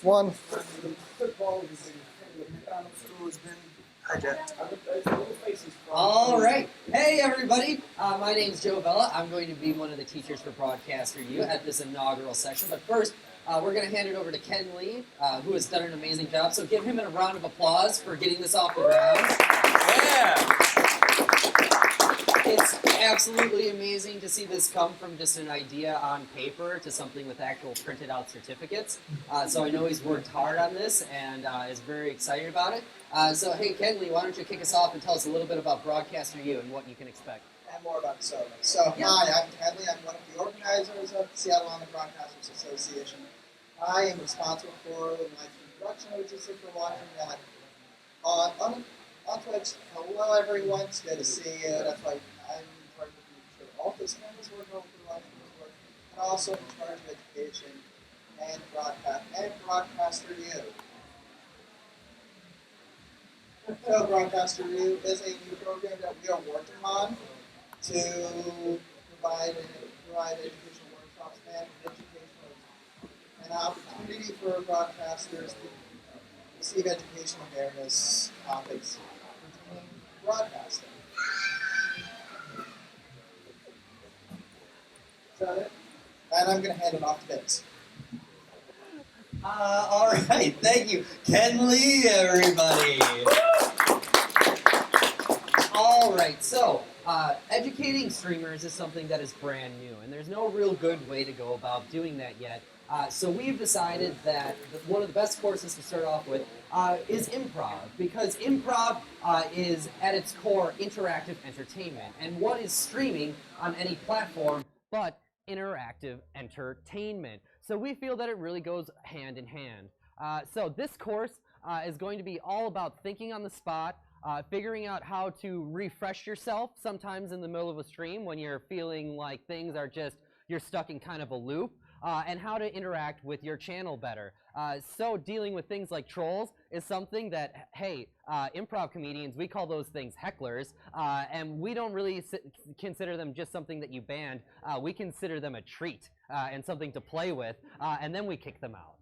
One. All right. Hey, everybody. My name is Vella. I'm going to be one of the teachers for BroadcasterU at this inaugural session. But first, we're going to hand it over to Kenley, who has done an amazing job. So give him a round of applause for getting this off the ground. Yeah! It's absolutely amazing to see this come from just an idea on paper to something with actual printed out certificates. So I know he's worked hard on this and is very excited about it. So hey, Kenley, why don't you kick us off and tell us a little bit about BroadcasterU and what you can expect. And more about Soda. So, Yeah. Hi, I'm Kenley. I'm one of the organizers of the Seattle Online Broadcasters Association. I am responsible for the live stream production logistics for watching that on Twitch. Hello, everyone. It's good to see you. That's why I'm in charge of making sure all those cameras work, all the live streams work, and also in charge of education and BroadcasterU. So BroadcasterU is a new program that we are working on to provide educational workshops and an opportunity for broadcasters to receive education on various topics pertaining to broadcasting. Is that it? And I'm going to hand it off to Vince. All right, thank you. Kenley, everybody. All right, so educating streamers is something that is brand new, and there's no real good way to go about doing that yet. So we've decided that one of the best courses to start off with is improv, because improv is at its core interactive entertainment. And what is streaming on any platform but interactive entertainment? So we feel that it really goes hand in hand. So this course is going to be all about thinking on the spot, figuring out how to refresh yourself sometimes in the middle of a stream when you're feeling like things are just, you're stuck in kind of a loop, and how to interact with your channel better. So dealing with things like trolls is something that, hey, improv comedians, we call those things hecklers, and we don't really consider them just something that you banned. We consider them a treat and something to play with, and then we kick them out.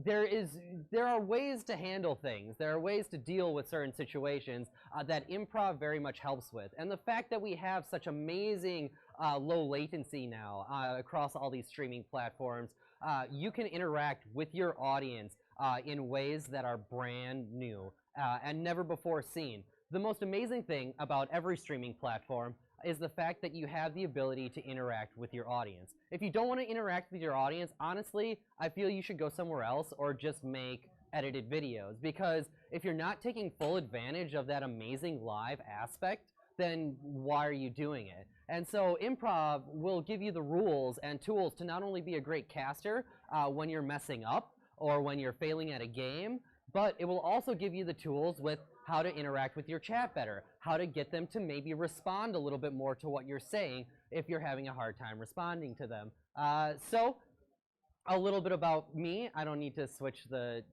There are ways to handle things. There are ways to deal with certain situations that improv very much helps with. And the fact that we have such amazing low latency now across all these streaming platforms, you can interact with your audience in ways that are brand new and never before seen. The most amazing thing about every streaming platform is the fact that you have the ability to interact with your audience. If you don't want to interact with your audience, honestly, I feel you should go somewhere else or just make edited videos, because if you're not taking full advantage of that amazing live aspect, then why are you doing it? And so improv will give you the rules and tools to not only be a great caster when you're messing up or when you're failing at a game, but it will also give you the tools with how to interact with your chat better, how to get them to maybe respond a little bit more to what you're saying if you're having a hard time responding to them. So a little bit about me. I don't need to switch the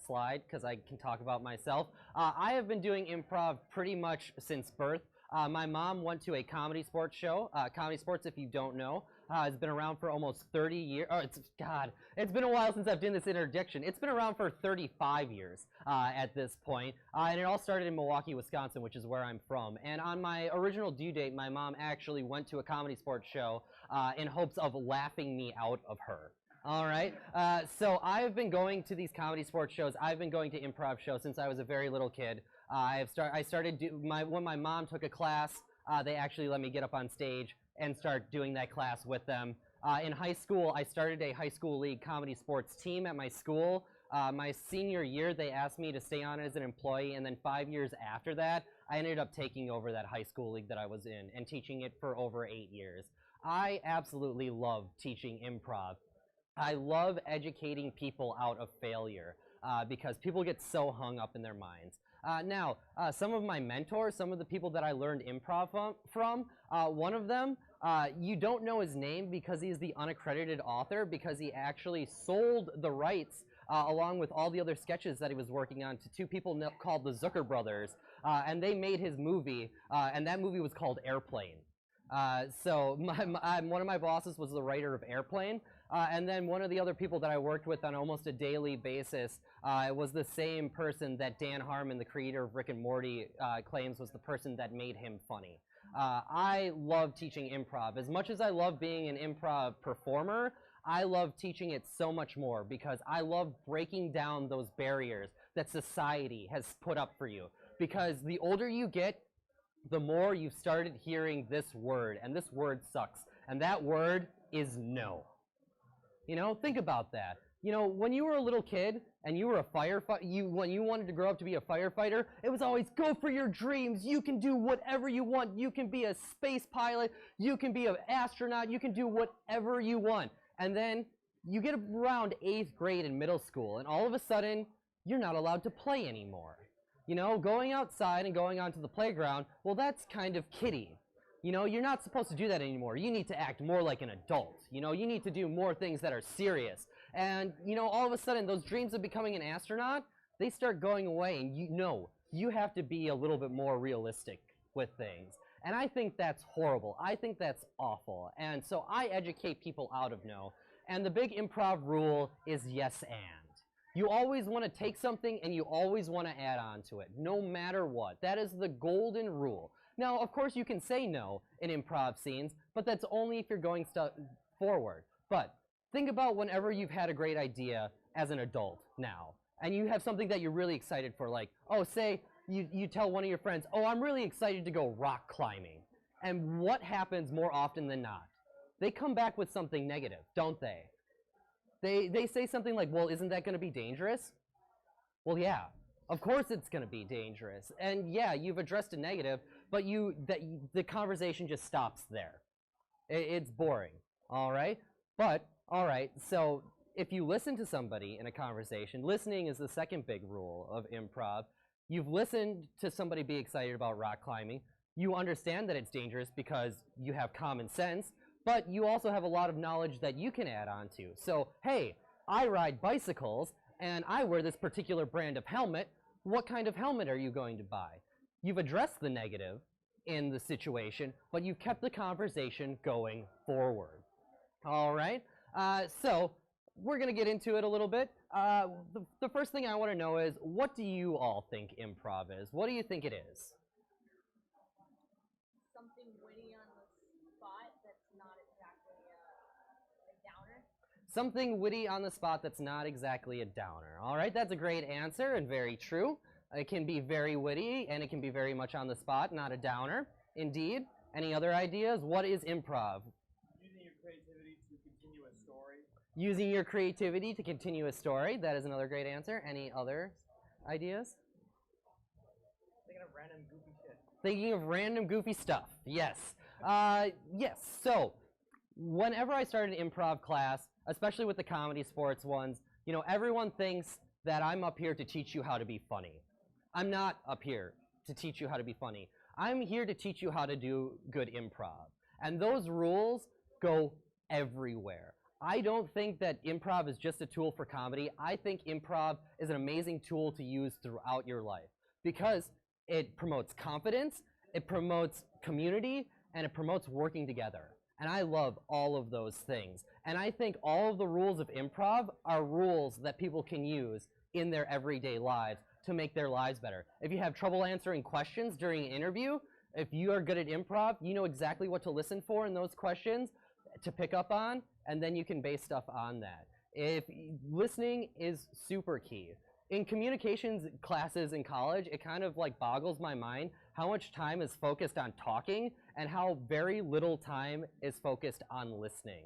slide because I can talk about myself. I have been doing improv pretty much since birth. My mom went to a comedy sports show. Comedy sports, if you don't know, has been around for almost 30 years. Oh, it's been a while since I've done this interdiction. It's been around for 35 years at this point. And it all started in Milwaukee, Wisconsin, which is where I'm from. And on my original due date, my mom actually went to a comedy sports show in hopes of laughing me out of her. All right. So I've been going to these comedy sports shows. I've been going to improv shows since I was a very little kid. I started when my mom took a class. They actually let me get up on stage and start doing that class with them. In high school, I started a high school league comedy sports team at my school. My senior year, they asked me to stay on as an employee, and then 5 years after that, I ended up taking over that high school league that I was in and teaching it for over 8 years. I absolutely love teaching improv. I love educating people out of failure because people get so hung up in their minds. Now, some of my mentors, some of the people that I learned improv from, one of them, you don't know his name because he's the unaccredited author, because he actually sold the rights along with all the other sketches that he was working on to two people called the Zucker Brothers, and they made his movie, and that movie was called Airplane. So one of my bosses was the writer of Airplane. And then one of the other people that I worked with on almost a daily basis was the same person that Dan Harmon, the creator of Rick and Morty, claims was the person that made him funny. I love teaching improv. As much as I love being an improv performer, I love teaching it so much more because I love breaking down those barriers that society has put up for you. Because the older you get, the more you've started hearing this word, and this word sucks. And that word is no. You know, think about that. You know, when you were a little kid and you were a firefighter, when you wanted to grow up to be a firefighter, it was always go for your dreams. You can do whatever you want. You can be a space pilot. You can be an astronaut. You can do whatever you want. And then you get around 8th grade in middle school, and all of a sudden, you're not allowed to play anymore. You know, going outside and going onto the playground, well, that's kind of kiddie. You know, you're not supposed to do that anymore. You need to act more like an adult. You know, you need to do more things that are serious. And, you know, all of a sudden, those dreams of becoming an astronaut, they start going away. And you have to be a little bit more realistic with things. And I think that's horrible. I think that's awful. And so I educate people out of no. And the big improv rule is yes and. You always want to take something and you always want to add on to it, no matter what. That is the golden rule. Now, of course, you can say no in improv scenes, but that's only if you're going forward. But think about whenever you've had a great idea as an adult now, and you have something that you're really excited for, like, oh, say you tell one of your friends, oh, I'm really excited to go rock climbing. And what happens more often than not? They come back with something negative, don't they? They say something like, well, isn't that going to be dangerous? Well, yeah, of course it's going to be dangerous. And yeah, you've addressed a negative, but the conversation just stops there. It's boring, all right? But, all right, so if you listen to somebody in a conversation, listening is the second big rule of improv. You've listened to somebody be excited about rock climbing. You understand that it's dangerous because you have common sense, but you also have a lot of knowledge that you can add on to. So, hey, I ride bicycles, and I wear this particular brand of helmet. What kind of helmet are you going to buy? You've addressed the negative in the situation, but you've kept the conversation going forward. All right? So we're going to get into it a little bit. The first thing I want to know is, what do you all think improv is? What do you think it is? Something witty on the spot that's not exactly a downer. Something witty on the spot that's not exactly a downer. All right, that's a great answer and very true. It can be very witty, and it can be very much on the spot, not a downer. Indeed. Any other ideas? What is improv? Using your creativity to continue a story. Using your creativity to continue a story. That is another great answer. Any other ideas? Thinking of random goofy shit. Thinking of random goofy stuff. Yes. Yes. So, whenever I start an improv class, especially with the comedy sports ones, you know, everyone thinks that I'm up here to teach you how to be funny. I'm not up here to teach you how to be funny. I'm here to teach you how to do good improv. And those rules go everywhere. I don't think that improv is just a tool for comedy. I think improv is an amazing tool to use throughout your life because it promotes confidence, it promotes community, and it promotes working together. And I love all of those things. And I think all of the rules of improv are rules that people can use in their everyday lives to make their lives better. If you have trouble answering questions during an interview, if you are good at improv, you know exactly what to listen for in those questions to pick up on, and then you can base stuff on that. Listening is super key. In communications classes in college, it kind of like boggles my mind how much time is focused on talking and how very little time is focused on listening.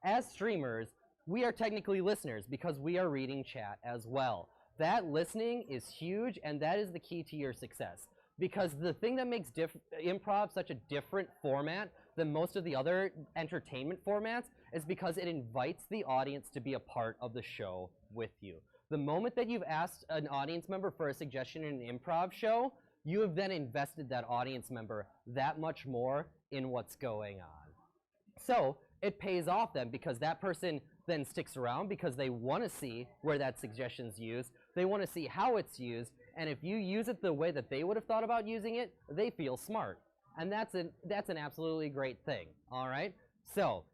As streamers, we are technically listeners because we are reading chat as well. That listening is huge, and that is the key to your success. Because the thing that makes improv such a different format than most of the other entertainment formats is because it invites the audience to be a part of the show with you. The moment that you've asked an audience member for a suggestion in an improv show, you have then invested that audience member that much more in what's going on. So it pays off then because that person then sticks around because they want to see where that suggestion's used. They want to see how it's used. And if you use it the way that they would have thought about using it, they feel smart. And that's an absolutely great thing, all right? So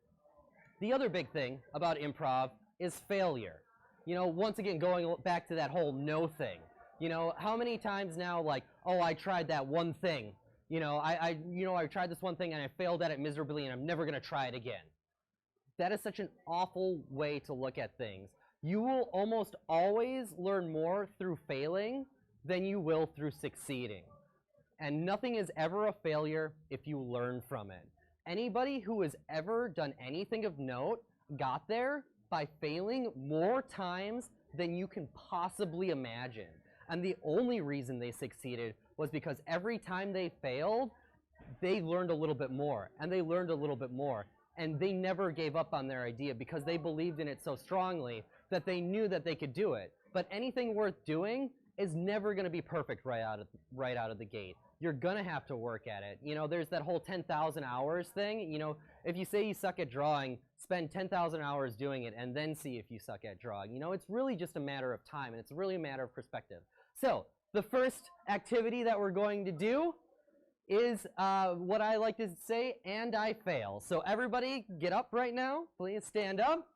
The other big thing about improv is failure. You know, once again, going back to that whole no thing. You know, how many times now, like, oh, I tried that one thing. You know, I tried this one thing and I failed at it miserably and I'm never going to try it again. That is such an awful way to look at things. You will almost always learn more through failing than you will through succeeding. And nothing is ever a failure if you learn from it. Anybody who has ever done anything of note got there by failing more times than you can possibly imagine. And the only reason they succeeded was because every time they failed, they learned a little bit more, and they learned a little bit more. And they never gave up on their idea because they believed in it so strongly that they knew that they could do it. But anything worth doing is never going to be perfect right out of the gate. You're going to have to work at it. You know, there's that whole 10,000 hours thing. You know, if you say you suck at drawing, spend 10,000 hours doing it and then see if you suck at drawing. You know, it's really just a matter of time, and it's really a matter of perspective. So the first activity that we're going to do is what I like to say, and I fail. So everybody get up right now. Please stand up.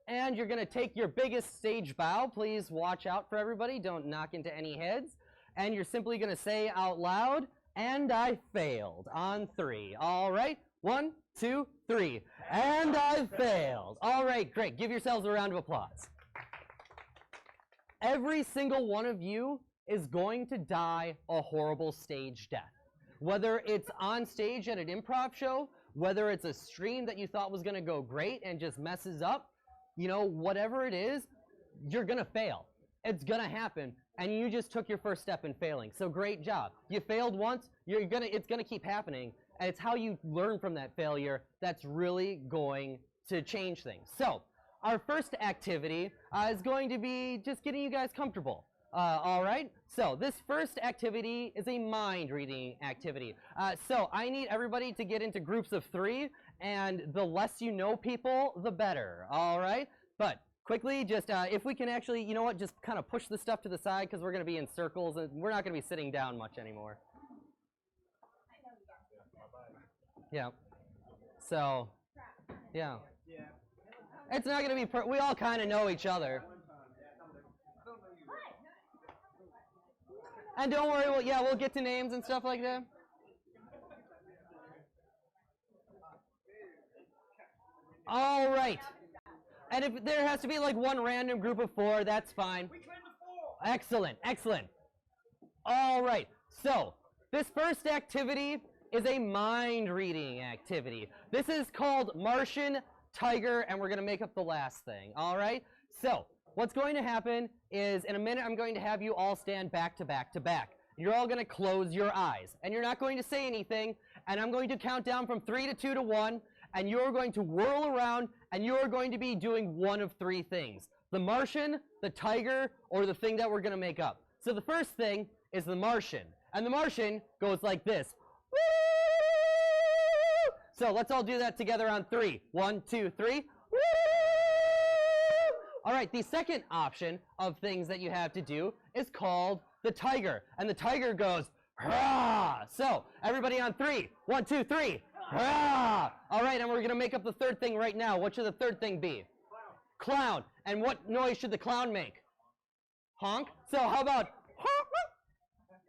And you're going to take your biggest stage bow. Please watch out for everybody. Don't knock into any heads. And you're simply going to say out loud, and I failed, on 3. All right? 1, 2, 3. And I failed. All right, great. Give yourselves a round of applause. Every single one of you is going to die a horrible stage death. Whether it's on stage at an improv show, whether it's a stream that you thought was going to go great and just messes up, you know, whatever it is, you're going to fail. It's going to happen, and you just took your first step in failing. So great job. You failed once, it's going to keep happening, and it's how you learn from that failure that's really going to change things. So our first activity is going to be just getting you guys comfortable. All right, so this first activity is a mind reading activity. So I need everybody to get into groups of 3, and the less you know people, the better. All right, but quickly, just if we can actually, you know what, just kind of push the stuff to the side because we're going to be in circles and we're not going to be sitting down much anymore. Yeah. So, yeah. It's not going to be, we all kind of know each other. And don't worry, we'll get to names and stuff like that. All right. And if there has to be like one random group of 4, that's fine. Excellent, excellent. All right. So this first activity is a mind reading activity. This is called Martian, Tiger, and we're going to make up the last thing. All right. So what's going to happen is in a minute I'm going to have you all stand back to back to back. You're all going to close your eyes, and you're not going to say anything, and I'm going to count down from 3 to 2 to 1, and you're going to whirl around, and you're going to be doing one of 3 things: the Martian, the Tiger, or the thing that we're going to make up. So the first thing is the Martian, and the Martian goes like this. Woo! So let's all do that together on 3. 1, 2, 3. Woo! All right, the second option of things that you have to do is called the Tiger, and the Tiger goes, hurrah! So everybody on 3. 1, 2, 3. Hurrah! All right, and we're going to make up the third thing right now. What should the third thing be? Clown. And what noise should the clown make? Honk. So how about honk?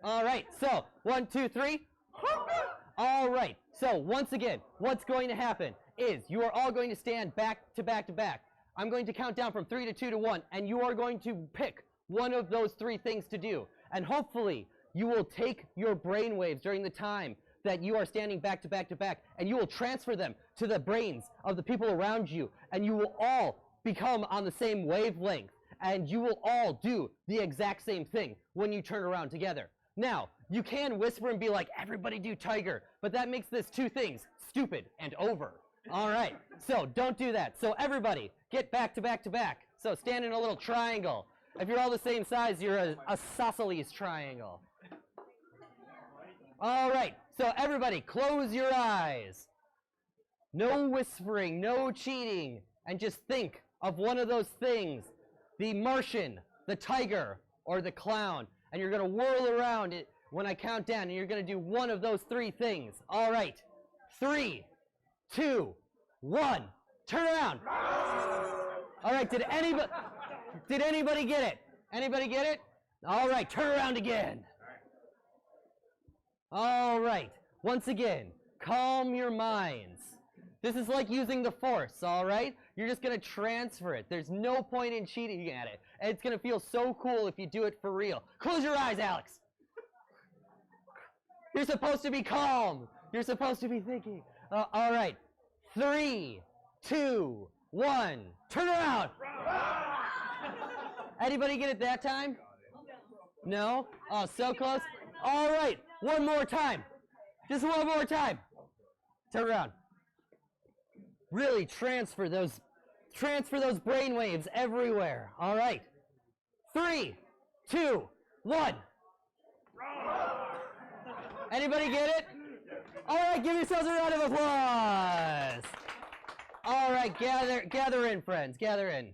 All right, so 1, 2, 3. Honk. All right, so once again, what's going to happen is you are all going to stand back to back to back. I'm going to count down from 3 to 2 to 1, and you are going to pick one of those 3 things to do. And hopefully, you will take your brain waves during the time that you are standing back to back to back, and you will transfer them to the brains of the people around you, and you will all become on the same wavelength, and you will all do the exact same thing when you turn around together. Now, you can whisper and be like, everybody do Tiger, but that makes this 2 things, stupid and over. All right, so don't do that. So everybody, get back to back to back. So stand in a little triangle. If you're all the same size, you're a isosceles triangle. All right, so everybody, close your eyes. No whispering, no cheating, and just think of one of those things: the Martian, the Tiger, or the clown. And you're going to whirl around it when I count down, and you're going to do one of those 3 things. All right, 3, 2, 1. Turn around. All right, did anybody get it? Anybody get it? All right, turn around again. All right, once again, calm your minds. This is like using the Force, all right? You're just going to transfer it. There's no point in cheating at it. And it's going to feel so cool if you do it for real. Close your eyes, Alex. You're supposed to be calm. You're supposed to be thinking. All right, 3, 2, 1. Turn around. Anybody get it that time? No? Oh, so close. All right, one more time. Just one more time. Turn around. Really transfer those brain waves everywhere. All right. 3, 2, 1. Anybody get it? All right, give yourselves a round of applause. All right, gather in, friends, gather in.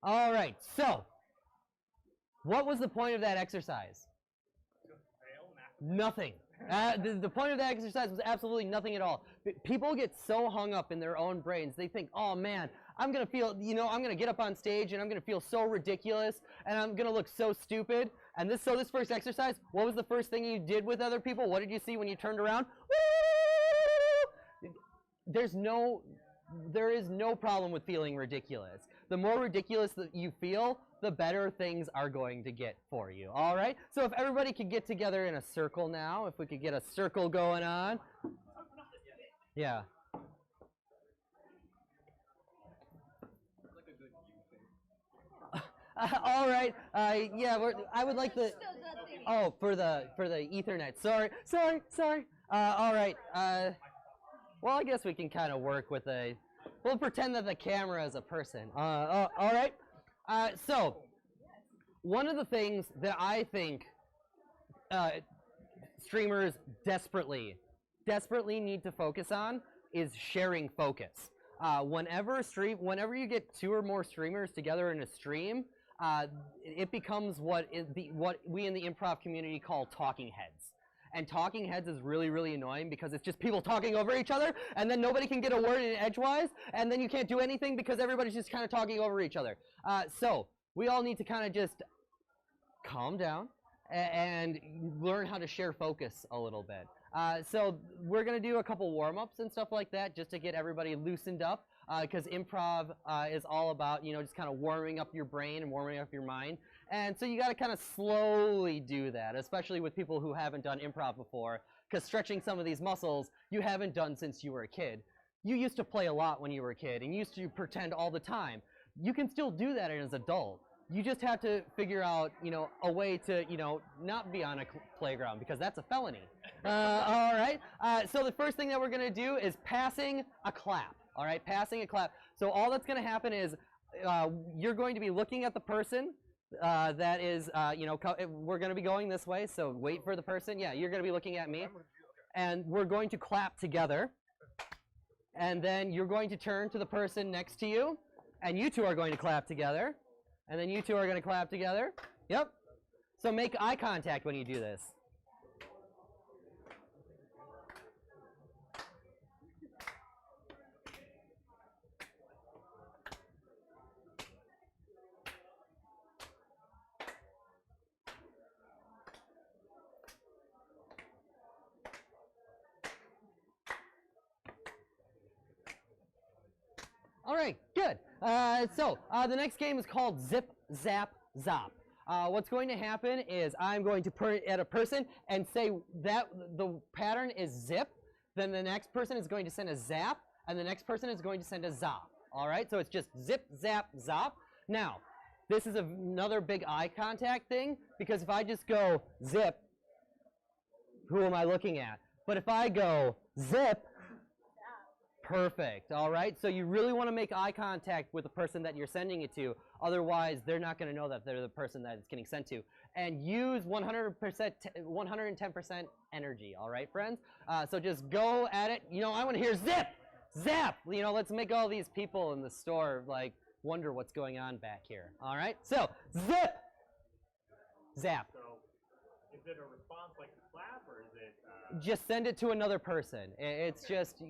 All right, so what was the point of that exercise? Nothing. The point of that exercise was absolutely nothing at all. People get so hung up in their own brains. They think, oh man, I'm going to feel, I'm going to get up on stage and I'm going to feel so ridiculous and I'm going to look so stupid. And this first exercise, what was the first thing you did with other people? What did you see when you turned around? Woo! There is no problem with feeling ridiculous. The more ridiculous that you feel, the better things are going to get for you, all right? So if everybody could get together in a circle now, if we could get a circle going on. Yeah. All right. Yeah, I would like the. Oh, for the Ethernet. Sorry. All right. Well, I guess we can kind of work with a. We'll pretend that the camera is a person. All right. So, one of the things that I think streamers desperately need to focus on is sharing focus. Whenever you get 2 or more streamers together in a stream, it becomes what we in the improv community call talking heads. And talking heads is really, really annoying because it's just people talking over each other, and then nobody can get a word in edgewise, and then you can't do anything because everybody's just kind of talking over each other. So we all need to kind of just calm down and learn how to share focus a little bit. So we're going to do a couple warm-ups and stuff like that just to get everybody loosened up, because improv is all about, just kind of warming up your brain and warming up your mind. And so you got to kind of slowly do that, especially with people who haven't done improv before, because stretching some of these muscles you haven't done since you were a kid. You used to play a lot when you were a kid and you used to pretend all the time. You can still do that as an adult. You just have to figure out, a way to, not be on a playground, because that's a felony. All right. So the first thing that we're going to do is passing a clap. All right, passing a clap. So all that's going to happen is you're going to be looking at the person that is, we're going to be going this way. So wait for the person. Yeah, you're going to be looking at me. And we're going to clap together. And then you're going to turn to the person next to you. And you two are going to clap together. And then you two are going to clap together. Yep. So make eye contact when you do this. All right, good. So the next game is called Zip, Zap, Zop. What's going to happen is I'm going to point at a person and say that the pattern is zip, then the next person is going to send a zap, and the next person is going to send a zop. All right, so it's just zip, zap, zop. Now, this is another big eye contact thing, because if I just go zip, who am I looking at? But if I go zip, perfect, all right? So you really want to make eye contact with the person that you're sending it to. Otherwise, they're not going to know that they're the person that it's getting sent to. And use 100%, 110% energy, all right, friends? So just go at it. I want to hear zip, zap. Let's make all these people in the store, wonder what's going on back here, all right? So, zip, zap. So, is it a response like a clap, or is it... Just send it to another person. It's just...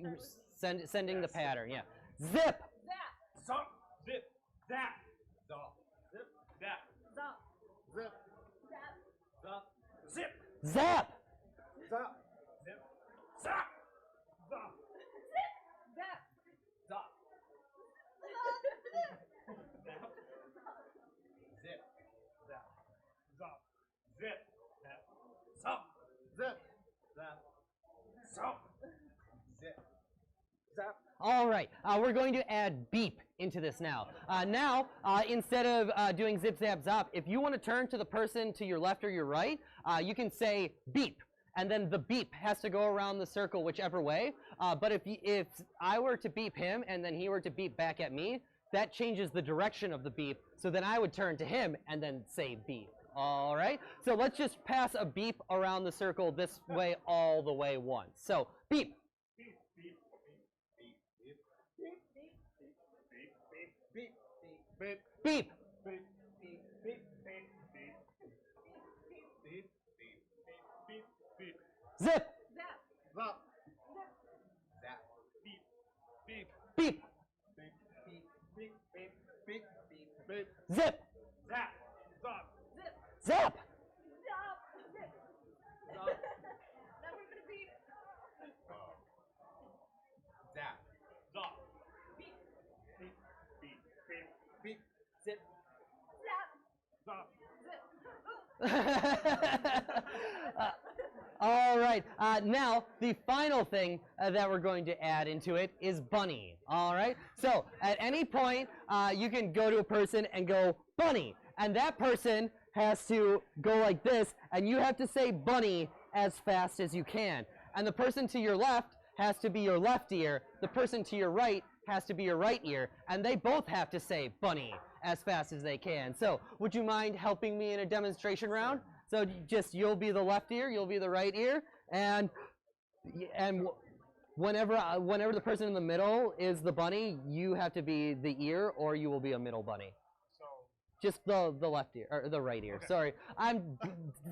Sending the pattern, yeah. Zip. Zap. Zop. Zip. Zap. Zop. Zip. Zap. Zop. Zip. Zap. Zop. Zip. Zap. Zop. Zip. Zop. Zop. Zap. Zop. Zap. Zip. Zap. Zop. Zip. Zap. Zop. Zip. Zap. Zop. Zip. Zap. All right, we're going to add beep into this now. Instead of doing zip, zap, zop, if you want to turn to the person to your left or your right, you can say beep, and then the beep has to go around the circle whichever way. But if I were to beep him and then he were to beep back at me, that changes the direction of the beep, so then I would turn to him and then say beep. All right, so let's just pass a beep around the circle this way all the way once. So beep. Beep. Beep. Beep. Beep. Beep. Beep. Beep. Beep. Beep. Beep. Beep. Beep. Beep. Beep. Beep. Beep. Zip. Zap. Zop. Zip. Zap. Beep. Beep. Beep. Beep. Beep. Beep. Beep. Beep. Beep. Zip. Zap. Zop. Zip. Zap. Zop. Zip. Zop. Now we're gonna beep. Zap. Zop. Beep. Beep. Beep. Beep. Beep. Zip. Zap. Zop. Zip. All right, now the final thing that we're going to add into it is bunny. All right, so at any point you can go to a person and go bunny, and that person has to go like this, and you have to say bunny as fast as you can. And the person to your left has to be your left ear, the person to your right has to be your right ear, and they both have to say bunny as fast as they can. So would you mind helping me in a demonstration round? So you'll be the left ear, you'll be the right ear, and whenever the person in the middle is the bunny, you have to be the ear, or you will be a middle bunny. So. Just the left ear, or the right ear. Okay. Sorry, I'm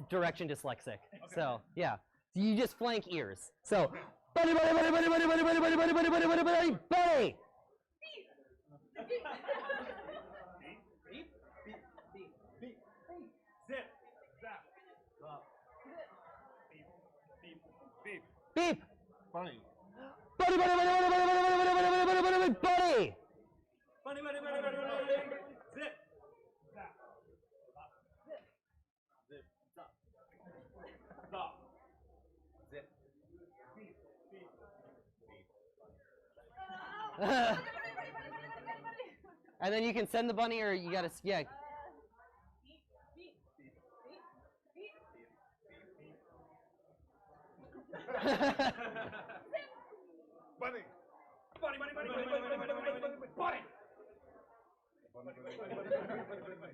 direction dyslexic. Okay. So yeah, you just flank ears. So bunny, bunny, bunny, bunny, bunny, bunny, bunny, bunny, bunny, bunny, bunny, bunny, bunny, bunny. Beep. Beep. Beep. Beep. Beep. Zip. Zap. Zop. Beep. Beep. Beep. Beep. Bunny. Bunny, bunny, bunny, bunny, bunny, bunny, bunny, bunny, bunny, bunny, bunny, bunny, bunny. Bunny. Bunny. Bunny. Bunny. Bunny. Zip. Zap. Zop. Zip. Zip. Zop. Zop. Zip. Beep. Beep. Beep. And then you can send the bunny, or you gotta, yeah. Beep. Beep. Beep. Beep. Beep. Bunny. Bunny. Bunny. Bunny. Bunny. Bunny. Bunny. Bunny. Bunny.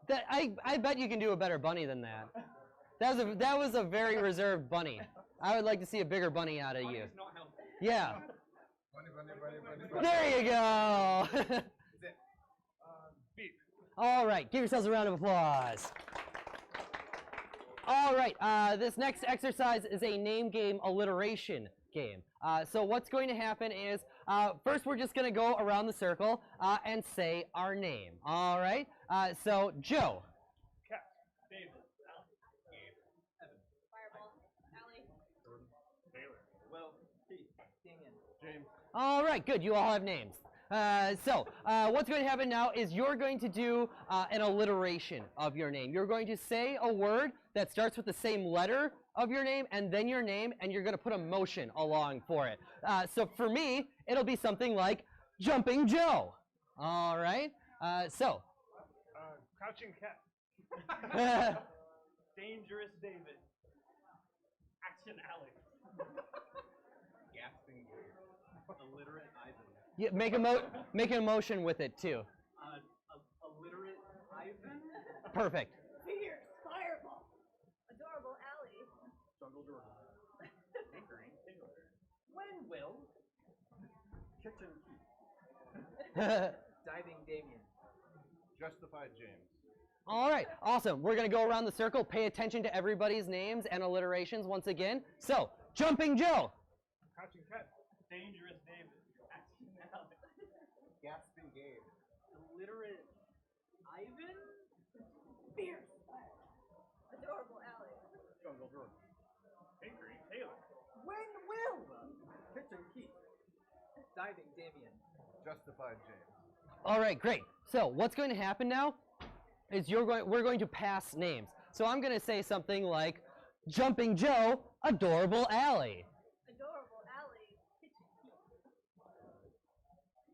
That I bet you can do a better bunny than that. That was a very reserved bunny. I would like to see a bigger bunny out of you. Bunny is not healthy. Yeah. Bunny. Bunny. Bunny. Bunny. Bunny. There you go. Zip. Beep. All right, give yourselves a round of applause. All right, this next exercise is a name game alliteration game. So what's going to happen is, first we're just going to go around the circle and say our name. All right, so Joe. Cat. David. Alan. Gabe. Evan. Fireball. Allie. Jordan. Taylor. Will. Pete. Damien. James. All right, good, you all have names. So what's going to happen now is you're going to do an alliteration of your name. You're going to say a word that starts with the same letter of your name and then your name, and you're going to put a motion along for it. So for me, it'll be something like Jumping Joe. All right, so. Crouching cat. Dangerous David. Action Alex. Gasping Gabe. Illiterate Ivan. Yeah, make a motion with it too. Illiterate Ivan. Perfect. Fierce. Fireball. Adorable Allie. Jungle Jordan. Tinkering Tingler. When Will. Kitchen Keith. Diving Damien. Justified James. All right, awesome. We're going to go around the circle, pay attention to everybody's names and alliterations once again. So, Jumping Joe. Crouching cat. Dangerous David. Hickory Taylor. When will Kitchen Keith? Diving Damien. Justified James. All right, great. So what's going to happen now is we're going to pass names. So I'm going to say something like Jumping Joe, Adorable Allie. Adorable Allie, Kitchen Keith.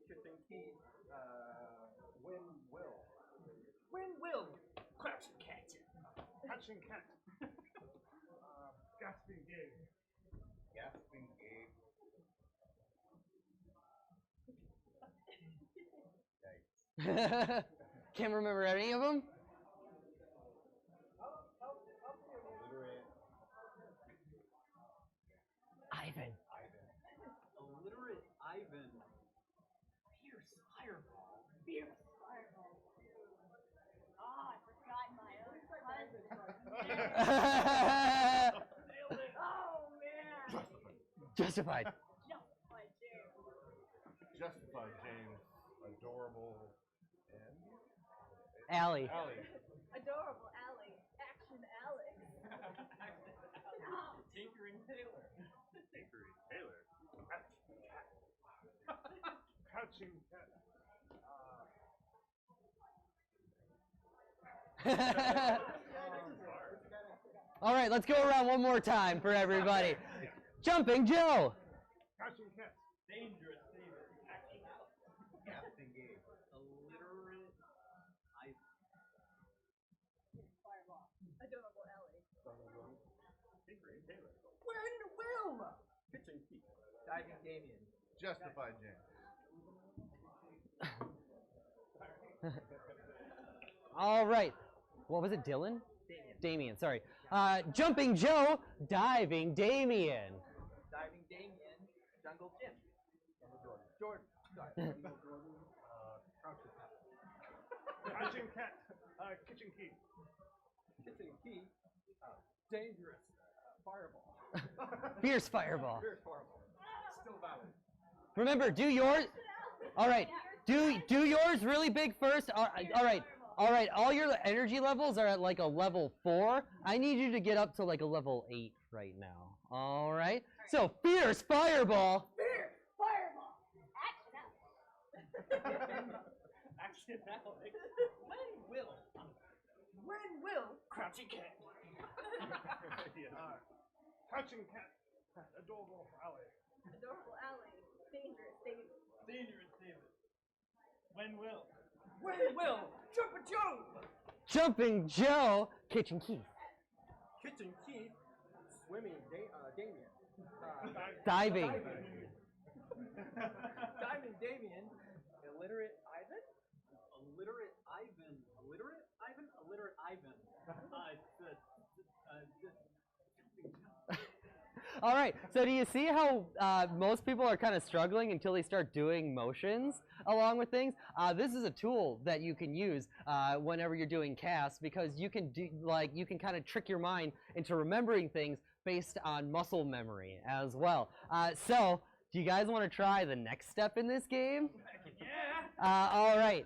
Kitchen Keith. When will? When will Crouching Cat? Hatching Cat. Gasping Gabe. Gasping Gabe. Can't remember any of them? Illiterate. Ivan. Illiterate Ivan. Fierce Fireball. Fierce Fireball. Oh, I forgot my own cousin. Oh, man. Justified. Justified James. Justified James. Adorable. And? Allie. Allie. Adorable Allie. Action Alex. Tinkering Taylor. Hickory Taylor. Hatching Cat. Crouching Cat. All right, let's go around one more time for everybody. Jumping Joe. Crouching Cat. Dangerous David. Action Alex. Gasping Gabe. Illiterate Ivan. Fireball. Adorable Ellie. Hickory Taylor. When will Kitchen Keith? Diving Damien. Justified James. All right. What was it, Dylan? Damien, sorry. Jumping Joe, Diving Damien. Diving Damien. Jungle Jim. Jordan. Sorry. Crouching Cat. Kitchen Keith. Kitchen Keith. Dangerous Fireball. Fierce Fireball. Fierce Fireball. Still valid. Remember, do yours. All right. Do yours really big first. All right. All right. All your energy levels are at like a level 4. I need you to get up to like a level 8 right now. All right. So Fierce Fireball. Fierce Fireball. Action Alex. Action Alex. When will Crouching Cat? Crouching Cat. Adorable Allie. Adorable Allie. Dangerous David. Dangerous David. When will? Jumping Joe? Jumping Joe. Kitchen Keith. Kitchen Keith. Swimming Damien. Diving. Diving Damien. Illiterate Ivan? Illiterate Ivan. Illiterate Ivan? Illiterate Ivan. All right, so do you see how most people are kind of struggling until they start doing motions along with things? This is a tool that you can use whenever you're doing casts, because you can kind of trick your mind into remembering things based on muscle memory as well. So do you guys want to try the next step in this game? Yeah! All right,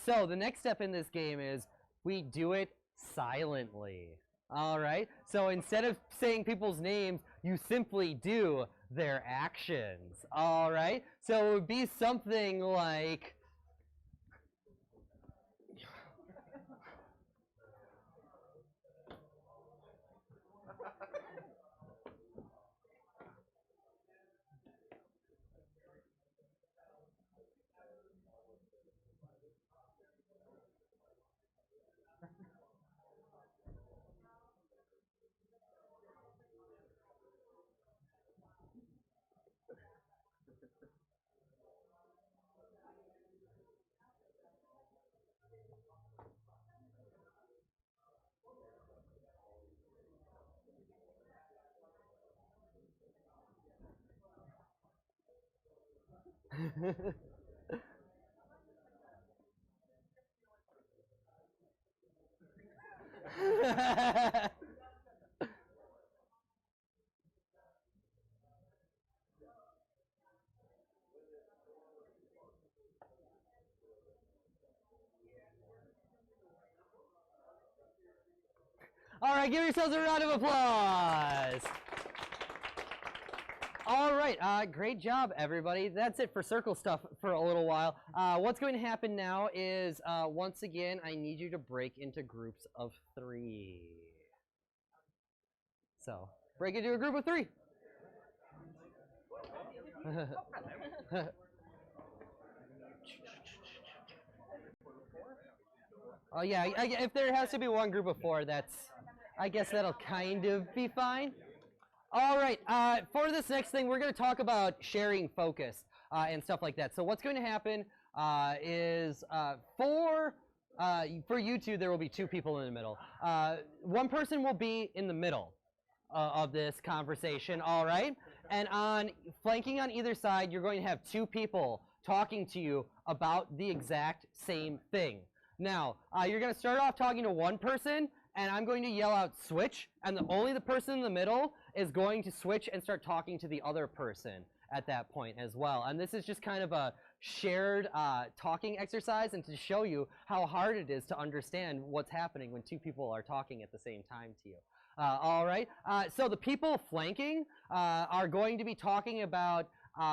so the next step in this game is we do it silently. All right, so instead of saying people's names, you simply do their actions. All right, so it would be something like, All right, give yourselves a round of applause. All right, great job, everybody. That's it for circle stuff for a little while. What's going to happen now is, once again, I need you to break into groups of 3. So, break into a group of 3. Oh yeah, if there has to be one group of 4, I guess that'll kind of be fine. All right, for this next thing, we're going to talk about sharing focus and stuff like that. So what's going to happen is for you two, there will be 2 people in the middle. One person will be in the middle of this conversation, all right? And flanking on either side, you're going to have 2 people talking to you about the exact same thing. Now, you're going to start off talking to one person, and I'm going to yell out switch, and only the person in the middle is going to switch and start talking to the other person at that point as well. And this is just kind of a shared talking exercise, and to show you how hard it is to understand what's happening when 2 people are talking at the same time to you. All right, so the people flanking are going to be talking about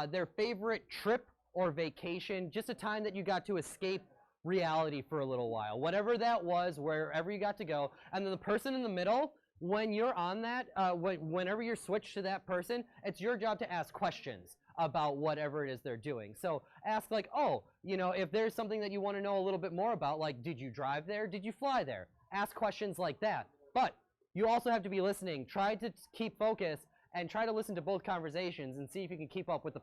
their favorite trip or vacation, just a time that you got to escape reality for a little while, whatever that was, wherever you got to go. And then the person in the middle, when you're on that, whenever you're switched to that person, it's your job to ask questions about whatever it is they're doing. So ask like, oh, you know, if there's something that you want to know a little bit more about, like, did you drive there? Did you fly there? Ask questions like that. But you also have to be listening. Try to keep focus and try to listen to both conversations and see if you can keep up with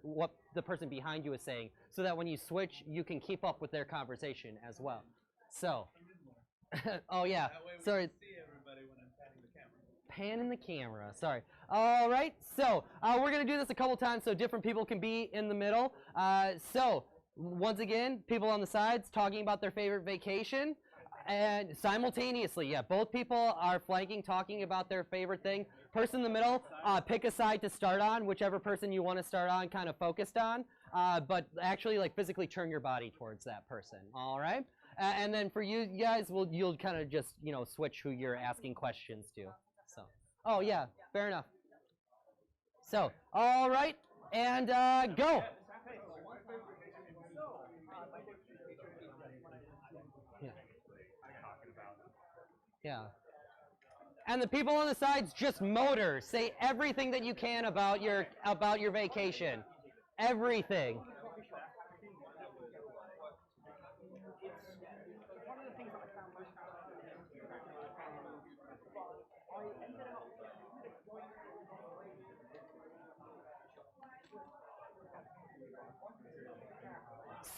what the person behind you is saying, so that when you switch, you can keep up with their conversation as well. So, oh yeah, sorry. See everybody when I'm panning the camera. Panning the camera, sorry. All right, so we're gonna do this a couple times so different people can be in the middle. So, once again, people on the sides talking about their favorite vacation. And simultaneously, yeah, both people are flanking, talking about their favorite thing. Person in the middle, pick a side to start on, whichever person you want to start on, kind of focused on. But actually, like, physically turn your body towards that person. All right? And then for you guys, you'll kind of just, you know, switch who you're asking questions to. So, oh yeah, fair enough. So, all right, and go. Yeah. And the people on the sides, just motor. Say everything that you can about your vacation. Everything.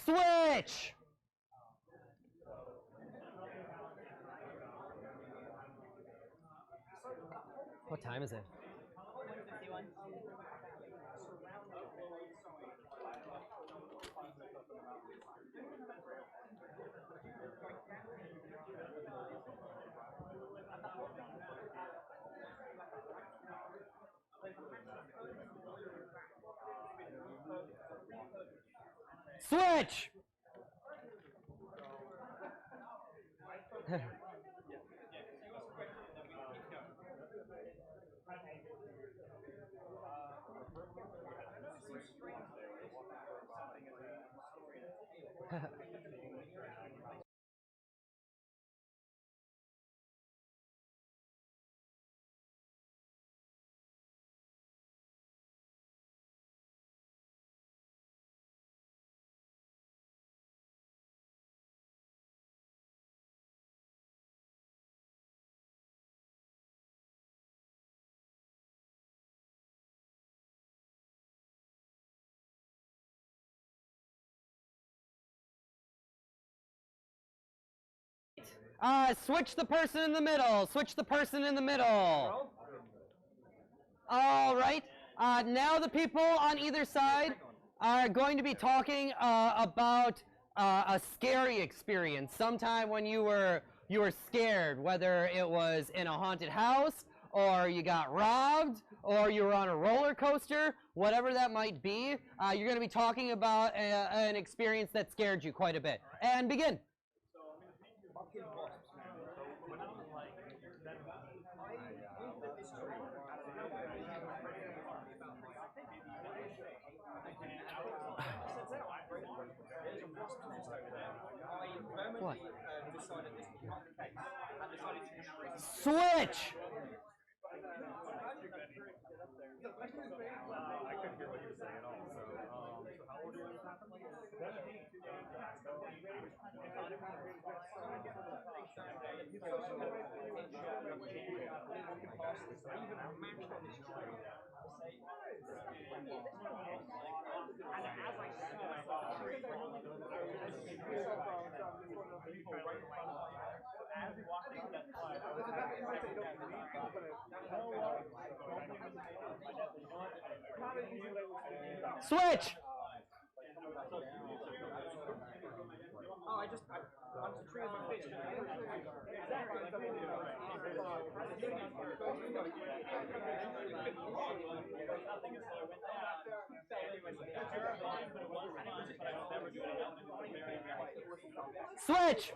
Switch. What time is it? Switch! Switch the person in the middle. Switch the person in the middle. All right. Now the people on either side are going to be talking about a scary experience. Sometime when you were scared, whether it was in a haunted house, or you got robbed, or you were on a roller coaster, whatever that might be. You're going to be talking about an experience that scared you quite a bit. And begin. decided this was not the case. And decided to embrace it. Switch! I couldn't hear what you were saying at all. So, how old are you? Switch! Oh, I onto the tree with my fist. Switch!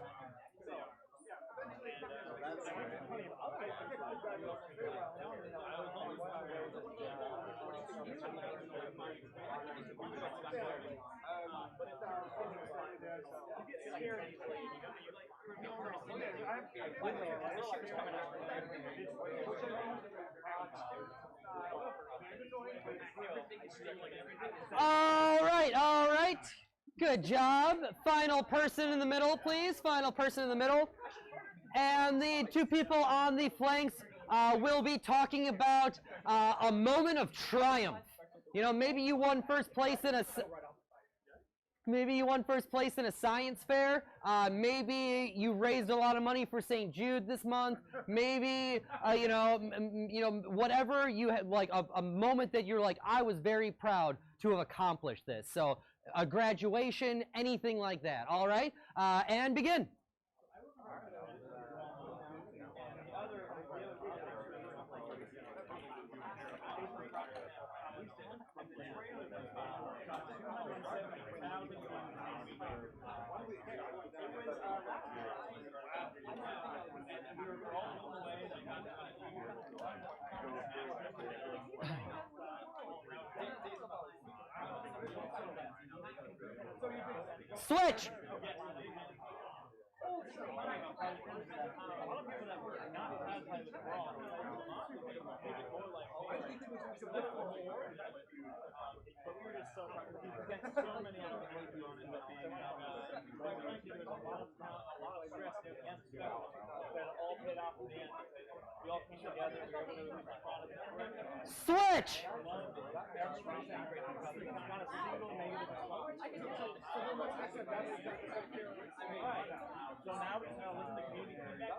All right. Good job. Final person in the middle, please. Final person in the middle. And the two people on the flanks will be talking about a moment of triumph. You know, maybe you won first place in a science fair. Maybe you raised a lot of money for St. Jude this month. Maybe whatever you had, like a moment that you're like, I was very proud to have accomplished this. So a graduation, anything like that. All right, and begin. Switch! Switch! So now we can listen to community feedback.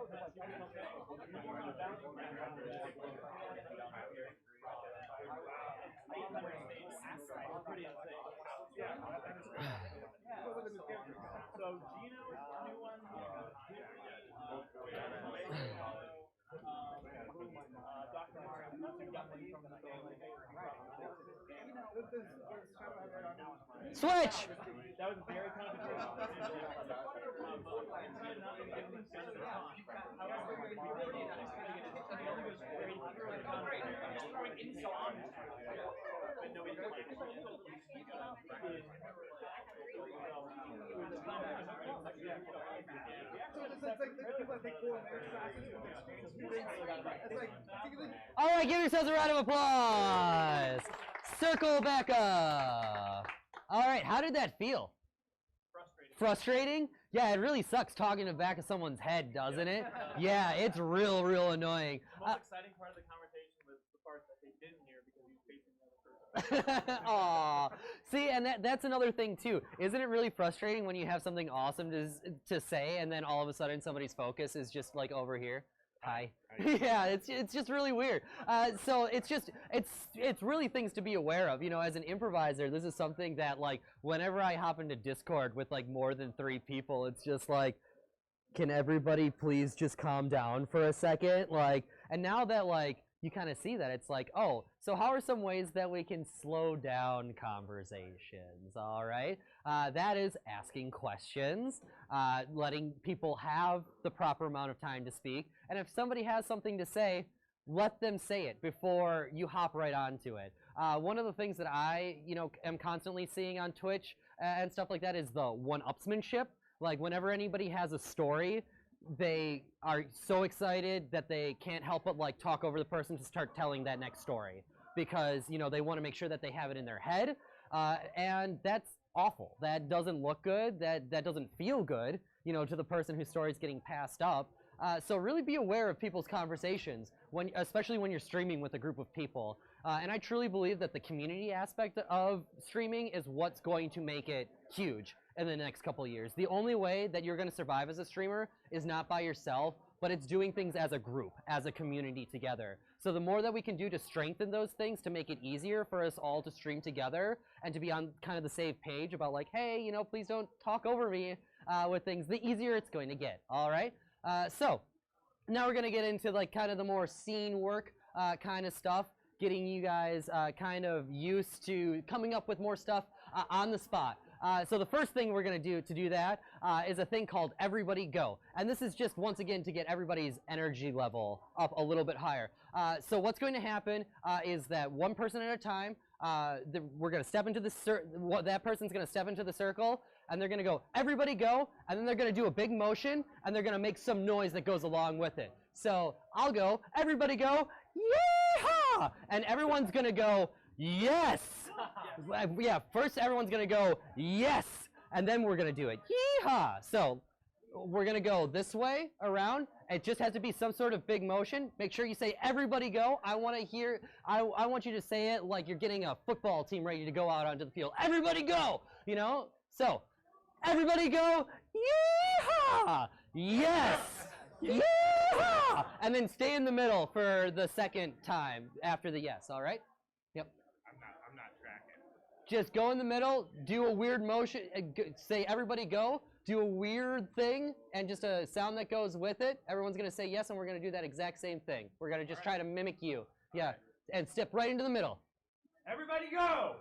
Pretty insane. So Gino is the new one. Dr. Switch! That was very controversial. All right, give yourselves a round of applause. Circle back up. All right, how did that feel? Frustrating? Yeah, it really sucks talking to the back of someone's head, doesn't it? Yeah, it's real annoying. The most exciting part of the conversation was the part that they didn't hear because he was facing the other person. Aw. See, and that's another thing too. Isn't it really frustrating when you have something awesome to say and then all of a sudden somebody's focus is just like over here? Hi. Yeah, it's just really weird. So it's really things to be aware of. You know, as an improviser, this is something that like whenever I hop into Discord with like more than 3 people, it's just like, can everybody please just calm down for a second? Like, and now that like you kind of see that, it's like, oh, so how are some ways that we can slow down conversations? All right, that is asking questions, letting people have the proper amount of time to speak, and if somebody has something to say, let them say it before you hop right onto it. One of the things that I, am constantly seeing on Twitch and stuff like that is the one-upsmanship. Like, whenever anybody has a story, they are so excited that they can't help but, like, talk over the person to start telling that next story. Because, you know, they want to make sure that they have it in their head. And that's awful. That doesn't look good. That doesn't feel good, you know, to the person whose story is getting passed up. So really be aware of people's conversations, especially when you're streaming with a group of people. And I truly believe that the community aspect of streaming is what's going to make it huge in the next couple of years. The only way that you're going to survive as a streamer is not by yourself, but it's doing things as a group, as a community together. So the more that we can do to strengthen those things, to make it easier for us all to stream together and to be on kind of the same page about like, hey, you know, please don't talk over me with things, the easier it's going to get, all right? So now we're going to get into like kind of the more scene work kind of stuff, getting you guys kind of used to coming up with more stuff on the spot. So the first thing we're going to do that is a thing called Everybody Go. And this is just, once again, to get everybody's energy level up a little bit higher. So what's going to happen is that one person at a time, we're going to step into the that person's going to step into the circle, and they're going to go, everybody go, and then they're going to do a big motion, and they're going to make some noise that goes along with it. So I'll go, everybody go, yeehaw! And everyone's going to go, yes! Yeah, first everyone's going to go, yes! And then we're going to do it, yeehaw! So we're going to go this way around. It just has to be some sort of big motion. Make sure you say, everybody go. I want to hear, I want you to say it like you're getting a football team ready to go out onto the field. Everybody go! You know? So, everybody go, yeehaw! Yes! Yeehaw! And then stay in the middle for the second time after the yes, all right? Yep. I'm not tracking. Just go in the middle, do a weird motion, say everybody go, do a weird thing, and just a sound that goes with it. Everyone's going to say yes, and we're going to do that exact same thing. We're going to just try to mimic you. Yeah, and step right into the middle. Everybody go!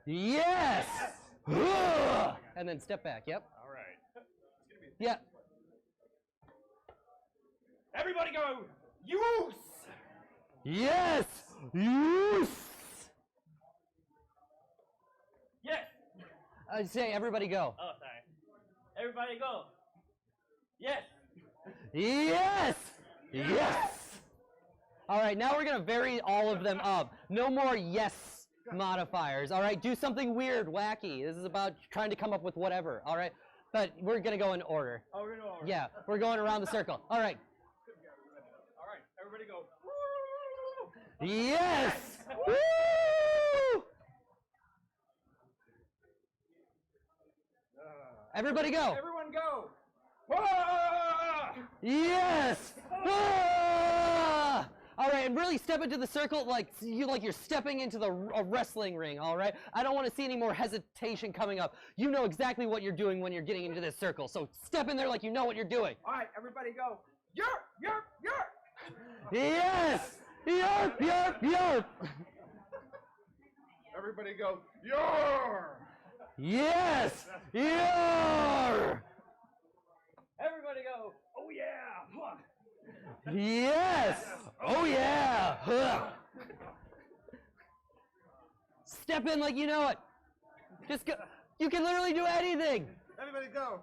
Yes! And then step back, yep. All right. Yeah. Everybody go! Use! Yes! Yes! Yes! Say everybody go. Oh, sorry. Everybody go! Yes! Yes! Yes! All right, now we're going to vary all of them up. No more yes modifiers, all right? Do something weird, wacky. This is about trying to come up with whatever, all right? But we're going to go in order. Oh, we're going to order. Yeah, we're going around the circle. All right. All right, everybody go. Yes! Woo! Everybody go. Everyone go. Whoa! Yes! Ah! All right, and really step into the circle like you're stepping into a wrestling ring, all right? I don't want to see any more hesitation coming up. You know exactly what you're doing when you're getting into this circle, so step in there like you know what you're doing. All right, everybody go. Yerp, yerp, yerp. Yes! Yerp, yerp, yerp! Everybody go, yar! Yes! Yar! Everybody go. Oh, yeah. Huh. Yes! Oh yeah! Huh. Step in like you know it. Just go. You can literally do anything. Everybody go.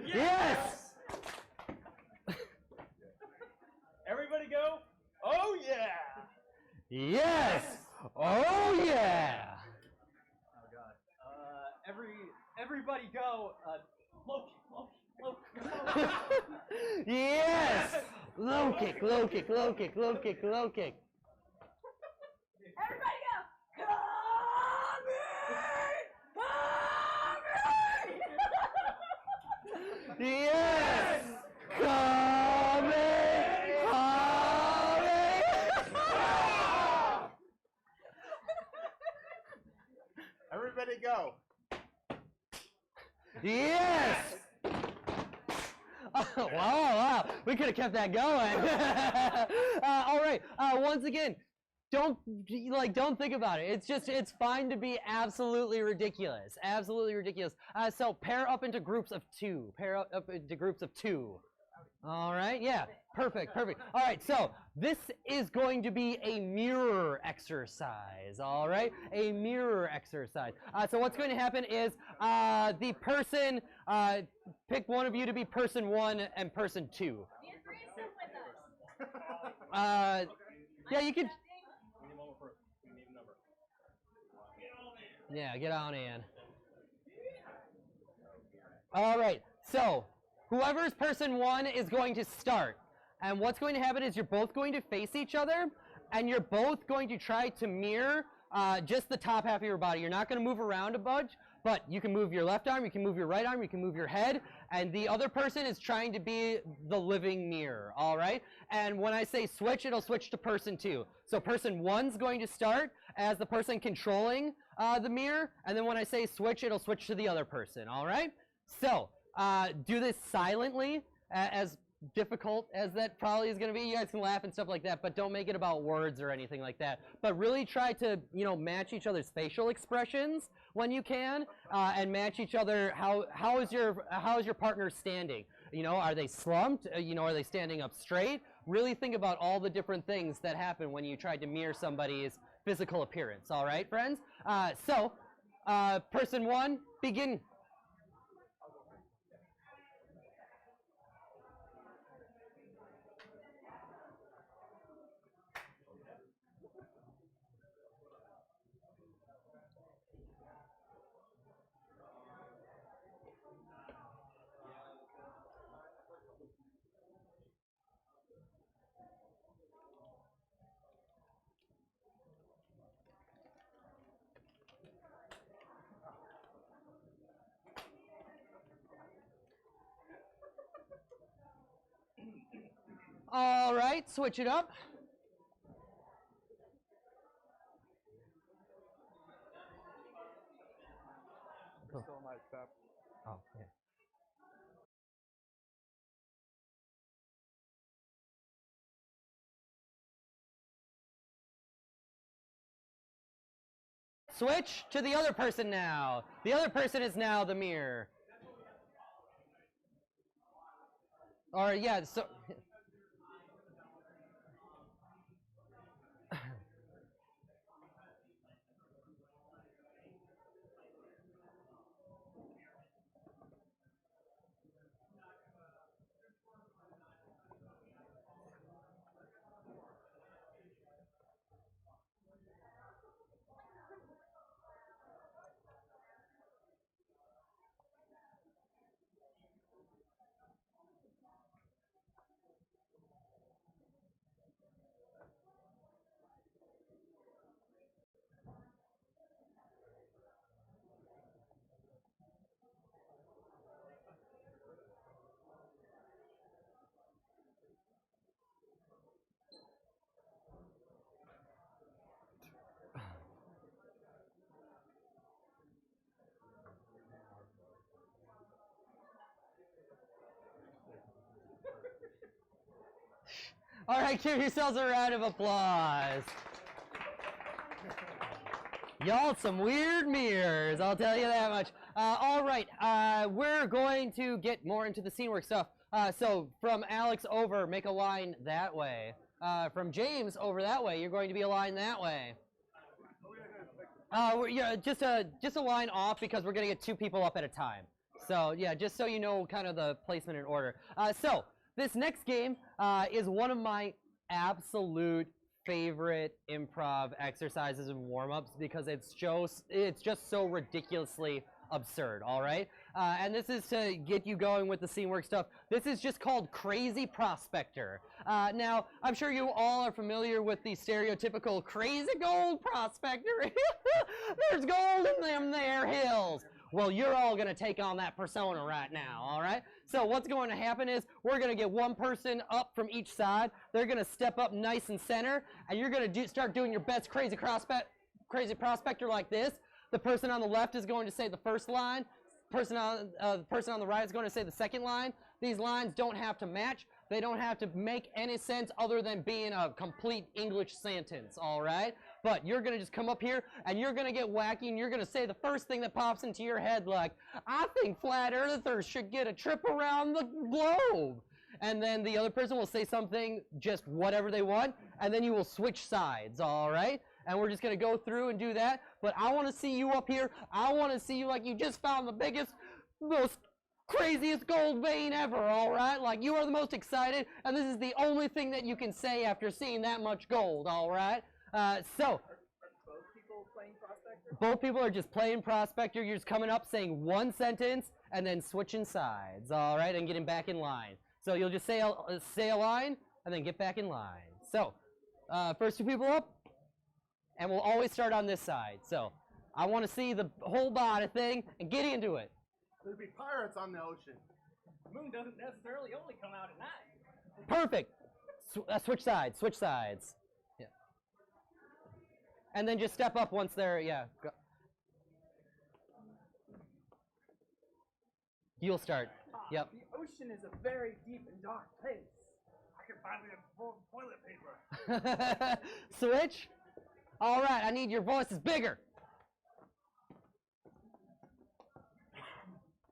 Yes! Everybody go. Oh, yeah. Yes! Oh yeah! Oh, God. Everybody go. Low kick. Yes! Low kick, low kick, low kick, low kick, low kick. Everybody go! Yes! Coming! Coming! Everybody go. Yes! Oh, wow, we could have kept that going. All right, once again, don't think about it. It's fine to be absolutely ridiculous. Absolutely ridiculous. So pair up into groups of two. Pair up into groups of two. All right, yeah, perfect, perfect. All right, so this is going to be a mirror exercise, all right? A mirror exercise. So what's going to happen is the person, pick one of you to be person 1 and person 2. The threesome with us. Yeah, you could, We need one more person. We need a number. yeah, get on in. All right, so whoever's person 1 is going to start. And what's going to happen is you're both going to face each other, and you're both going to try to mirror just the top half of your body. You're not going to move around a bunch, but you can move your left arm, you can move your right arm, you can move your head, and the other person is trying to be the living mirror, all right? And when I say switch, it'll switch to person 2. So person 1's going to start as the person controlling the mirror, and then when I say switch, it'll switch to the other person, all right? So, do this silently, as difficult as that probably is going to be. You guys can laugh and stuff like that, but don't make it about words or anything like that. But really try to, you know, match each other's facial expressions when you can, and match each other. How is your partner standing? You know, are they slumped? You know, are they standing up straight? Really think about all the different things that happen when you try to mirror somebody's physical appearance. All right, friends? So, person 1, begin. All right, switch it up. Still my step. Oh, yeah. Switch to the other person now. The other person is now the mirror. Or, yeah, so... All right, give yourselves a round of applause. Y'all some weird mirrors, I'll tell you that much. All right, we're going to get more into the scene work stuff. So from Alex over, make a line that way. From James over that way, you're going to be a line that way. Yeah, just a line off because we're going to get 2 people up at a time. So yeah, just so you know kind of the placement and order. So this next game is one of my absolute favorite improv exercises and warm-ups because it's just so ridiculously absurd, all right? And this is to get you going with the scene work stuff. This is just called Crazy Prospector. Now, I'm sure you all are familiar with the stereotypical crazy gold prospector. There's gold in them there hills. Well, you're all going to take on that persona right now, all right? So what's going to happen is we're going to get one person up from each side. They're going to step up nice and center, and you're going to start doing your best crazy prospector like this. The person on the left is going to say the first line. The person on the right is going to say the second line. These lines don't have to match. They don't have to make any sense other than being a complete English sentence, all right? But you're going to just come up here, and you're going to get wacky, and you're going to say the first thing that pops into your head, like, I think flat earthers should get a trip around the globe. and then the other person will say something, just whatever they want, and then you will switch sides, all right? And we're just going to go through and do that, but I want to see you up here. I want to see you like you just found the biggest, most craziest gold vein ever, all right? Like you are the most excited, and this is the only thing that you can say after seeing that much gold, all right? So, Both people playing Prospector? both people are just playing Prospector. You're just coming up, saying one sentence, and then switching sides, all right, and getting back in line. So you'll just say a line, and then get back in line. So, first two people up, and we'll always start on this side. So, I want to see the whole body thing, and get into it. There'd be pirates on the ocean. The moon doesn't necessarily only come out at night. Perfect. Switch sides, switch sides. Yeah. And then just step up once they're, yeah. Go. You'll start. Yep. The ocean is a very deep and dark place. I can finally afford toilet paper. Switch. All right, I need your voices bigger.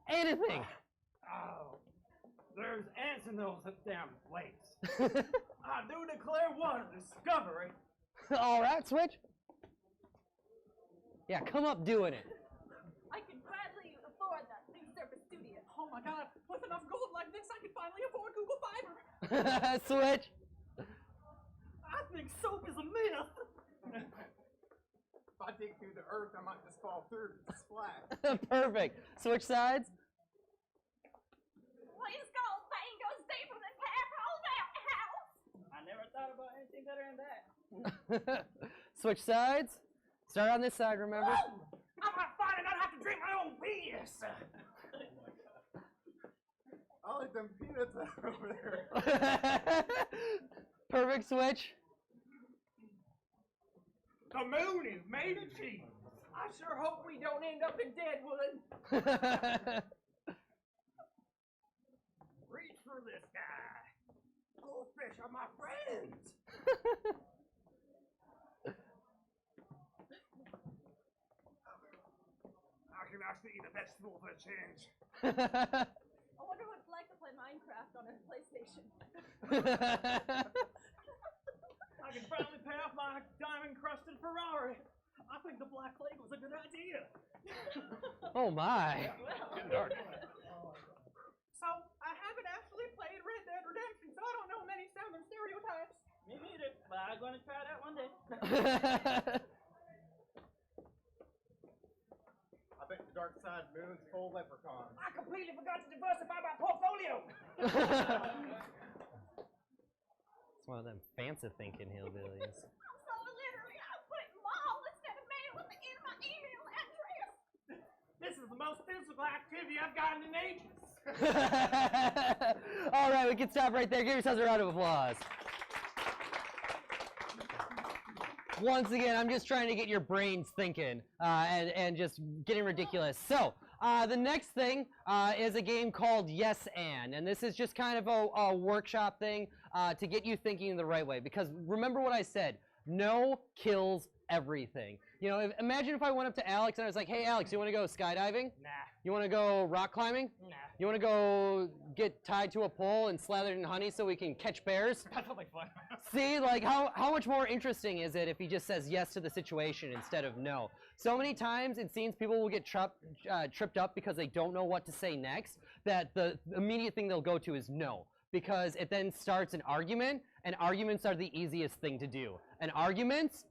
Anything. Oh, there's ants in those damn lakes. I do declare war of discovery. All right, switch. Yeah, come up doing it. I can gladly afford that new service studio. Oh my god, with enough gold like this, I can finally afford Google Fiber. Switch. I think soap is a myth. If I dig through the earth, I might just fall through. Splat. Perfect. Switch sides. Please gold vein goes deeper than Carol's outhouse. I never thought about anything better than that. Switch sides. Start on this side, remember? I might finally not have to drink my own piss. I like them peanuts over there. Perfect switch. The moon is made of cheese. I sure hope we don't end up in Deadwood. Reach for the sky. Goldfish are my friends. I can actually eat a vegetable for a change. I wonder what it's like to play Minecraft on a PlayStation. I can finally pay off my diamond-crusted Ferrari. I think the Black Plague was a good idea. Oh my. Getting dark. So, I haven't actually played Red Dead Redemption, so I don't know many Southern stereotypes. Me neither, but I'm gonna try that one day. I bet the dark side moon's full leprechauns. I completely forgot to diversify my portfolio. It's one of them fancy thinking hillbillies. I'm so literally, I put mall instead of mail at the end of my email address. This is the most physical activity I've gotten in ages. All right, we can stop right there. Give yourselves a round of applause. Once again, I'm just trying to get your brains thinking and just getting ridiculous. So, the next thing is a game called Yes and this is just kind of a workshop thing to get you thinking the right way. Because remember what I said, no kills everything. You know, imagine if I went up to Alex and I was like, hey Alex, you want to go skydiving? Nah. You want to go rock climbing? Nah. You want to go get tied to a pole and slathered in honey so we can catch bears? That'll be fun. See, like how much more interesting is it if he just says yes to the situation instead of no? So many times it seems people will get tripped up because they don't know what to say next, that the immediate thing they'll go to is no, because it then starts an argument, and arguments are the easiest thing to do. And arguments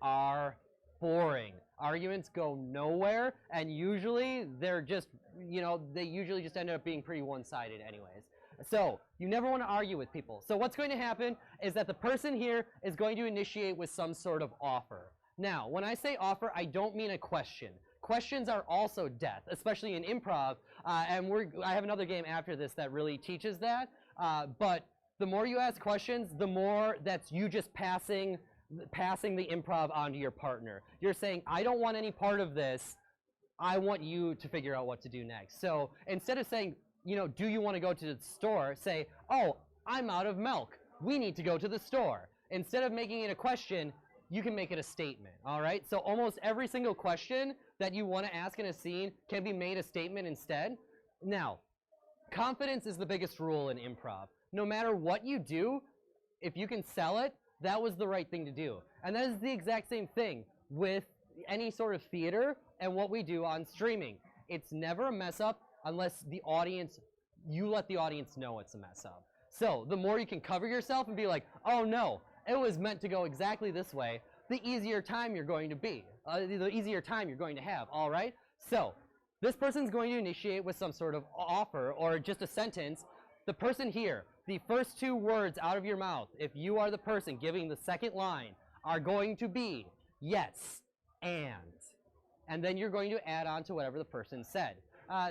are boring. Arguments go nowhere, and usually they're just, you know, they usually just end up being pretty one-sided anyways. So, you never want to argue with people. So what's going to happen is that the person here is going to initiate with some sort of offer. Now, when I say offer, I don't mean a question. Questions are also death, especially in improv, and I have another game after this that really teaches that, but the more you ask questions, the more that's you just passing the improv onto your partner. You're saying, I don't want any part of this, I want you to figure out what to do next. So instead of saying, you know, do you want to go to the store, say, oh, I'm out of milk, we need to go to the store. Instead of making it a question, you can make it a statement, all right? So almost every single question that you want to ask in a scene can be made a statement instead. Now, confidence is the biggest rule in improv. no matter what you do, if you can sell it, that was the right thing to do. And that is the exact same thing with any sort of theater and what we do on streaming. It's never a mess up unless you let the audience know it's a mess up. So the more you can cover yourself and be like, oh no, it was meant to go exactly this way, the easier time you're going to be, the easier time you're going to have, all right? So this person's going to initiate with some sort of offer or just a sentence. The person here, the first 2 words out of your mouth, if you are the person giving the second line, are going to be yes, and then you're going to add on to whatever the person said.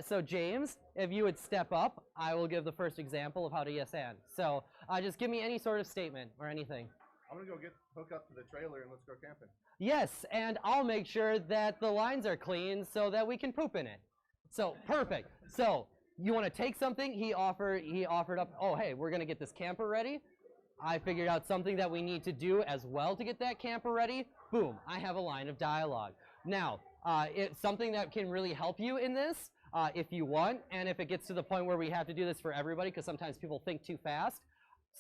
So James, if you would step up, I will give the first example of how to yes and. So just give me any sort of statement or anything. I'm gonna go hook up to the trailer and let's go camping. Yes, and I'll make sure that the lines are clean so that we can poop in it. So perfect. So you want to take something? He offered up. Oh, hey, we're gonna get this camper ready. I figured out something that we need to do as well to get that camper ready. Boom, I have a line of dialogue. Now, it's something that can really help you in this if you want, and if it gets to the point where we have to do this for everybody, because sometimes people think too fast,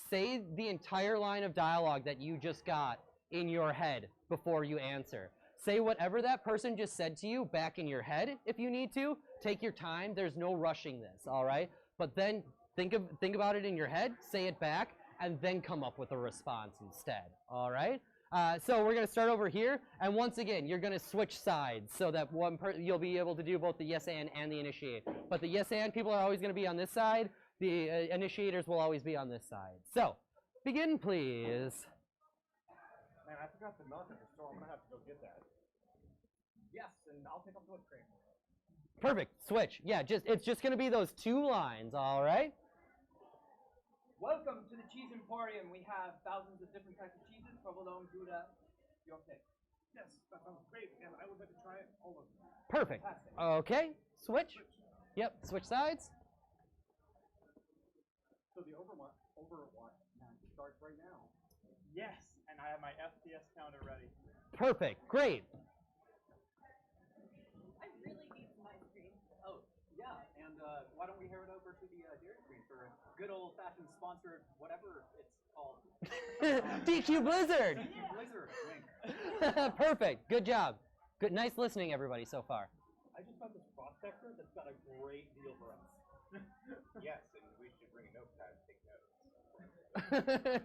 say the entire line of dialogue that you just got in your head before you answer. Say whatever that person just said to you back in your head if you need to. Take your time. There's no rushing this, all right? But then think about it in your head, say it back, and then come up with a response instead, all right? So we're going to start over here, and once again, you're going to switch sides so that you'll be able to do both the yes and the initiate. But the yes and people are always going to be on this side. The initiators will always be on this side. So, begin, please. Man, I forgot the milk at the store. I'm gonna have to go get that. Yes, and I'll pick up the whipped cream. Perfect. Switch. Yeah, it's just going to be those 2 lines, all right? Welcome to the Cheese Emporium. We have thousands of different types of cheeses, provolone, Gouda, your pick. Yes, that sounds great, and I would like to try all of them. Perfect. Fantastic. Okay, switch. Yep, switch sides. So the Overwatch match starts right now. Yes, and I have my FPS counter ready. Perfect. Great. I really need some ice cream. Oh, yeah, and why don't we head over to the Dairy Queen for a good old-fashioned sponsored whatever it's called. DQ Blizzard. DQ Blizzard. Wink. Perfect. Good job. Good. Nice listening, everybody, so far. I just found this prospector that's got a great deal for us. Yes, and we should bring a notepad to take notes.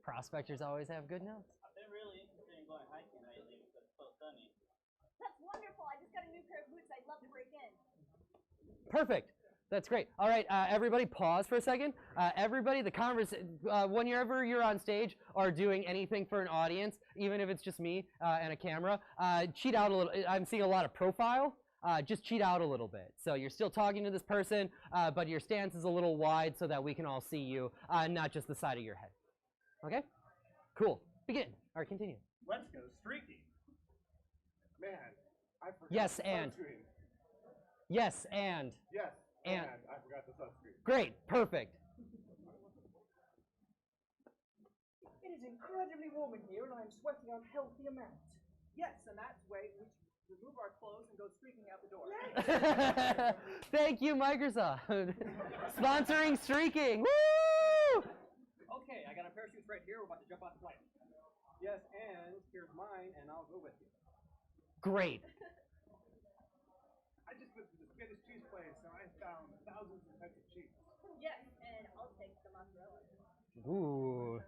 Prospectors always have good notes. I've been really interested in going hiking lately because it's so sunny. That's wonderful. I just got a new pair of boots I'd love to break in. Perfect. That's great. All right, everybody pause for a second. Everybody, whenever you're on stage or doing anything for an audience, even if it's just me and a camera, cheat out a little. I'm seeing a lot of profile. Just cheat out a little bit. So you're still talking to this person, but your stance is a little wide so that we can all see you, not just the side of your head. Okay? Cool. Begin. Or continue. Let's go streaking. Man, I forgot Yes, the and. sunscreen. Yes, and. Yes, And. I forgot the sunscreen. Great. Perfect. It is incredibly warm in here, and I am sweating a healthy amount. Yes, and that's why we should remove our clothes and go streaking out the door. Thank you, Microsoft. Sponsoring streaking. Woo! Okay, I got a parachute right here. We're about to jump off the plane. Yes, and here's mine, and I'll go with you. Great. I just went to the Spanish cheese place and I found thousands of types of cheese. Yes, and I'll take the mozzarella. Ooh.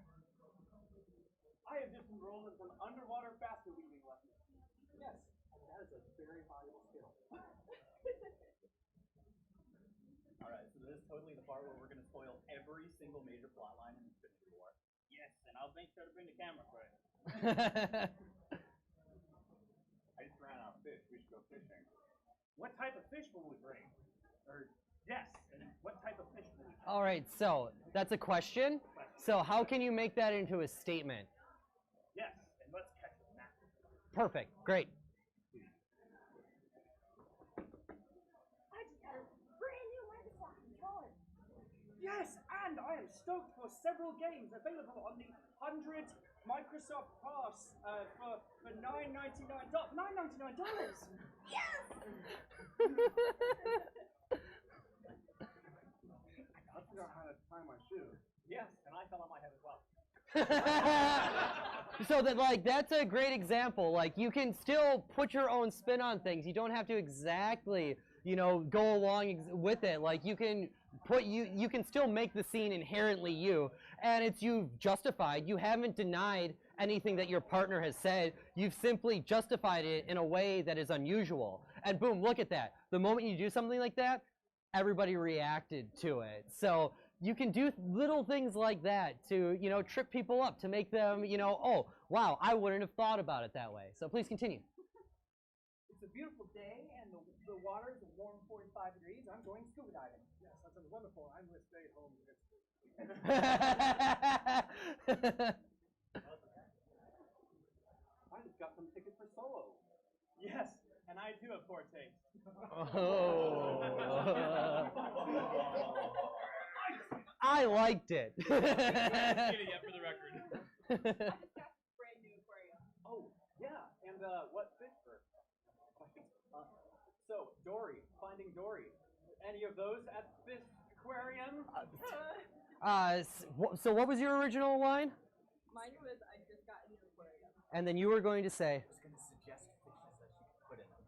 I have just enrolled in some underwater basket weaving lessons. Yes, that is a very valuable skill. All right, so this is totally the part where we're going to spoil every single major plot line in Infinity War. Yes, and I'll make sure to bring the camera for it. I just ran out of fish. We should go fishing. What type of fish will we bring? Or yes, and what type of fish will we bring? All right, so that's a question. So how can you make that into a statement? Yes, and let's catch a gnat. Perfect. Great. I just got a brand new Microsoft controller. Yes, and I am stoked for several games available on the 100 Microsoft Pass for $9.99. Yes! I forgot how to time my shoe. Yes, and I fell on my head as well. So that, like, that's a great example. Like, you can still put your own spin on things. You don't have to exactly, you know, go along with it. Like, you can you can still make the scene inherently you, and it's you've justified. You haven't denied anything that your partner has said. You've simply justified it in a way that is unusual. And boom, look at that. The moment you do something like that, everybody reacted to it. So you can do little things like that to, you know, trip people up, to make them, you know, oh, wow, I wouldn't have thought about it that way. So please continue. It's a beautiful day, and the water is a warm 45 degrees. I'm going scuba diving. Yes, that sounds wonderful. I'm going to stay at home. I just got some tickets for Solo. Yes, and I do have poor taste. Oh. I liked it. I haven't seen it yet for the record. I just got brand new aquarium. Oh, yeah, and what fish for? So, Dory, Finding Dory. Any of those at this aquarium? So what was your original line? Mine was, I just got a new aquarium. And then you were going to say? I was going to suggest fishes that she could put in them.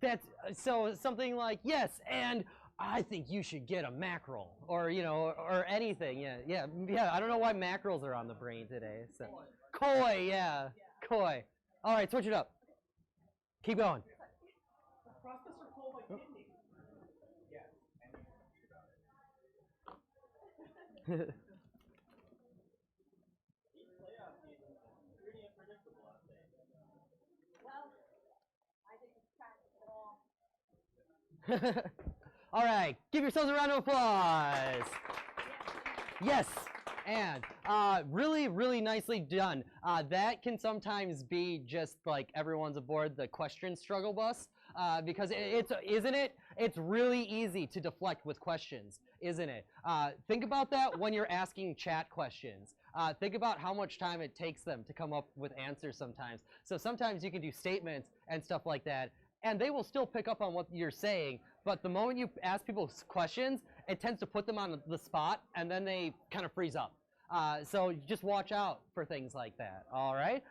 That's so something like, yes, and I think you should get a mackerel, or, you know, or anything. Yeah. I don't know why mackerels are on the brain today. So. Koi, yeah. Koi. All right, switch it up. Keep going. Prospects are cold like kidney. Yes, and you can read about it. Each playoff season is pretty unpredictable, I'd say. Well, I think it's time to fall. All right, give yourselves a round of applause. Yes, and really, really nicely done. That can sometimes be just like everyone's aboard the question struggle bus, because isn't it? It's really easy to deflect with questions, isn't it? Think about that when you're asking chat questions. Think about how much time it takes them to come up with answers sometimes. So sometimes you can do statements and stuff like that, and they will still pick up on what you're saying, but the moment you ask people questions, it tends to put them on the spot, and then they kind of freeze up. So just watch out for things like that, all right?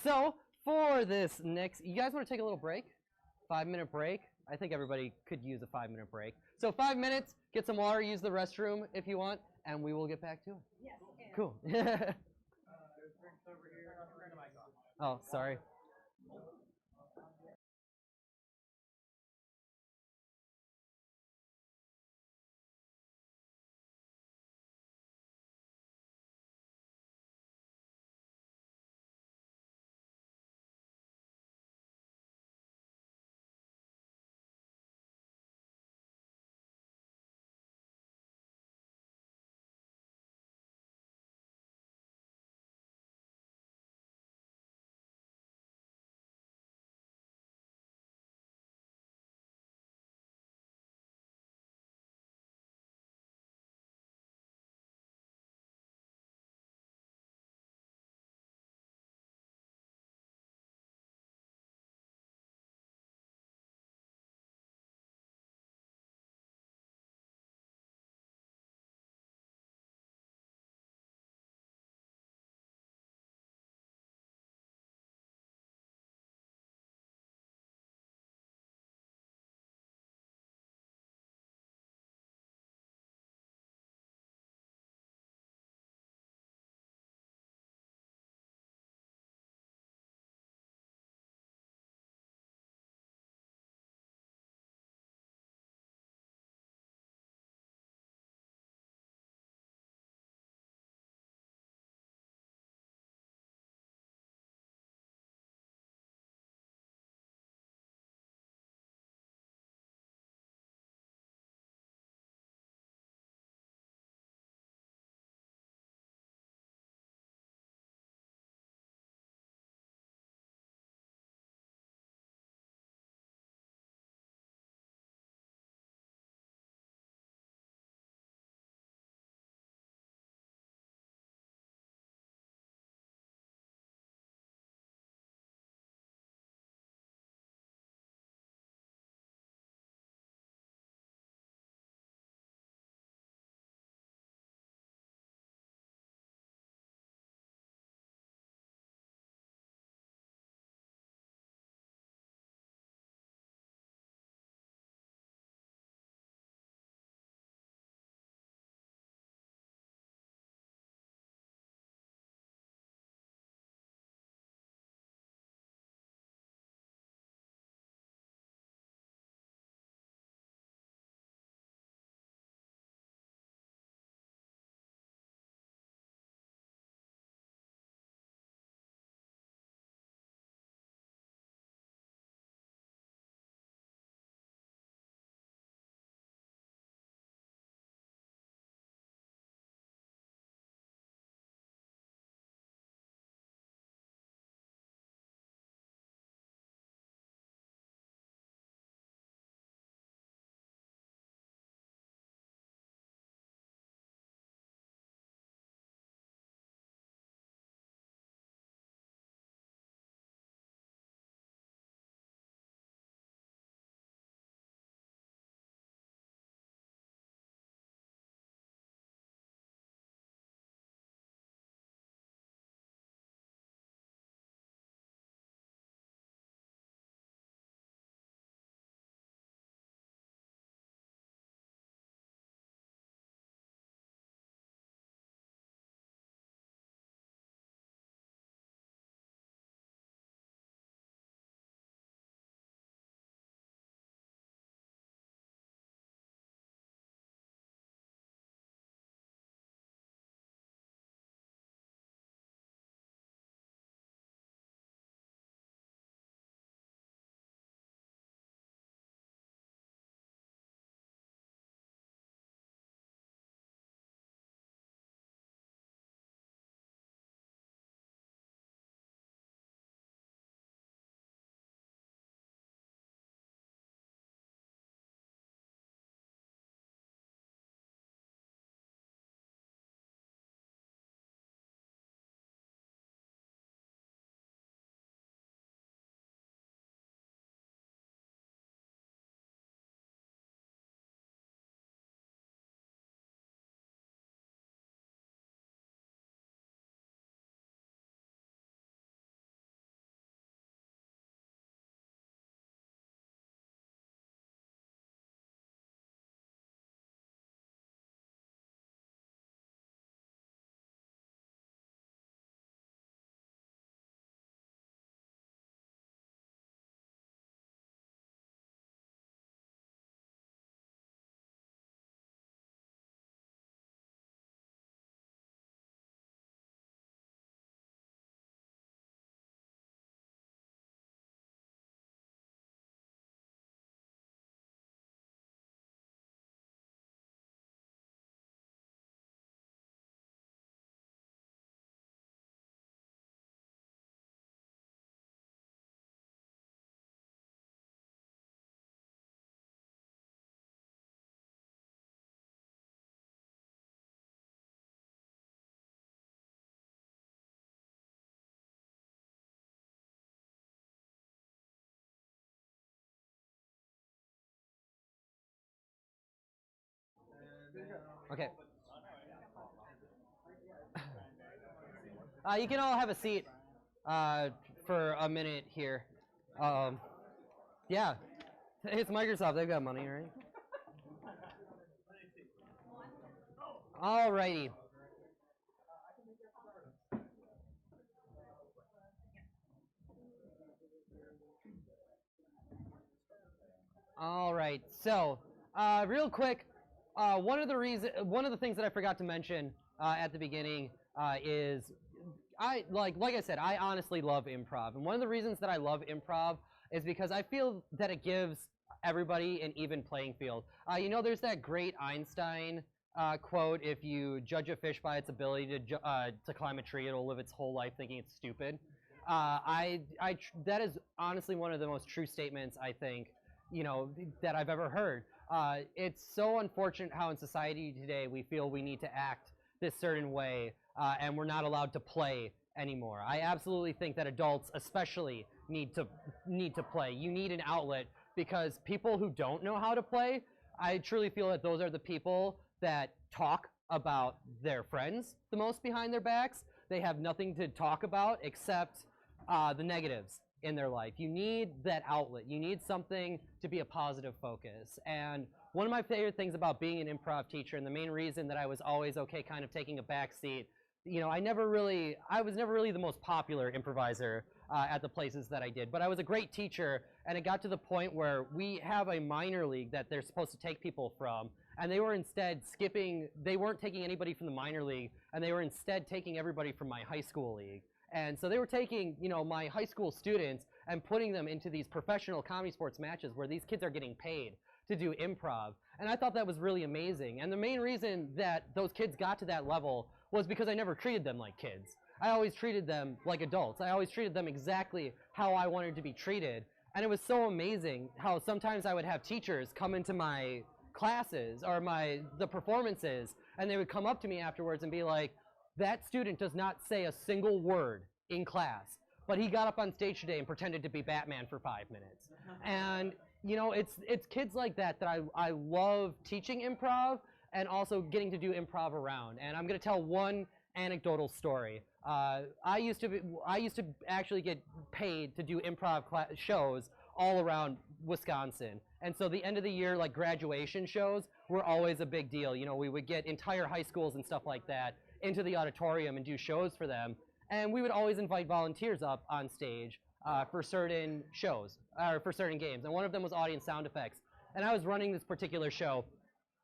So for this next, you guys want to take a little break? 5-minute break? I think everybody could use a 5-minute break. So 5 minutes, get some water, use the restroom if you want, and we will get back to it. Yes. Cool. Oh, sorry. Okay. You can all have a seat for a minute here. Yeah, it's Microsoft. They've got money, right? Alrighty. All right. So, real quick, one of the things that I forgot to mention at the beginning is like I said, I honestly love improv, and one of the reasons that I love improv is because I feel that it gives everybody an even playing field. You know, there's that great Einstein quote: "If you judge a fish by its ability to climb a tree, it'll live its whole life thinking it's stupid." That is honestly one of the most true statements I think, you know, that I've ever heard. It's so unfortunate how in society today we feel we need to act this certain way, and we're not allowed to play anymore. I absolutely think that adults especially need to play. You need an outlet, because people who don't know how to play, I truly feel that those are the people that talk about their friends the most behind their backs. They have nothing to talk about except the negatives in their life. You need that outlet. You need something to be a positive focus. And one of my favorite things about being an improv teacher, and the main reason that I was always okay kind of taking a back seat, you know, I was never really the most popular improviser at the places that I did, but I was a great teacher, and it got to the point where we have a minor league that they're supposed to take people from, and they were instead they weren't taking anybody from the minor league, and they were instead taking everybody from my high school league. And so they were taking, you know, my high school students and putting them into these professional comedy sports matches where these kids are getting paid to do improv. And I thought that was really amazing. And the main reason that those kids got to that level was because I never treated them like kids. I always treated them like adults. I always treated them exactly how I wanted to be treated. And it was so amazing how sometimes I would have teachers come into my classes or the performances, and they would come up to me afterwards and be like, "That student does not say a single word in class, but he got up on stage today and pretended to be Batman for 5 minutes." And, you know, it's kids like that I love teaching improv and also getting to do improv around. And I'm going to tell one anecdotal story. I used to actually get paid to do improv shows all around Wisconsin. And so the end of the year, like graduation shows, were always a big deal. You know, we would get entire high schools and stuff like that into the auditorium and do shows for them. And we would always invite volunteers up on stage for certain shows, or for certain games. And one of them was audience sound effects. And I was running this particular show,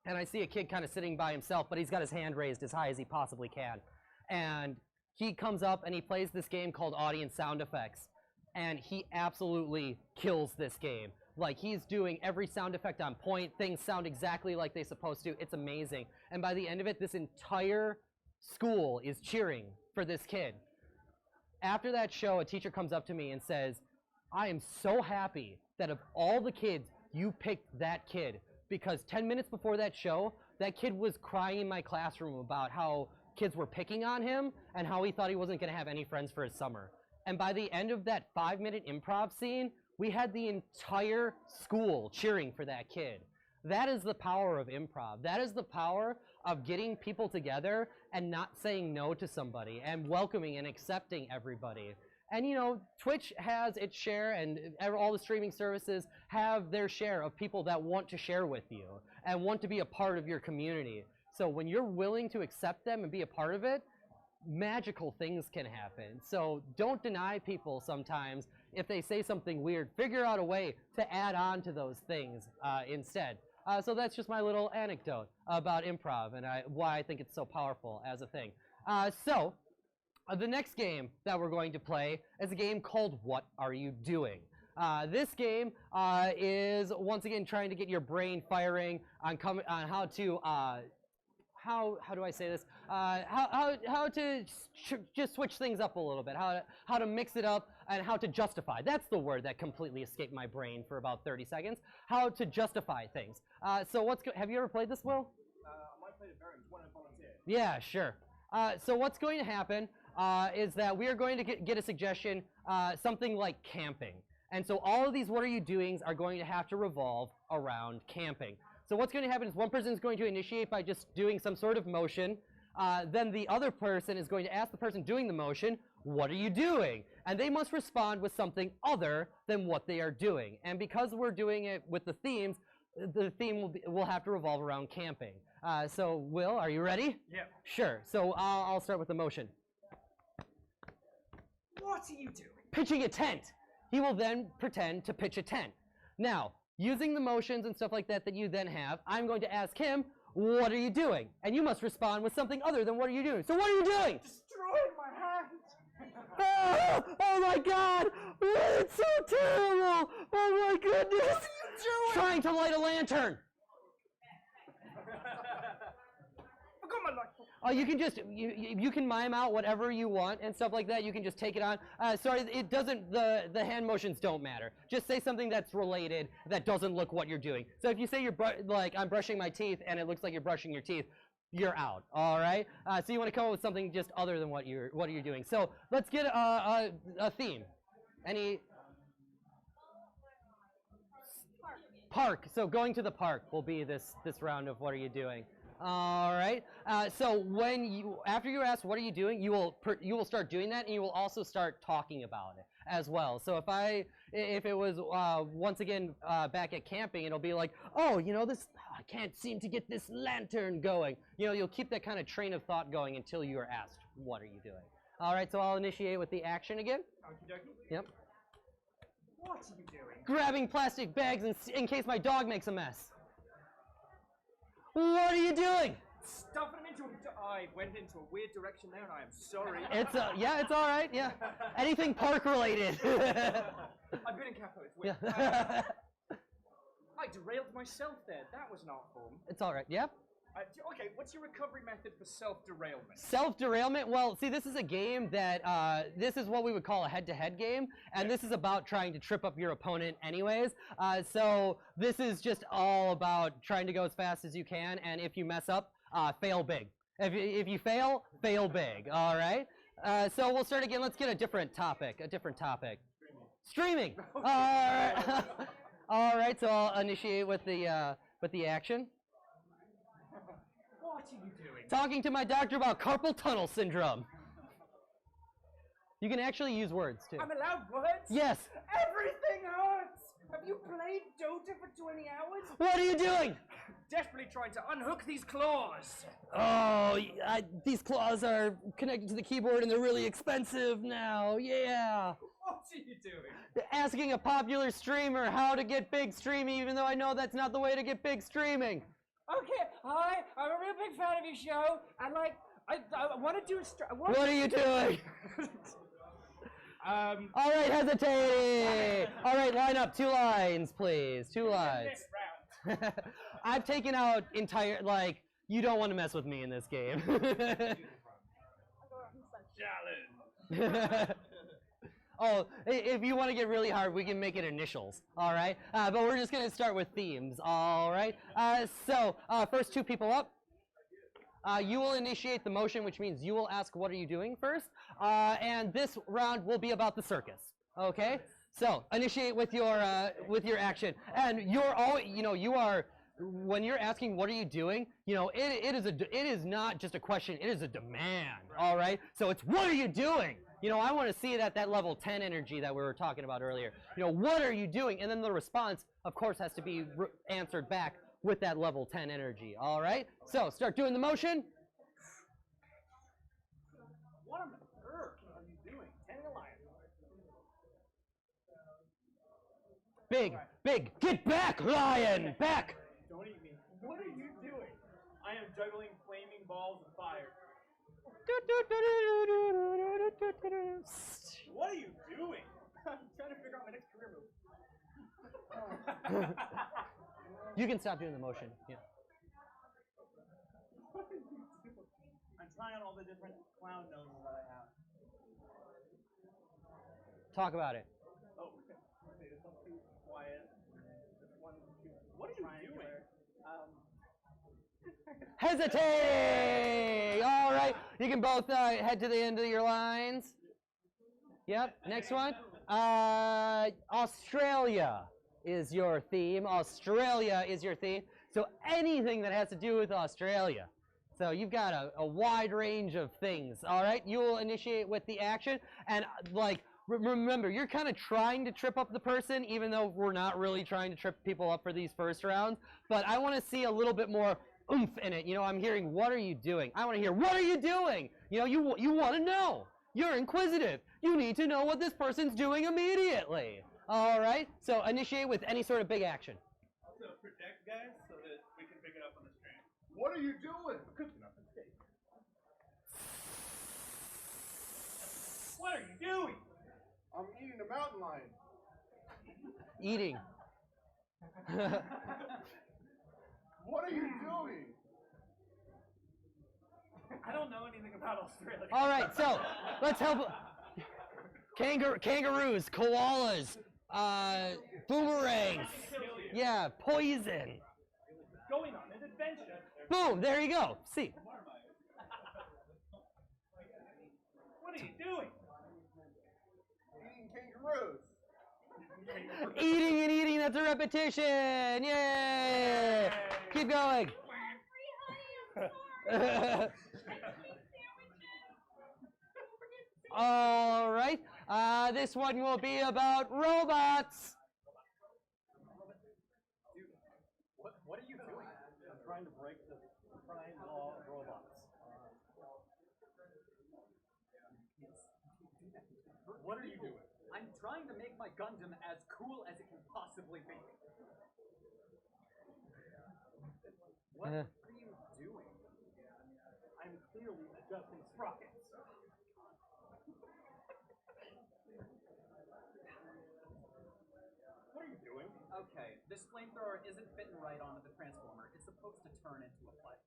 and I see a kid kind of sitting by himself, but he's got his hand raised as high as he possibly can. And he comes up and he plays this game called audience sound effects. And he absolutely kills this game. Like, he's doing every sound effect on point. Things sound exactly like they're supposed to. It's amazing. And by the end of it, this entire school is cheering for this kid. After that show, a teacher comes up to me and says, "I am so happy that of all the kids, you picked that kid, because 10 minutes before that show, that kid was crying in my classroom about how kids were picking on him and how he thought he wasn't going to have any friends for his summer." And by the end of that 5-minute improv scene, we had the entire school cheering for that kid. That is the power of improv. That is the power of getting people together and not saying no to somebody and welcoming and accepting everybody. And, you know, Twitch has its share, and all the streaming services have their share of people that want to share with you and want to be a part of your community. So when you're willing to accept them and be a part of it, magical things can happen. So don't deny people sometimes if they say something weird. Figure out a way to add on to those things instead. So that's just my little anecdote about improv and why I think it's so powerful as a thing. So the next game that we're going to play is a game called What Are You Doing? This game is once again trying to get your brain firing on how to how do I say this? How to just switch things up a little bit, how to mix it up, and how to justify. That's the word that completely escaped my brain for about 30 seconds. How to justify things. So have you ever played this, Will? I might play it very much when I volunteer. Yeah, sure. So what's going to happen is that we are going to get a suggestion, something like camping. And so all of these What Are You Doings are going to have to revolve around camping. So what's going to happen is one person is going to initiate by just doing some sort of motion. Then the other person is going to ask the person doing the motion, what are you doing? And they must respond with something other than what they are doing. And because we're doing it with the themes, the theme will have to revolve around camping. So Will, are you ready? Yeah. Sure. So I'll start with the motion. What are you doing? Pitching a tent. He will then pretend to pitch a tent. Now, using the motions and stuff like that that you then have, I'm going to ask him, what are you doing? And you must respond with something other than what are you doing. So what are you doing? Destroying my hand. Oh my God! It's so terrible! Oh my goodness! What are you doing? Trying to light a lantern. I got my life. You can just you can mime out whatever you want and stuff like that. You can just take it on. Sorry, it doesn't. The hand motions don't matter. Just say something that's related that doesn't look what you're doing. So if you say you're like I'm brushing my teeth and it looks like you're brushing your teeth, you're out. All right. So you want to come up with something just other than what you're doing. So let's get a theme. Any park. So going to the park will be this round of what are you doing. All right. So after you ask what are you doing, you will start doing that, and you will also start talking about it as well. So if it was once again back at camping, it'll be like, oh, I can't seem to get this lantern going. You'll keep that kind of train of thought going until you are asked what are you doing. All right. So I'll initiate with the action again. Okie dokie. Yep. What are you doing? Grabbing plastic bags in case my dog makes a mess. What are you doing? Stuffing him into I went into a weird direction there, and I am sorry. It's all right. Yeah. Anything park related. I've been in Capo. It's weird. Yeah. I derailed myself there. That was an art form. It's all right. Yep. Okay, what's your recovery method for self-derailment? Self-derailment? Well, see, this is a game that, this is what we would call a head-to-head game, and this is about trying to trip up your opponent anyways. So this is just all about trying to go as fast as you can, and if you mess up, fail big. If you fail big, all right? So we'll start again. Let's get a different topic. Streaming. All right. All right, so I'll initiate with the action. What are you doing? Talking to my doctor about carpal tunnel syndrome. You can actually use words, too. I'm allowed words? Yes. Everything hurts! Have you played Dota for 20 hours? What are you doing? Desperately trying to unhook these claws. Oh, these claws are connected to the keyboard and they're really expensive now. Yeah. What are you doing? Asking a popular streamer how to get big streaming, even though I know that's not the way to get big streaming. Okay, hi, I'm a real big fan of your show, and I want to do a What are you doing? All right, hesitating. All right, line up 2 lines, please. 2 lines. This round. I've taken out you don't want to mess with me in this game. Challenge. Oh, if you want to get really hard, we can make it initials, all right? But we're just going to start with themes, all right? So first 2 people up. You will initiate the motion, which means you will ask, what are you doing first? And this round will be about the circus, okay? So initiate with your action. And you are, when you're asking, what are you doing? It is not just a question, it is a demand, all right? So it's, what are you doing? I want to see it at that level 10 energy that we were talking about earlier. What are you doing? And then the response, of course, has to be answered back with that level 10 energy. All right? So start doing the motion. What on earth are you doing? Tending a lion. Big. Get back, lion! Back! Don't eat me. What are you doing? I am juggling flaming balls of fire. What are you doing? I'm trying to figure out my next career move. You can stop doing the motion. Yeah. I'm trying all the different clown noses that I have. Talk about it. Oh, okay, this one's too quiet. This one's too. What are you doing? Hesitate! All right. You can both head to the end of your lines. Yep. Next one. Australia is your theme. Australia is your theme. So anything that has to do with Australia. So you've got a wide range of things, all right? You will initiate with the action, and like, remember, you're kind of trying to trip up the person, even though we're not really trying to trip people up for these first rounds, but I want to see a little bit more oomph in it. You know, I'm hearing, what are you doing? I want to hear, what are you doing? You know, you want to know. You're inquisitive. You need to know what this person's doing immediately. All right? So initiate with any sort of big action. Also protect guys so that we can pick it up on the stream. What are you doing? Cooking up a steak. What are you doing? I'm eating a mountain lion. Eating. What are you doing? I don't know anything about Australia. All right, so let's help. Kangaroos, koalas, boomerangs. Yeah, poison. Going on an adventure. Boom, there you go. See. What are you doing? Eating kangaroos. Eating and eating, that's a repetition. Yay! Keep going. All right, this one will be about robots. Dude, what are you doing? I'm trying to break the prime law of robots. What are you doing? I'm trying to make my Gundam as cool as it can possibly be. What are you doing? I'm clearly adjusting sprockets. What are you doing? Okay, this flamethrower isn't fitting right onto the transformer. It's supposed to turn into a pipe.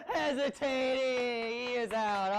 Hesitating, he is out.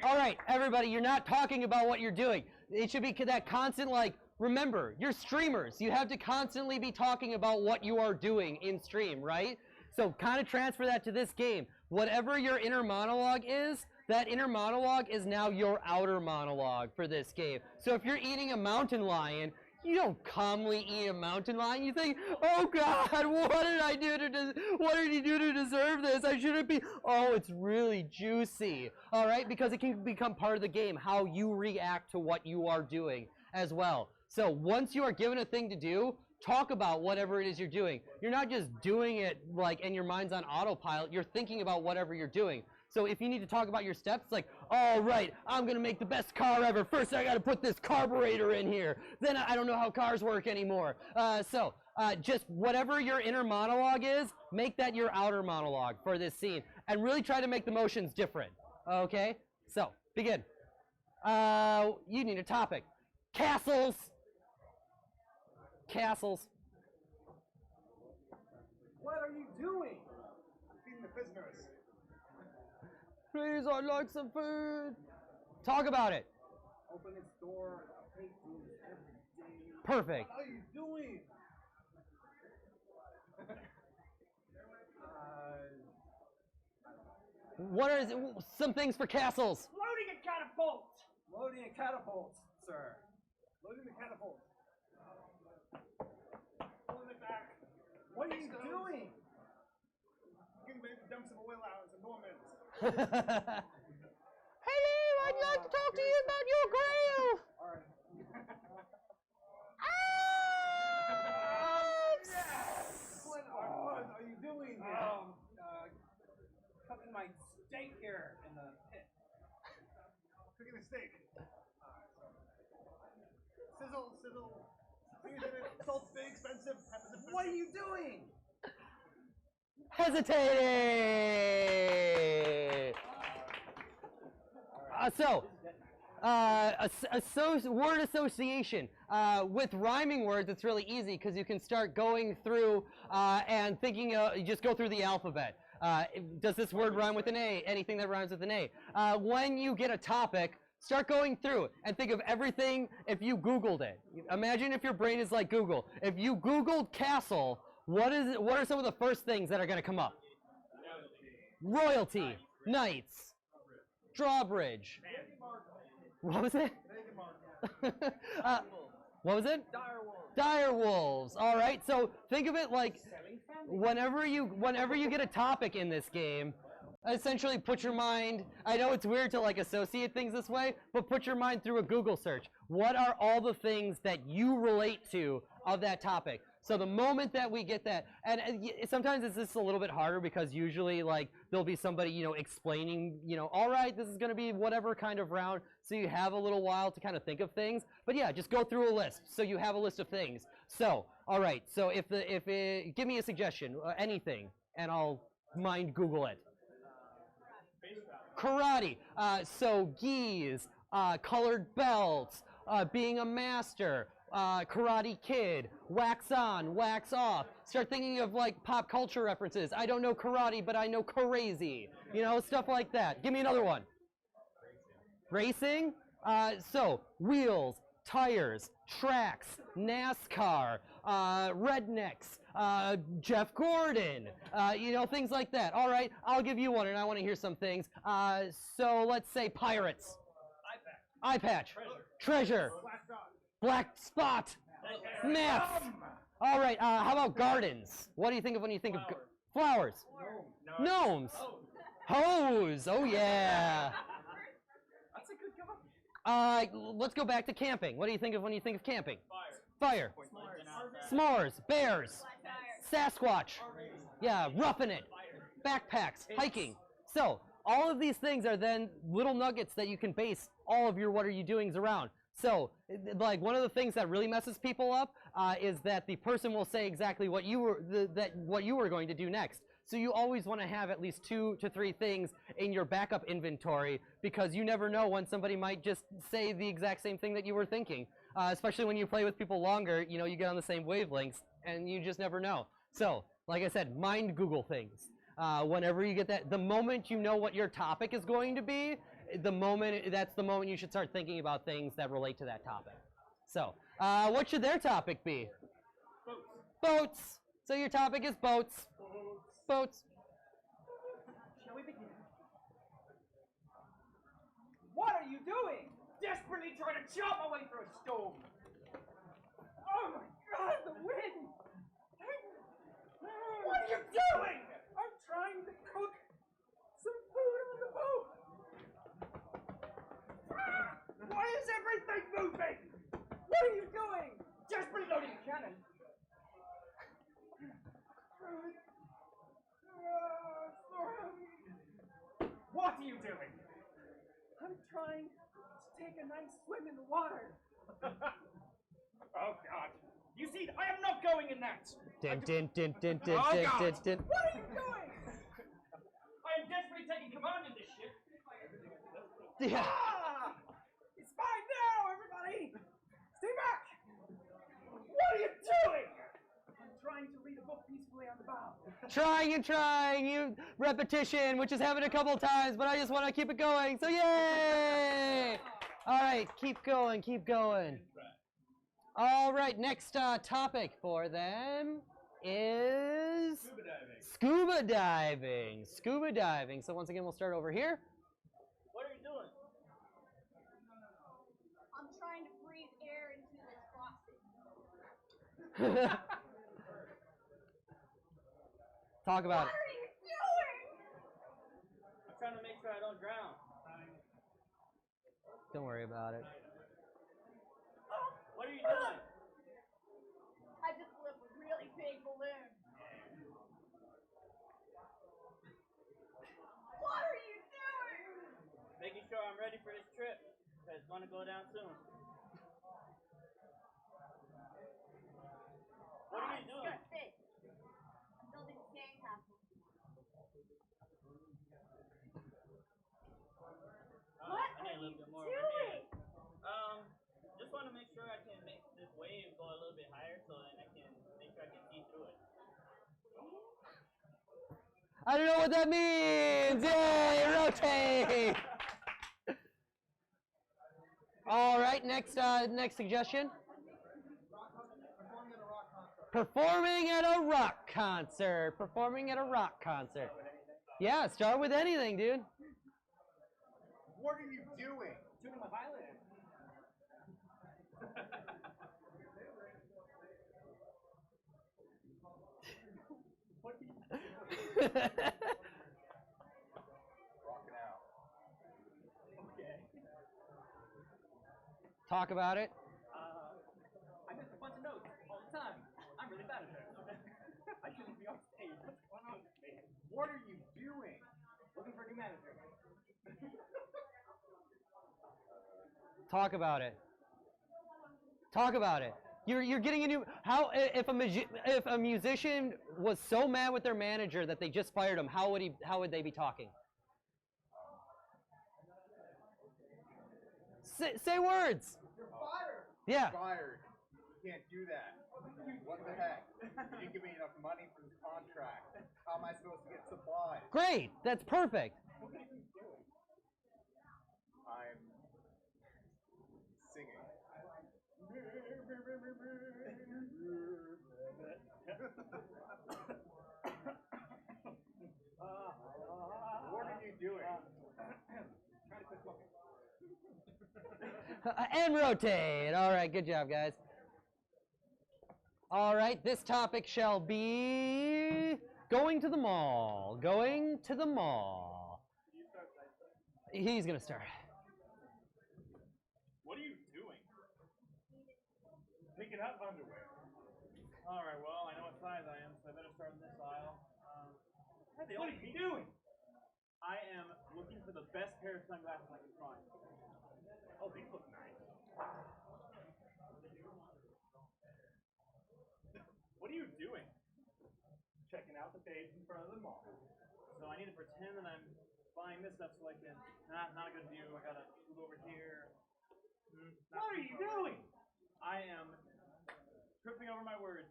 All right, everybody, you're not talking about what you're doing. It should be that constant, like, remember, you're streamers. You have to constantly be talking about what you are doing in stream, right? So kind of transfer that to this game. Whatever your inner monologue is, that inner monologue is now your outer monologue for this game. So if you're eating a mountain lion, you don't calmly eat a mountain lion. You think, oh God, what did I do what did he do to deserve this? I shouldn't be. Oh, it's really juicy. All right, because it can become part of the game, how you react to what you are doing as well. So once you are given a thing to do, talk about whatever it is you're doing. You're not just doing it like, and your mind's on autopilot. You're thinking about whatever you're doing. So if you need to talk about your steps, like, all right, I'm going to make the best car ever. First, I got to put this carburetor in here. Then I don't know how cars work anymore. Just whatever your inner monologue is, make that your outer monologue for this scene. And really try to make the motions different. Okay? So, begin. You need a topic. Castles. Castles. What are you doing? Feeding the prisoners. Please, I'd like some food. Talk about it. Open its door. I hate doing this every day. Perfect. What are you doing? What are some things for castles? Loading a catapult! Loading a catapult, sir. Loading the catapult. Pulling it back. What are you doing? Getting ready to dump some oil out as a Norman. Hello, I'd like to talk to you about your grave. Alright. What are you doing here? Cooking my steak here in the pit. Cooking a steak. Sizzle, sizzle. Season it. Salt's big, expensive. What are you doing? Hesitating. Word association. With rhyming words, it's really easy because you can start going through and thinking, you just go through the alphabet. Does this word rhyme with an A? Anything that rhymes with an A. When you get a topic, start going through and think of everything if you Googled it. Imagine if your brain is like Google. If you Googled castle, what are some of the first things that are going to come up? Royalty, knights, drawbridge. What was it? What was it? Dire wolves. Dire wolves. All right. So think of it like whenever you get a topic in this game, essentially put your mind. I know it's weird to like associate things this way, but put your mind through a Google search. What are all the things that you relate to of that topic? So the moment that we get that, and sometimes it's just a little bit harder because usually like there'll be somebody, you know, explaining, you know, all right, this is going to be whatever kind of round, so you have a little while to kind of think of things. But yeah, just go through a list so you have a list of things. So, all right, so give me a suggestion, anything, and I'll mind Google it. Karate. So gis, colored belts, being a master. Karate Kid, wax on, wax off. Start thinking of like pop culture references. I don't know karate, but I know crazy. You know, stuff like that. Give me another one. Racing? So wheels, tires, tracks, NASCAR, rednecks, Jeff Gordon, you know, things like that. All right, I'll give you one, and I want to hear some things. So let's say pirates. Eye patch. Treasure. Black spot. Math. All right. How about gardens? What do you think of when you think of flowers? Gnomes. Hose. Oh yeah. That's a good go. Let's go back to camping. What do you think of when you think of camping? Fire. S'mores. Bears. Sasquatch. Yeah. Roughing it. Backpacks. Hiking. So all of these things are then little nuggets that you can base all of your what are you doings around. So, like, one of the things that really messes people up is that the person will say exactly what you were going to do next. So you always want to have at least 2 to 3 things in your backup inventory because you never know when somebody might just say the exact same thing that you were thinking. Especially when you play with people longer, you know, you get on the same wavelengths, and you just never know. So, like I said, mind Google things. Whenever you get that, the moment you know what your topic is going to be, that's the moment you should start thinking about things that relate to that topic. So, what should their topic be? Boats. So your topic is boats. Boats. Shall we begin? What are you doing? Desperately trying to chop my way through a storm. Oh my God, the wind! What are you doing? I'm trying to cook some food on the boat. Why is everything moving? What are you doing? Desperately loading a cannon. What are you doing? I'm trying to take a nice swim in the water. Oh God! You see, I am not going in that. Din din din din din Oh, din God. din din. What are you doing? I am desperately taking command of this ship. Yeah. Ah! It's fine now, everybody! Stay back! What are you doing? I'm trying to read a book peacefully on the bow. Trying and trying, you repetition, which has happened a couple of times, but I just want to keep it going. So yay! All right, keep going, keep going. All right, next topic for them is scuba diving. Scuba diving. So once again, we'll start over here. What are you doing? I'm trying to breathe air into this faucet. Talk about What it. are you doing? I'm trying to make sure I don't drown. Don't worry about it. What are you doing? I just blew up a really big balloon. What are you doing? Making sure I'm ready for this trip, because it's going to go down soon. What are you doing? Good fish. I'm building a sandcastle. What I need are a little you bit more doing? over here. Just want to make sure I can make this wave go a little bit higher, so then I can make sure I can see through it. I don't know what that means. Yay, rotate. All right, next suggestion. Performing at a rock concert. Performing at a rock concert. Yeah, start with anything, dude. What are you doing? Tuning my violin. Rocking out. Okay. Talk about it. I make a bunch of notes all the time. I'm really bad at it. I shouldn't be on stage. What's going on with me? What are you doing? Looking for a new manager. Talk about it. Talk about it. You're getting a new. How if a musician was so mad with their manager that they just fired him, how would they be talking? Say words. You're fired. Yeah. Fired. You can't do that. What the heck? You didn't give me enough money for this contract. How am I supposed to get supplies? Great. That's perfect. What are you doing? I'm singing. What are you doing? Trying to quit smoking. And rotate. All right. Good job, guys. All right. This topic shall be going to the mall. Going to the mall. He's gonna start. What are you doing? Picking up underwear. Alright, well, I know what size I am, so I better start in this aisle. What are you doing? I am looking for the best pair of sunglasses I can find. Oh, these look nice. What are you doing? Checking out the page in front of the mall. So I need to pretend that I'm buying this stuff so I can... not a good view. I gotta move over here. What are you doing? I am tripping over my words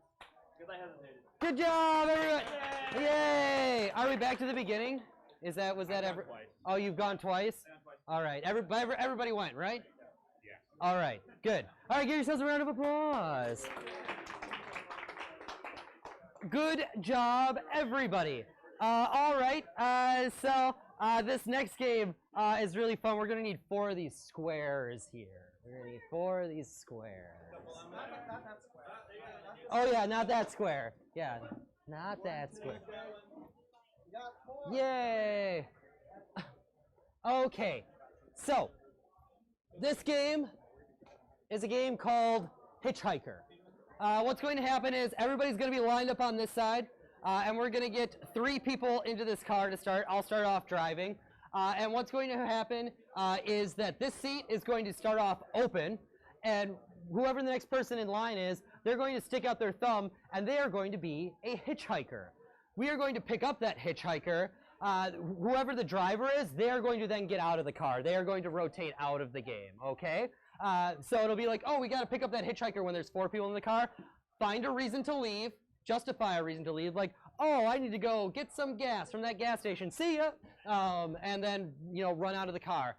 because I hesitated. Good job, everyone! Yay! Are we back to the beginning? Was that ever? Twice. Oh, you've gone twice? Yeah, twice. All right. Everybody went, right? Yeah. All right. Good. All right. Give yourselves a round of applause. Good job, everybody. All right. So this next game is really fun. We're gonna need 4 of these squares here. We're gonna need 4 of these squares. Not that square. Oh yeah, not that square. Yeah, not that square. You got 4. Yay! Okay, so this game is a game called Hitchhiker. What's going to happen is everybody's going to be lined up on this side, and we're going to get 3 people into this car to start. I'll start off driving. And what's going to happen is that this seat is going to start off open, and whoever the next person in line is, they're going to stick out their thumb, and they are going to be a hitchhiker. We are going to pick up that hitchhiker. Whoever the driver is, they are going to then get out of the car. They are going to rotate out of the game, okay? So it'll be like, oh, we got to pick up that hitchhiker when there's 4 people in the car. Find a reason to leave. Justify a reason to leave. Like, oh, I need to go get some gas from that gas station. See ya. And then, run out of the car.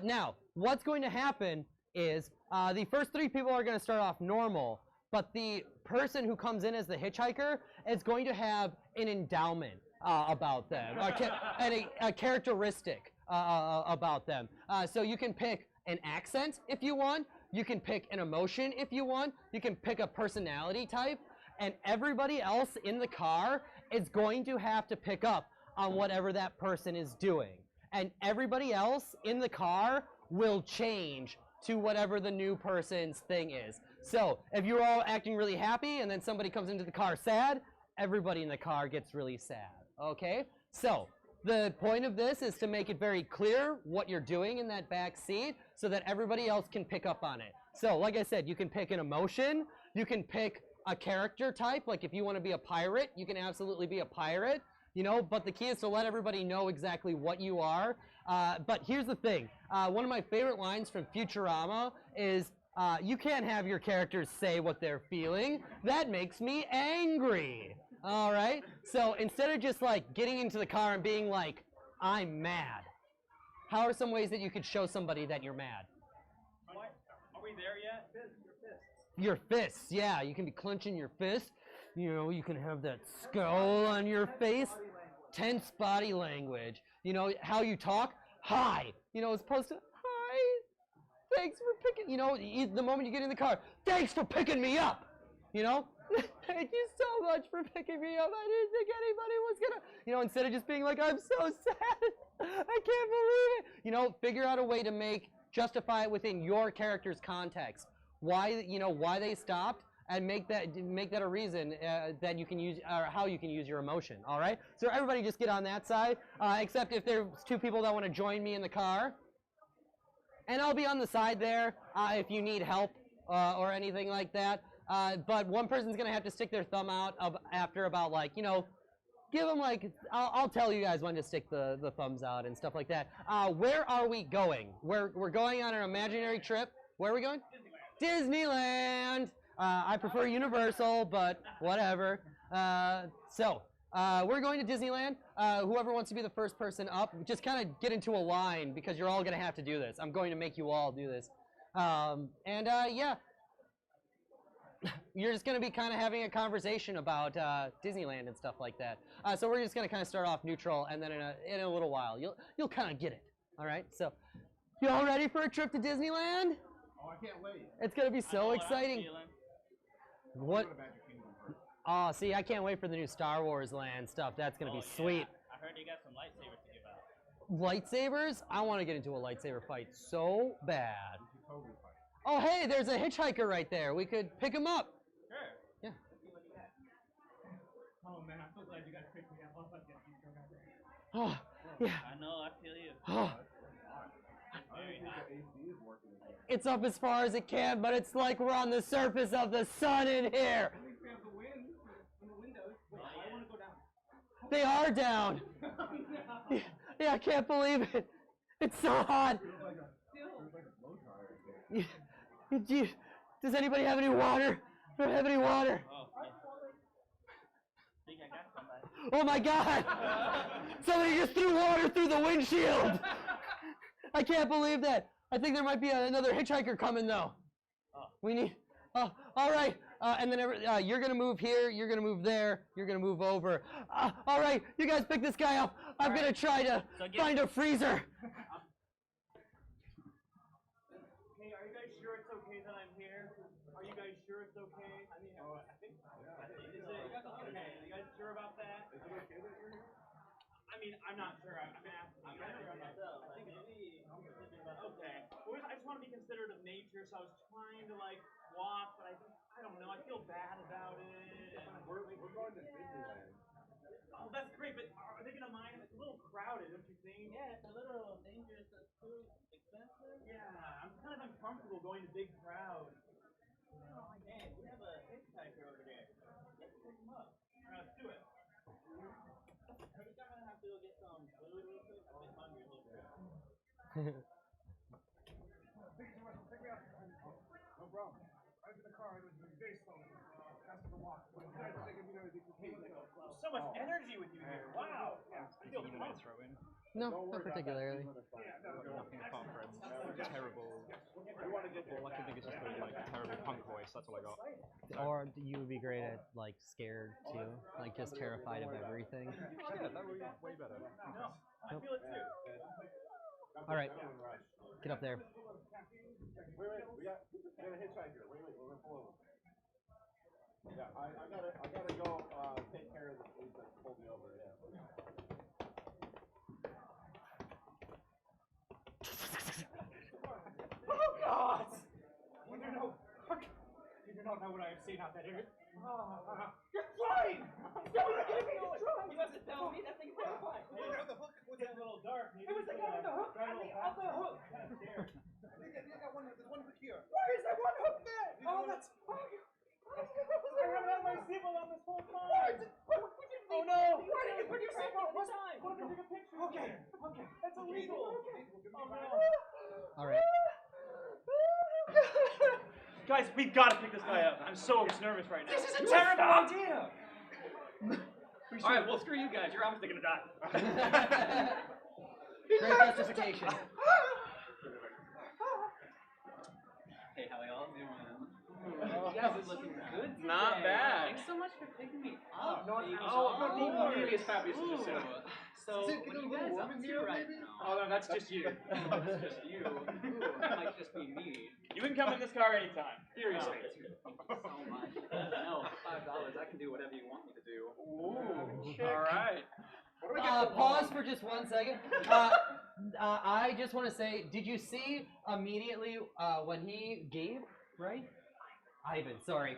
Now, what's going to happen is the first 3 people are going to start off normal, but the person who comes in as the hitchhiker is going to have an endowment about them, a characteristic about them. So you can pick an accent if you want. You can pick an emotion if you want. You can pick a personality type. And everybody else in the car is going to have to pick up on whatever that person is doing. And everybody else in the car will change to whatever the new person's thing is. So if you're all acting really happy and then somebody comes into the car sad, everybody in the car gets really sad, okay? So the point of this is to make it very clear what you're doing in that back seat so that everybody else can pick up on it. So like I said, you can pick an emotion, you can pick a character type, like if you want to be a pirate, you can absolutely be a pirate, but the key is to let everybody know exactly what you are. But here's the thing. One of my favorite lines from Futurama is, you can't have your characters say what they're feeling. That makes me angry. All right? So instead of just like getting into the car and being like, I'm mad, how are some ways that you could show somebody that you're mad? Are we there yet? Your fists, yeah. You can be clenching your fist. You can have that skull on your face. Tense body language. How you talk. Hi. As opposed to, hi. Thanks for picking, the moment you get in the car. Thanks for picking me up. Thank you so much for picking me up. I didn't think anybody was gonna, instead of just being like, I'm so sad, I can't believe it. Figure out a way to justify it within your character's context. Why they stopped, and make that a reason that you can use, or how you can use your emotion. All right. So everybody just get on that side, except if there's two people that want to join me in the car. And I'll be on the side there if you need help or anything like that. But one person's going to have to stick their thumb out after about give them I'll tell you guys when to stick the thumbs out and stuff like that. Where are we going? We're going on an imaginary trip. Where are we going? Disneyland. I prefer Universal, but whatever. So we're going to Disneyland. Whoever wants to be the first person up, just kind of get into a line because you're all going to have to do this. I'm going to make you all do this. Yeah. You're just going to be kind of having a conversation about Disneyland and stuff like that. So we're just going to kind of start off neutral, and then in a little while, you'll kind of get it. All right? So you all ready for a trip to Disneyland? Oh, I can't wait. It's going to be so exciting. What? Oh, see, I can't wait for the new Star Wars land stuff. That's going to be sweet. I heard you got some lightsabers to give out. Lightsabers? I want to get into a lightsaber fight so bad. Oh, hey, there's a hitchhiker right there. We could pick him up. Sure. Yeah. Oh man, I'm so glad you guys picked me up. Oh, yeah. I know, I feel you. Oh. Very hot. It's up as far as it can, but it's like we're on the surface of the sun in here. At least we have the wind in the windows. Wait, I want to go down. They are down. Yeah, I can't believe it. It's so hot. Does anybody have any water? Do I have any water? Oh, yeah. I think I got somebody. Oh my God! Somebody just threw water through the windshield. I can't believe that. I think there might be another hitchhiker coming though. Oh. We need. Oh, all right. And then you're gonna move here. You're gonna move there. You're gonna move over. All right. You guys pick this guy up. I'm gonna try to find a freezer. Hey, are you guys sure it's okay that I'm here? Are you guys sure it's okay? I mean, I think. Is it okay? Are you guys sure about that? Is it okay that you're here? I mean, I'm not sure. I'm not sure about that. I think okay. Well, I just want to be considerate of nature, so I was trying to walk, but I don't know. I feel bad about it. We're going to Disneyland. Oh, that's great, but are they gonna mind? It's a little crowded, don't you think? Yeah, it's a little dangerous. It's too expensive. Yeah, I'm kind of uncomfortable going to big crowds. Oh, man, we have a hitchhiker over there. Let's pick him up. All right, let's do it. I think I'm gonna have to go get some food real quick. I'm a bit hungry a little bit. Pick me up. No problem. I was in the car. I was very slow. Faster to walk. So much energy with you here. Wow. Yeah. I feel pumped. No, not particularly. Nothing apart from terrible. All I can think is just a terrible punk voice. That's all I got. Or you would be great at scared too, just terrified of everything. Yeah, that would be way better. No, I feel it too. All right, get up there. Wait, we got a hitchhiker. Wait, we're gonna pull over. Yeah, I gotta go take care of the police that pulled me over. Yeah. Oh God! You do not know what I have seen out that area. You're flying! He wasn't telling me that thing's terrifying. It's getting a little dark. It was the guy on the hook. Drive a little faster. On the hook. I'm scared. There's one hook here. Why is there one hook there? Oh, that's. I haven't had my seatbelt on this whole time. Oh no! Why did you put your seatbelt on time? What if I take a picture? Okay. That's illegal. Oh no! All right. Guys, we've got to pick this guy up. I'm so nervous right now. This is a terrible idea. All right, well, screw you guys. You're obviously gonna die. Great justification. Hey, how y'all doing? You guys are looking good today. Not bad. Thanks so much for picking me up. Not nearly as fabulous as yourself. So, what are you guys up to right now? Oh, no, that's just you. Oh, it's just you. Ooh, that might just be me. You can come in this car anytime. Seriously. Thank you so much. No, $5, I can do whatever you want me to do. Ooh. All right. Pause for just 1 second. I just want to say, did you see immediately when he gave, right? Ivan, sorry.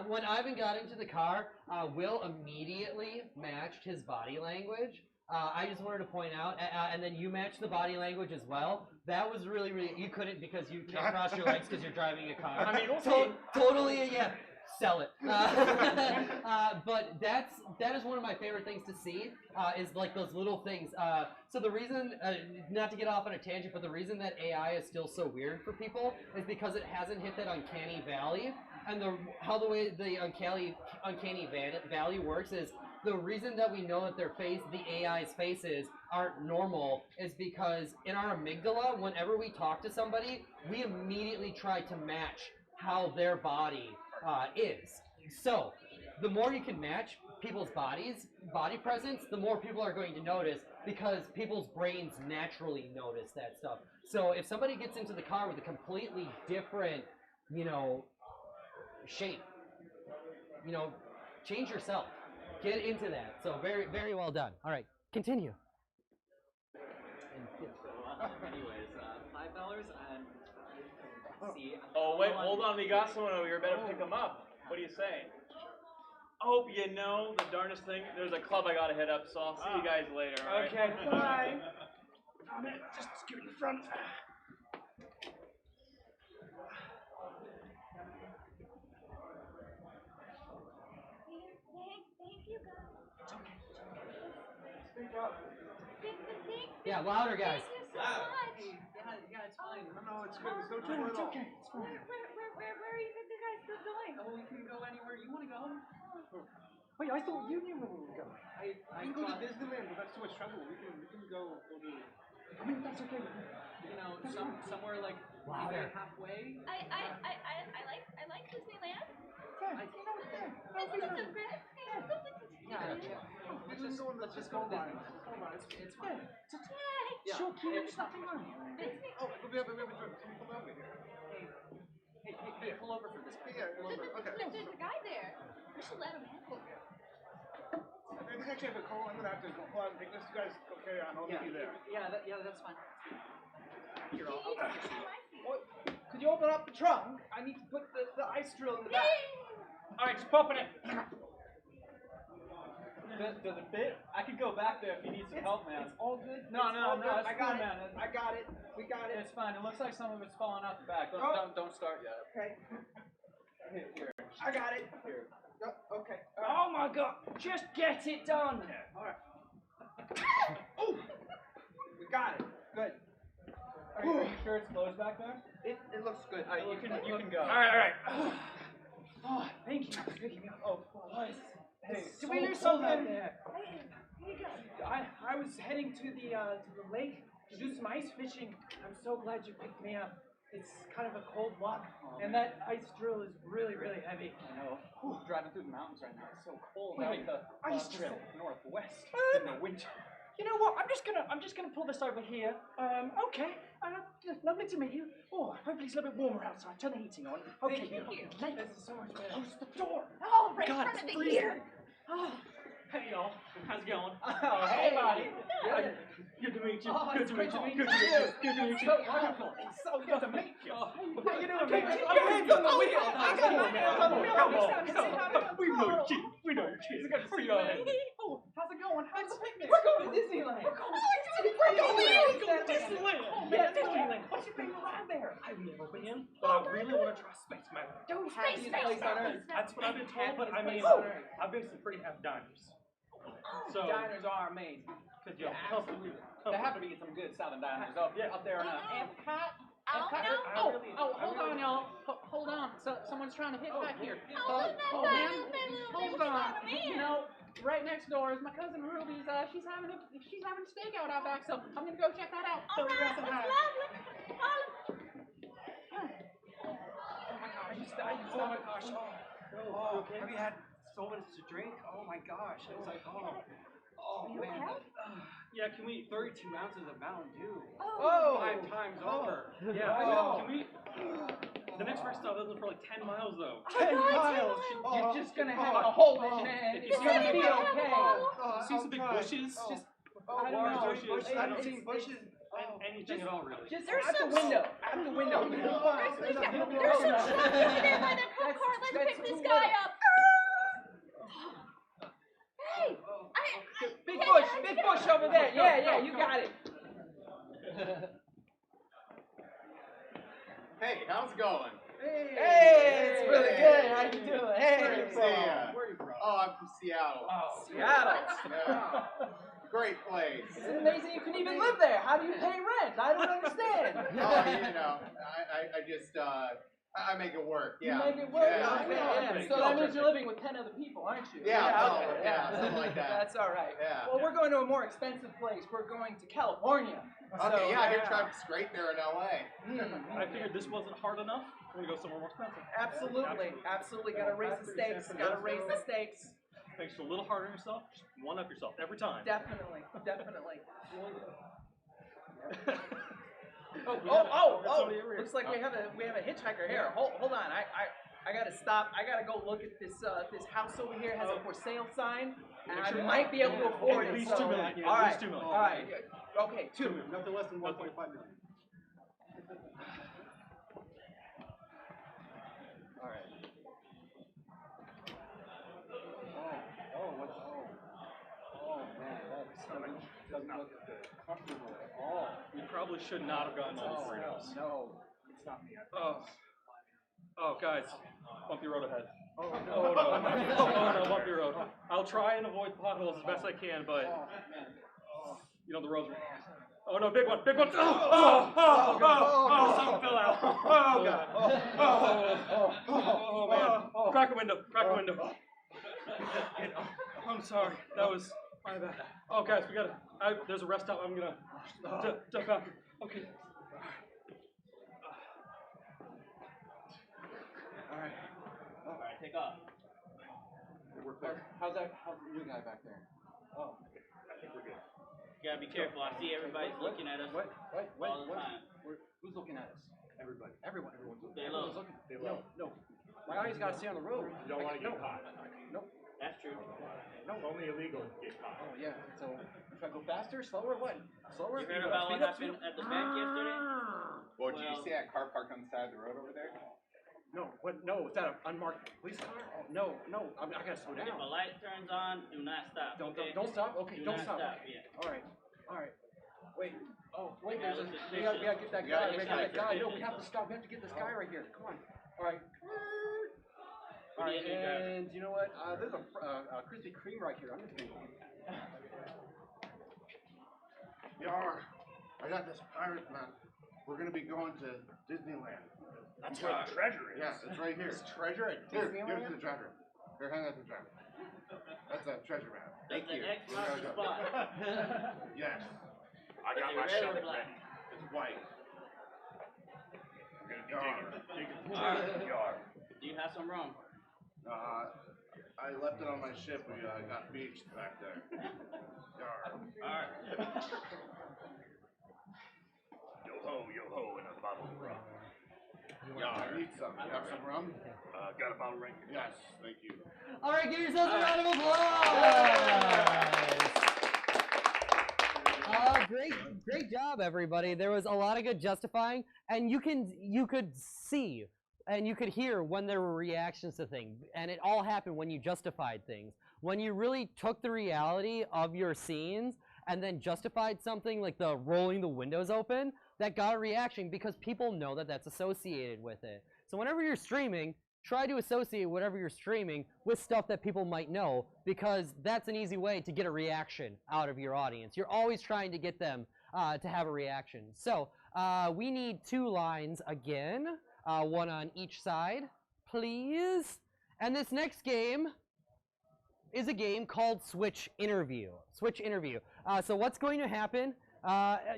When Ivan got into the car, Will immediately matched his body language. I just wanted to point out, and then you matched the body language as well. That was really, really, you couldn't because you can't cross your legs because you're driving a car. I mean, we'll see. Totally, yeah. Sell it. But that is one of my favorite things to see, is like those little things. So the reason, not to get off on a tangent, but the reason that AI is still so weird for people is because it hasn't hit that uncanny valley. And how the way the uncanny valley works is the reason that we know that the AI's faces aren't normal is because in our amygdala, whenever we talk to somebody, we immediately try to match how their body is. So the more you can match people's body presence, the more people are going to notice because people's brains naturally notice that stuff. So if somebody gets into the car with a completely different, shape, change yourself. Get into that. So very, very well done. All right, continue. Anyways, $5 and see. Oh, wait, hold on. We got someone over here. Better pick them up. What do you say? Oh, the darndest thing, there's a club I gotta hit up, so I'll see you guys later, all right? Okay, bye. I'm gonna just scoot in front. Thank you, guys. It's okay. Speak up. Yeah, louder, guys. Thank you so much. Yeah, it's fine. No, it's good. There's no trouble at all. Okay, it's fine. Where are you guys still going? Oh, we can go anywhere you want to go. Wait, I thought you knew where we were going. I We can go to thought, Disneyland, but that's too much trouble. We can go to. I mean, that's okay with me. somewhere like Louder. halfway. I like Disneyland. Yeah, It's so great. Let's just go to Disney. It's fine. Sure, there's nothing wrong. Oh, we have a drink. Come over here. Hey, pull over for this. Yeah, Pull over. okay. There's a guy there. We should let him in. I actually have a call. I'm gonna have to go out and take this. You guys go carry on. I'll meet you there. That's fine. Here, I'll take your seat. Could you open up the trunk? I need to put the ice drill in the back. All right, just popping it. Does it fit? I could go back there if you need some help, man. It's all good. No, It's all good. it's I got cool, it. man. I got it. We got it. It's fine. It looks like some of it's falling out the back. Don't start yet. Okay. Here. I got it. Here. Okay. Oh my God! Just get it done. All right. Oh, we got it. Good. Are you sure it's closed back there? It looks good. All right, you can go. All right. Oh, thank you. Thank you. Oh, what? Hey, Did we lose something? I was heading to the lake to do some ice fishing. I'm so glad you picked me up. It's kind of a cold walk, and that ice drill is really, really heavy. I know. Driving through the mountains right now. It's so cold. Wait, Out the ice drill. Northwest in the winter. You know what? I'm just gonna pull this over here. Okay. Lovely to meet you. Oh, hopefully it's a little bit warmer outside. Turn the heating on. Okay. This is so much better. Close the door. Oh, right God, in front it's of the freezing. ear. Oh. Hey, y'all. How's it going? Oh, hey, buddy. Good to meet you. Oh, Good it's to great meet to you. meet Good to meet you. Good to meet you. So wonderful. It's so good to meet you. Oh, How you doing, okay, man? keep your hands on the wheel. I got my hands on the wheel. Come on. We know your kid. We know your kid. Where you going? Oh, how's it going? How's the picnic? We're going to Disneyland. We're going to Disneyland. Yeah, Disneyland. What's your favorite ride there? I've never been, but I really want to try Space Mountain. Don't Space place on Earth. That's what I've been told, but I mean, I've been to some pretty half diners. So, Diners are amazing. could you Absolutely. There have to be some good Southern diners up there in Epcot. Hold on, y'all. Hold on. Someone's trying to hit back here. Oh, Man, hold on. You know, right next door is my cousin Ruby's. She's having a stakeout out back, so I'm gonna go check that out. So All right, that's lovely. Oh my God, Oh my gosh. Oh, have you had so much to drink? Oh my gosh. It's like, oh man. Yeah, can we eat 32 ounces of Mountain Dew? Oh. 5 times over. Yeah, Oh. can we? The next rest stop isn't for like 10 miles though. 10 miles. You're just gonna have a hole in it. It's gonna be okay. See some big bushes? Just I don't know. bushes. I don't see bushes. anything at all really. Just at the window. At the window. There's some trees over there by the cart. Let's pick this guy up. Hey! Big bush over there. Yeah, you got it. Hey, how's it going? Hey, it's really good. How you doing? Hey, Where are you from? Oh, I'm from Seattle. Oh, Seattle. Yeah. Great place. It's amazing you can even live there. How do you pay rent? I don't understand. Oh, you know, I just, I make it work. Yeah. You make it work? Yeah. So that means you're living with 10 other people, aren't you? Yeah, Okay. something like that. That's all right. Yeah. Well, we're going to a more expensive place. We're going to California. Okay, I hear traffic's great there in LA. I figured this wasn't hard enough. We're gonna go somewhere more expensive. Absolutely. Gotta raise the stakes. Makes it a little harder on yourself. Just one up yourself every time. Definitely. Looks like we have a hitchhiker here. Hold on. I gotta stop. I gotta go look at this house over here. It has a for sale sign, and I might be able to afford it. At least so, 2 million. All right. 2 million. All right. Okay, 2. Nothing less than 1.5 million. All right. Oh man, that doesn't look comfortable at all. We probably should not have gotten all the burritos. No, it's not me. Oh, guys, bumpy road ahead. Oh no, bumpy road. I'll try and avoid potholes as best I can, but you know the roads are. Oh no, big one! Oh, something fell out. Oh god. Oh man. Crack a window. I'm sorry. That was my bad. Oh guys, we gotta. There's a rest stop. I'm gonna jump out. Okay. All right, take off. how's that new guy back there? Oh, I think we're good. You gotta be careful. I see everybody's looking at us all the time. Who's looking at us? Everybody. Everyone's Everyone's looking. No. My eyes gotta stay on the road. You don't want to get caught. Nope. That's true. No. It's only illegal to get caught. Oh yeah. So if I go faster, slower, what? Slower? You heard about what happened at the bank yesterday? Well, did you see that car parked on the side of the road over there? No. What? No. Is that an unmarked police car? Oh, no. I gotta slow down. If a light turns on, do not stop. Don't stop. Okay. Don't stop. Yeah. All right. Wait. Wait. Yeah, We gotta get that guy. We gotta get that guy. Yeah. No, we have to stop. We have to get this guy right here. Come on. All right. What do you think, And you know what? There's a Krispy Kreme right here. I'm just gonna. Yar, I got this pirate map. We're gonna be going to Disneyland. That's where the treasure is. Yeah, it's right here. There's treasure at Here's Disneyland? the treasure. Here, hang on to the treasure. That's a treasure map. That's Thank you. the X marks the spot. Yes. I Is got it my red or shovel black? ready. It's white. We're gonna be digging. Yar. Do you have some rum? I left it on my ship. We got beached back there. Yar. Alright. Yo ho, and a bottle of rum. Yar. I need some. You have some rum? Got a bottle right here. Yes, thank you. All right, give yourselves a round of applause. Great job, everybody. There was a lot of good justifying, and you could see and you could hear when there were reactions to things, and it all happened when you justified things. When you really took the reality of your scenes and then justified something like the rolling the windows open, that got a reaction because people know that that's associated with it. So whenever you're streaming, try to associate whatever you're streaming with stuff that people might know, because that's an easy way to get a reaction out of your audience. You're always trying to get them to have a reaction. So we need 2 lines again, 1 on each side, please. And this next game is a game called Switch Interview. Switch Interview. So what's going to happen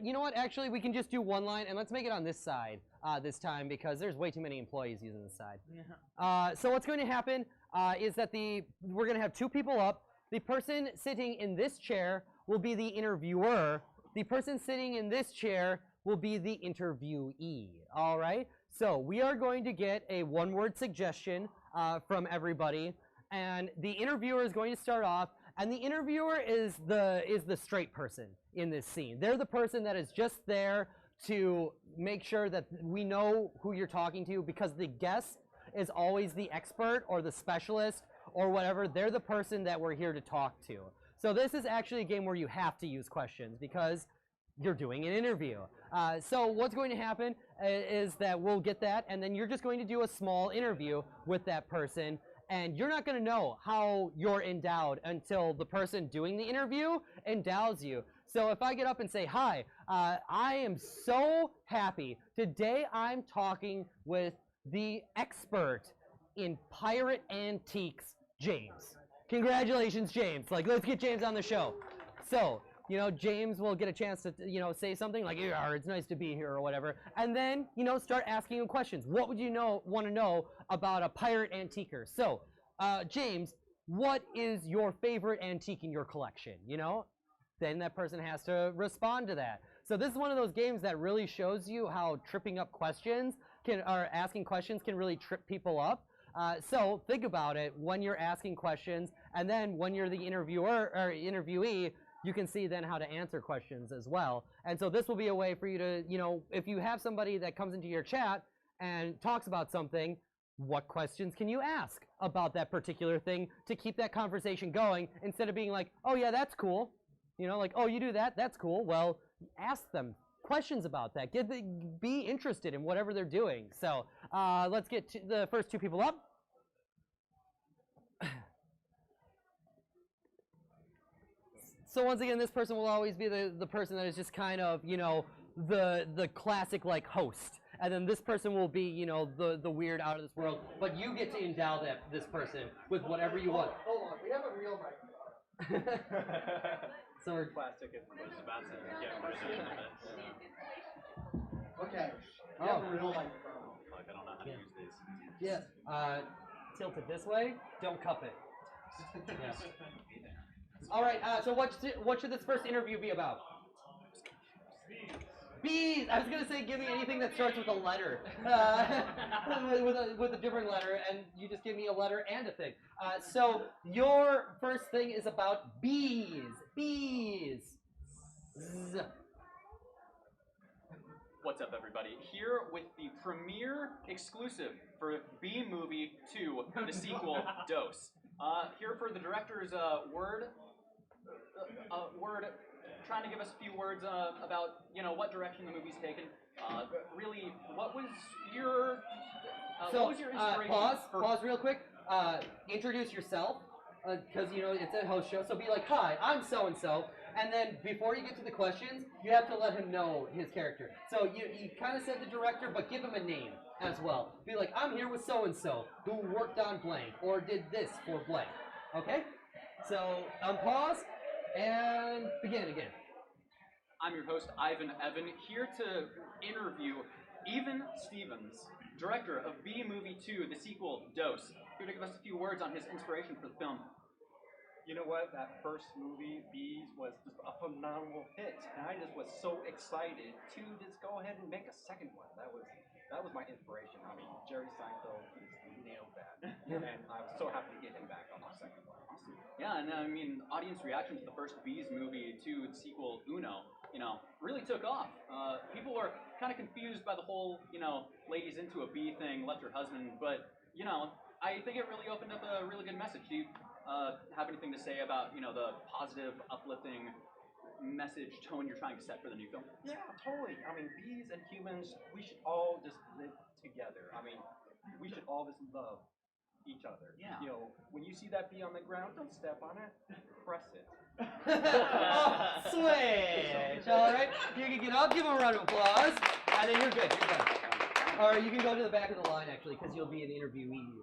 You know what? Actually, we can just do one line, and let's make it on this side this time because there's way too many employees using this side. So what's going to happen is that we're going to have two people up. The person sitting in this chair will be the interviewer. The person sitting in this chair will be the interviewee. All right? So we are going to get a one-word suggestion from everybody, and the interviewer is going to start off. And the interviewer is the straight person in this scene. They're the person that is just there to make sure that we know who you're talking to, because the guest is always the expert or the specialist or whatever. They're the person that we're here to talk to. So this is actually a game where you have to use questions because you're doing an interview. So what's going to happen is that we'll get that, and then you're just going to do a small interview with that person. And you're not going to know how you're endowed until the person doing the interview endows you. So if I get up and say, hi, I am so happy. Today I'm talking with the expert in pirate antiques, James. Congratulations, James. Like, let's get James on the show. So, you know, James will get a chance to, you know, say something like, yeah, it's nice to be here or whatever. And then, you know, start asking him questions. What would you want to know about a pirate antiquer? So, James, what is your favorite antique in your collection? You know, then that person has to respond to that. So this is one of those games that really shows you how tripping up questions or asking questions can really trip people up. So think about it when you're asking questions, and then when you're the interviewer or interviewee, you can see then how to answer questions as well. And so this will be a way for you to, you know, if you have somebody that comes into your chat and talks about something, what questions can you ask about that particular thing to keep that conversation going, instead of being like, oh yeah, that's cool. You know, like, oh, you do that? That's cool. Well, ask them questions about that. Be interested in whatever they're doing. So let's get to the first two people up. So once again, this person will always be the person that is just kind of, you know, the classic, like, host. And then this person will be, you know, the weird out of this world. But you get to endow this person with whatever you want. Hold on, we have a real microphone. So we're plastic is about to get worse. Okay. We have a real microphone. Like, I don't know how to use these. Yeah. Tilt it this way. Don't cup it. Yeah. All right. So what should this first interview be about? Bees. I was gonna say, give me anything that starts with a letter, with a different letter, and you just give me a letter and a thing. So your first thing is about bees. Bees. Z. What's up, everybody? Here with the premiere exclusive for B Movie 2, the sequel, Dose. Here for the director's word, trying to give us a few words about, you know, what direction the movie's taken. Really, what was your inspiration? Pause real quick. Introduce yourself, because, you know, it's a host show, so be like, hi, I'm so-and-so. And then before you get to the questions, you have to let him know his character. So you kind of said the director, but give him a name as well. Be like, I'm here with so-and-so, who worked on blank, or did this for blank. Okay? So, pause, and begin again. I'm your host, Ivan Evan, here to interview Even Stevens, director of B Movie 2, the sequel, Dose, here to give us a few words on his inspiration for the film. You know what? That first movie, Bees, was just a phenomenal hit, and I just was so excited to just go ahead and make a second one. That was my inspiration. I mean, Jerry Seinfeld just nailed that, and I was so happy to get him back on the second one. Awesome. Yeah, and I mean, audience reaction to the first Bees movie to the sequel, Uno, you know, really took off. People were kind of confused by the whole, you know, ladies into a bee thing, left her husband, but, you know, I think it really opened up a really good message. Do you have anything to say about, you know, the positive, uplifting message tone you're trying to set for the new film? Yeah, totally. I mean, bees and humans, we should all just live together. I mean, we should all just love each other. Yeah. You know, when you see that bee on the ground, don't step on it, press it. Oh, switch. All right. You can get up, give him a round of applause, and then you're good. You're done. Or you can go to the back of the line, actually, because you'll be an interviewee,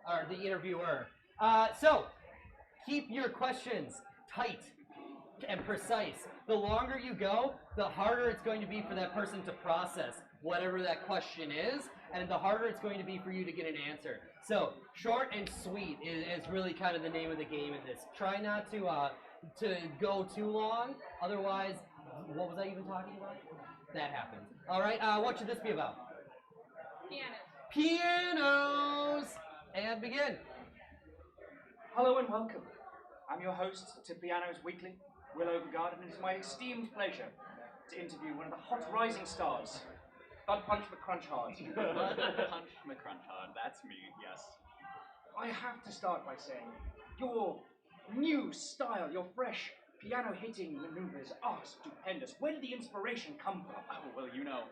or the interviewer. So, keep your questions tight. and precise. The longer you go, the harder it's going to be for that person to process whatever that question is, and the harder it's going to be for you to get an answer. So short and sweet is really kind of the name of the game in this. Try not to go too long, otherwise, what was I even talking about? That happens. All right, what should this be about? Pianos! And begin. Hello and welcome. I'm your host to Pianos Weekly, Will Overguard, and it is my esteemed pleasure to interview one of the hot rising stars, Bud Punch McCrunchhard. Bud Punch McCrunchhard, that's me, yes. I have to start by saying, your new style, your fresh piano hitting maneuvers are stupendous. Where did the inspiration come from? Oh, well, you know,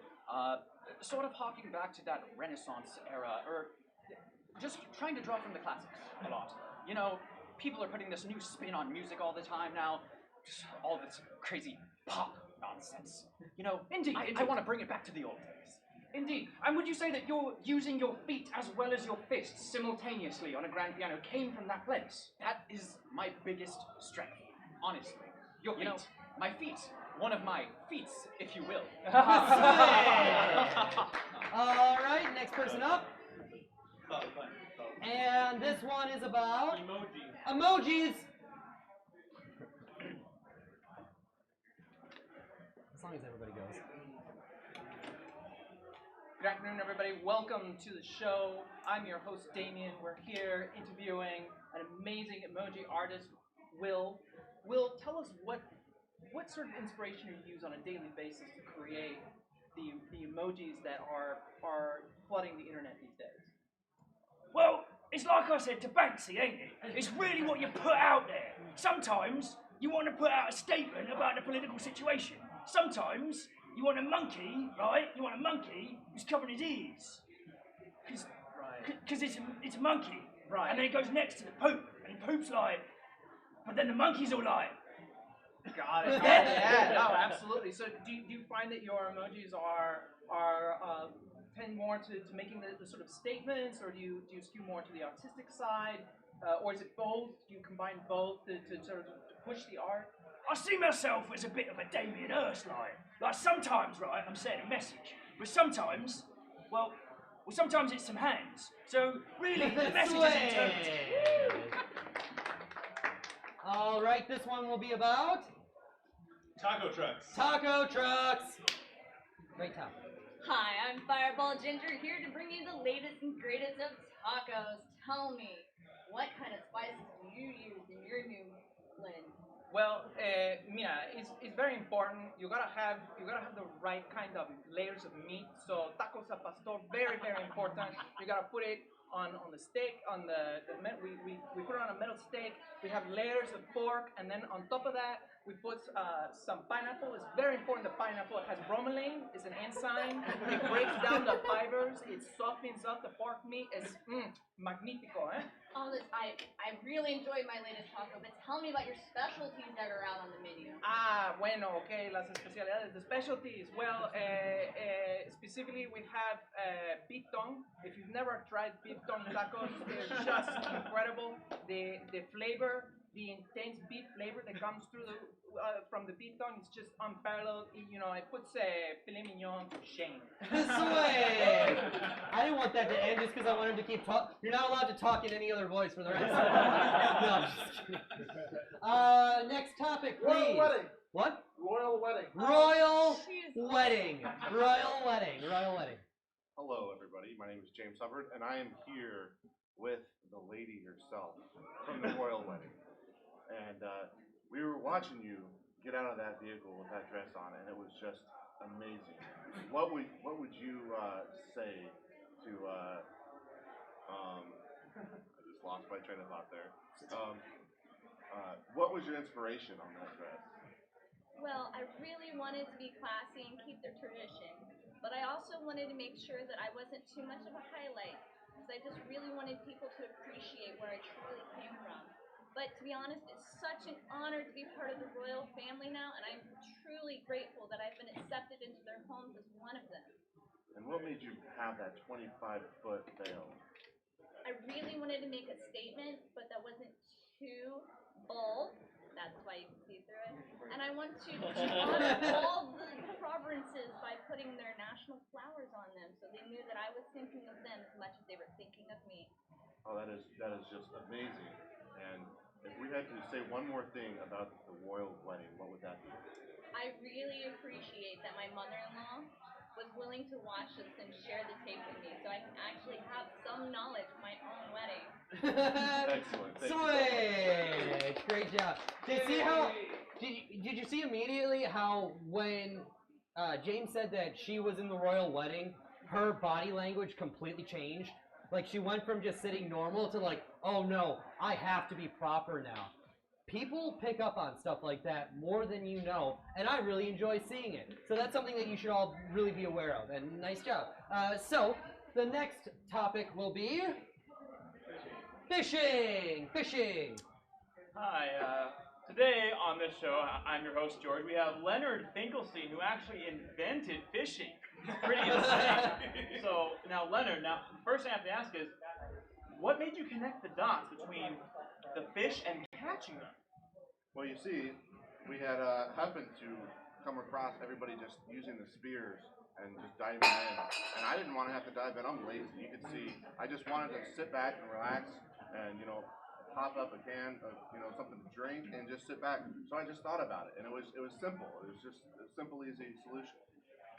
sort of harking back to that Renaissance era, or just trying to draw from the classics a lot. You know, people are putting this new spin on music all the time now, just all this crazy pop nonsense. You know, Indeed, I want to bring it back to the old days. Indeed. And would you say that you're using your feet as well as your fists simultaneously on a grand piano came from that place? That is my biggest strength, honestly. Your feet. You know, my feet. One of my feats, if you will. All right, next person up. And this one is about emojis. As long as everybody goes. Good afternoon, everybody. Welcome to the show. I'm your host, Damien. We're here interviewing an amazing emoji artist, Will. Will, tell us what sort of inspiration you use on a daily basis to create the emojis that are flooding the internet these days. Well, it's like I said to Banksy, ain't it? It's really what you put out there. Sometimes you want to put out a statement about the political situation. Sometimes you want a monkey, right? You want a monkey who's covering his ears. Because it's a monkey. Right. And then it goes next to the poop. And the poop's like, but then the monkey's all like. Got it. Yeah, no, absolutely. So do you find that your emojis are tend more to making the sort of statements, or do you skew more to the artistic side, or is it both? Do you combine both to sort of push the art? I see myself as a bit of a Damien Hirst, like sometimes, right, I'm saying a message, but sometimes, well, sometimes it's some hands. So really, the message is interpreted. All right, this one will be about Taco trucks. taco trucks. Great topic. Hi, I'm Fireball Ginger, here to bring you the latest and greatest of tacos. Tell me, what kind of spices do you use in your new blend? Well, mira, it's very important. You gotta have the right kind of layers of meat. So tacos al pastor, very important. You gotta put it on the steak, on we put it on a metal steak. We have layers of pork, and then on top of that we put some pineapple. It's very important. The pineapple has bromelain. It's an enzyme. It breaks down the fibers. It softens up the pork meat. It's magnifico, eh? All this, I really enjoyed my latest taco, but tell me about your specialties that are out on the menu. Bueno, okay, las especialidades, the specialties. Well, specifically we have beef tongue. If you've never tried beef tongue tacos, they're just incredible. The flavor, the intense beef flavor that comes through from the beef tongue is just unparalleled. You know, it puts filet mignon to shame. This way! I didn't want that to end just because I wanted to keep talking. You're not allowed to talk in any other voice for the rest of the No, I'm just kidding. Next topic, please. Royal wedding. What? Royal wedding. Royal wedding. Royal wedding. Royal wedding. Hello, everybody. My name is James Hubbard, and I am here with the lady herself from the royal wedding. And we were watching you get out of that vehicle with that dress on, and it was just amazing. What would you say to I just lost my train of thought there. What was your inspiration on that dress? Well, I really wanted to be classy and keep their tradition, but I also wanted to make sure that I wasn't too much of a highlight, because I just really wanted people to appreciate where I truly came from. But to be honest, it's such an honor to be part of the royal family now, and I'm truly grateful that I've been accepted into their homes as one of them. And what made you have that 25-foot veil? I really wanted to make a statement, but that wasn't too bold. That's why you can see through it. And I want to honor all the provinces by putting their national flowers on them, so they knew that I was thinking of them as much as they were thinking of me. Oh, that is just amazing. And if we had to say one more thing about the royal wedding, what would that be? I really appreciate that my mother-in-law was willing to watch this and share the tape with me, so I can actually have some knowledge of my own wedding. Excellent. Thank you so much. Great job. Did you see how? Did you see immediately how when James said that she was in the royal wedding, her body language completely changed? Like she went from just sitting normal to like, oh no, I have to be proper now. People pick up on stuff like that more than you know, and I really enjoy seeing it. So that's something that you should all really be aware of, and nice job. So the next topic will be fishing. Fishing. Hi, today on this show, I'm your host, George. We have Leonard Finkelstein, who actually invented fishing. It's pretty insane. So, now, Leonard, the first thing I have to ask is, what made you connect the dots between the fish and catching them? Well, you see, we had happened to come across everybody just using the spears and just diving in. And I didn't want to have to dive in. I'm lazy. You could see. I just wanted to sit back and relax and, pop up a can of, something to drink and just sit back. So I just thought about it. And it was simple. It was just a simple, easy solution.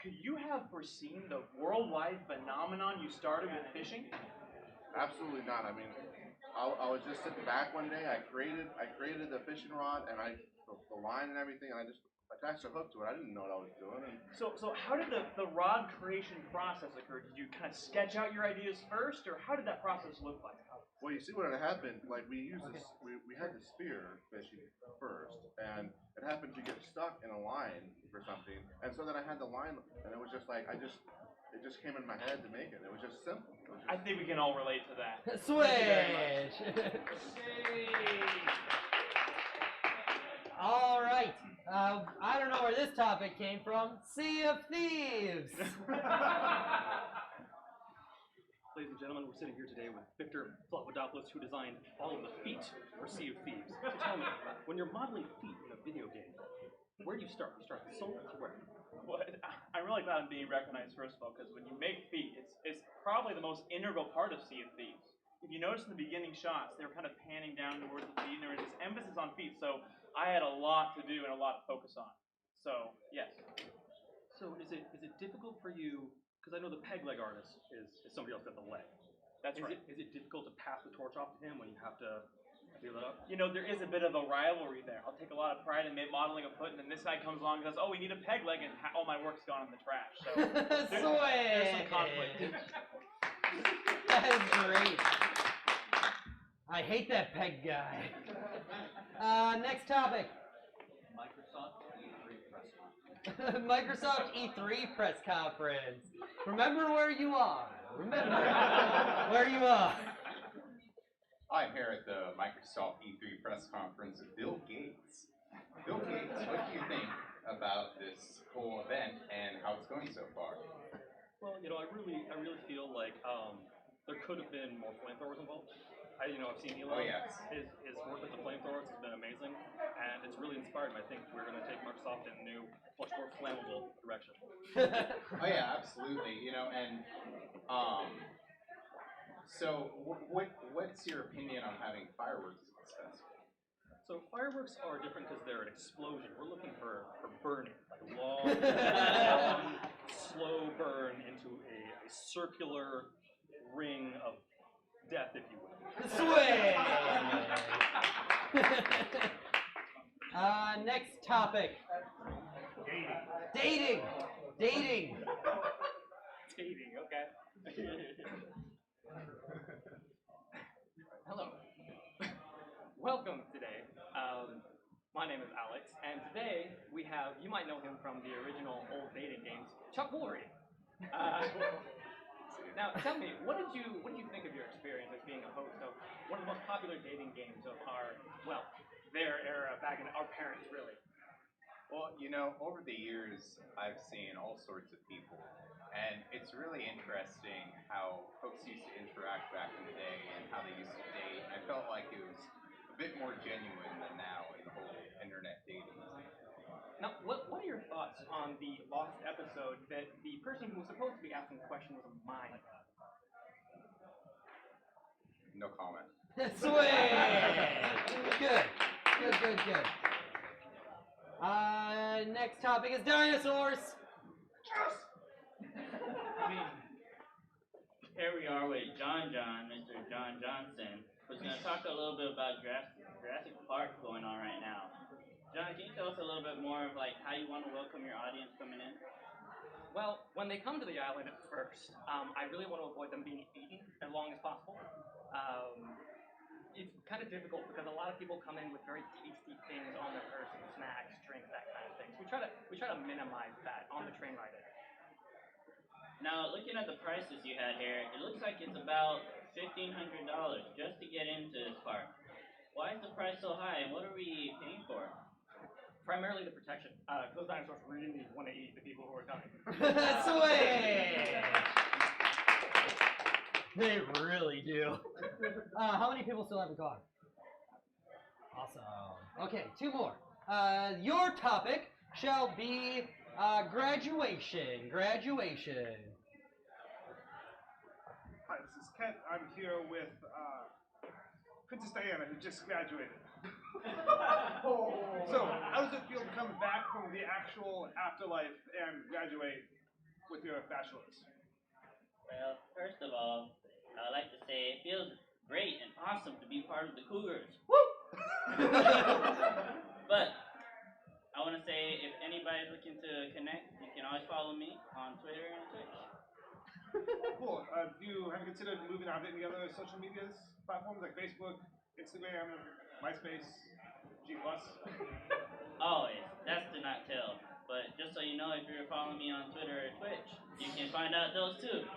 Could you have foreseen the worldwide phenomenon you started with fishing? Absolutely not. I mean, I was just sitting back one day. I created the fishing rod and the line and everything, and I just attached a hook to it. I didn't know what I was doing. And So how did the rod creation process occur? Did you kind of sketch out your ideas first, or how did that process look like? well, you see what had happened. Like we had the spear fishing first, and it happened to get stuck in a line for something, and so then I had the line, and it was just like it just came in my head to make it. It was just simple. I think we can all relate to that. Switch! All right. I don't know where this topic came from. Sea of Thieves! Ladies and gentlemen, we're sitting here today with Victor Papadopoulos, who designed all of the feet for Sea of Thieves. So tell me, when you're modeling feet in a video game, where do you start? You start with soul to where? Well, I'm really glad I'm being recognized, first of all, because when you make feet, it's probably the most integral part of Sea of Thieves. If you notice in the beginning shots, they were kind of panning down towards the feet, and there was this emphasis on feet, so I had a lot to do and a lot to focus on. So, yes. So is it difficult for you, because I know the peg leg artist is somebody else got the leg. That's right. Is it difficult to pass the torch off to him when you have to feel it up? There is a bit of a rivalry there. I'll take a lot of pride in modeling a foot, and then this guy comes along and goes, oh, we need a peg leg, and all my work's gone in the trash. So there's some conflict. That is great. I hate that peg guy. Next topic. Microsoft E3 press conference. Microsoft E3 press conference. Remember where you are. Remember where you are. I'm here at the Microsoft E3 press conference with Bill Gates. Bill Gates, what do you think about this whole event and how it's going so far? Well, I really feel like there could have been more flamethrowers involved. I've seen Elon. Oh, yes. His work with the flamethrowers has been amazing, and it's really inspired me. I think we're going to take Microsoft in a new, much more flammable direction. Oh yeah, absolutely. So what's your opinion on having fireworks at this festival? So fireworks are different because they're an explosion. We're looking for burning, like a long, slow burn into a circular ring of death, if you will. Swing! Next topic. Dating. Dating. Dating, okay. Hello. Welcome today. My name is Alex, and today we have, you might know him from the original old dating games, Chuck Woolery. Now, tell me, what did you think of your experience as being a host of one of the most popular dating games of their era, back in our parents, really? Well, over the years, I've seen all sorts of people, and it's really interesting how folks used to interact back in the day and how they used to date. I felt like it was bit more genuine than now in the whole internet dating. Now, what are your thoughts on the lost episode that the person who was supposed to be asking the question was a mime? No comment. Sweet! Good. Next topic is dinosaurs. I mean, here we are with Mr. John Johnson, who's going to talk a little bit about Jurassic Park going on right now. John, can you tell us a little bit more of like how you want to welcome your audience coming in? Well, when they come to the island at first, I really want to avoid them being eaten as long as possible. It's kind of difficult because a lot of people come in with very tasty things on their person, snacks, drinks, that kind of thing. So we try to minimize that on the train ride in. Now, looking at the prices you had here, it looks like it's about $1,500 just to get into this park. Why is the price so high, and what are we paying for? Primarily the protection. Those dinosaurs really want to eat the people who are coming. Sweet! They really do. How many people still haven't gone? Awesome. Okay, 2 more. Your topic shall be graduation. Graduation. Hi, this is Kent. I'm here with Princess Diana, who just graduated. So, how does it feel to come back from the actual afterlife and graduate with your bachelor's? Well, first of all, I'd like to say it feels great and awesome to be part of the Cougars. Woo! But I want to say if anybody's looking to connect, you can always follow me on Twitter and Twitch. Cool. Have you considered moving on to any other social medias platforms like Facebook, Instagram, MySpace, G+? Always. That's do not tell. But just so you know, if you're following me on Twitter or Twitch, you can find out those too.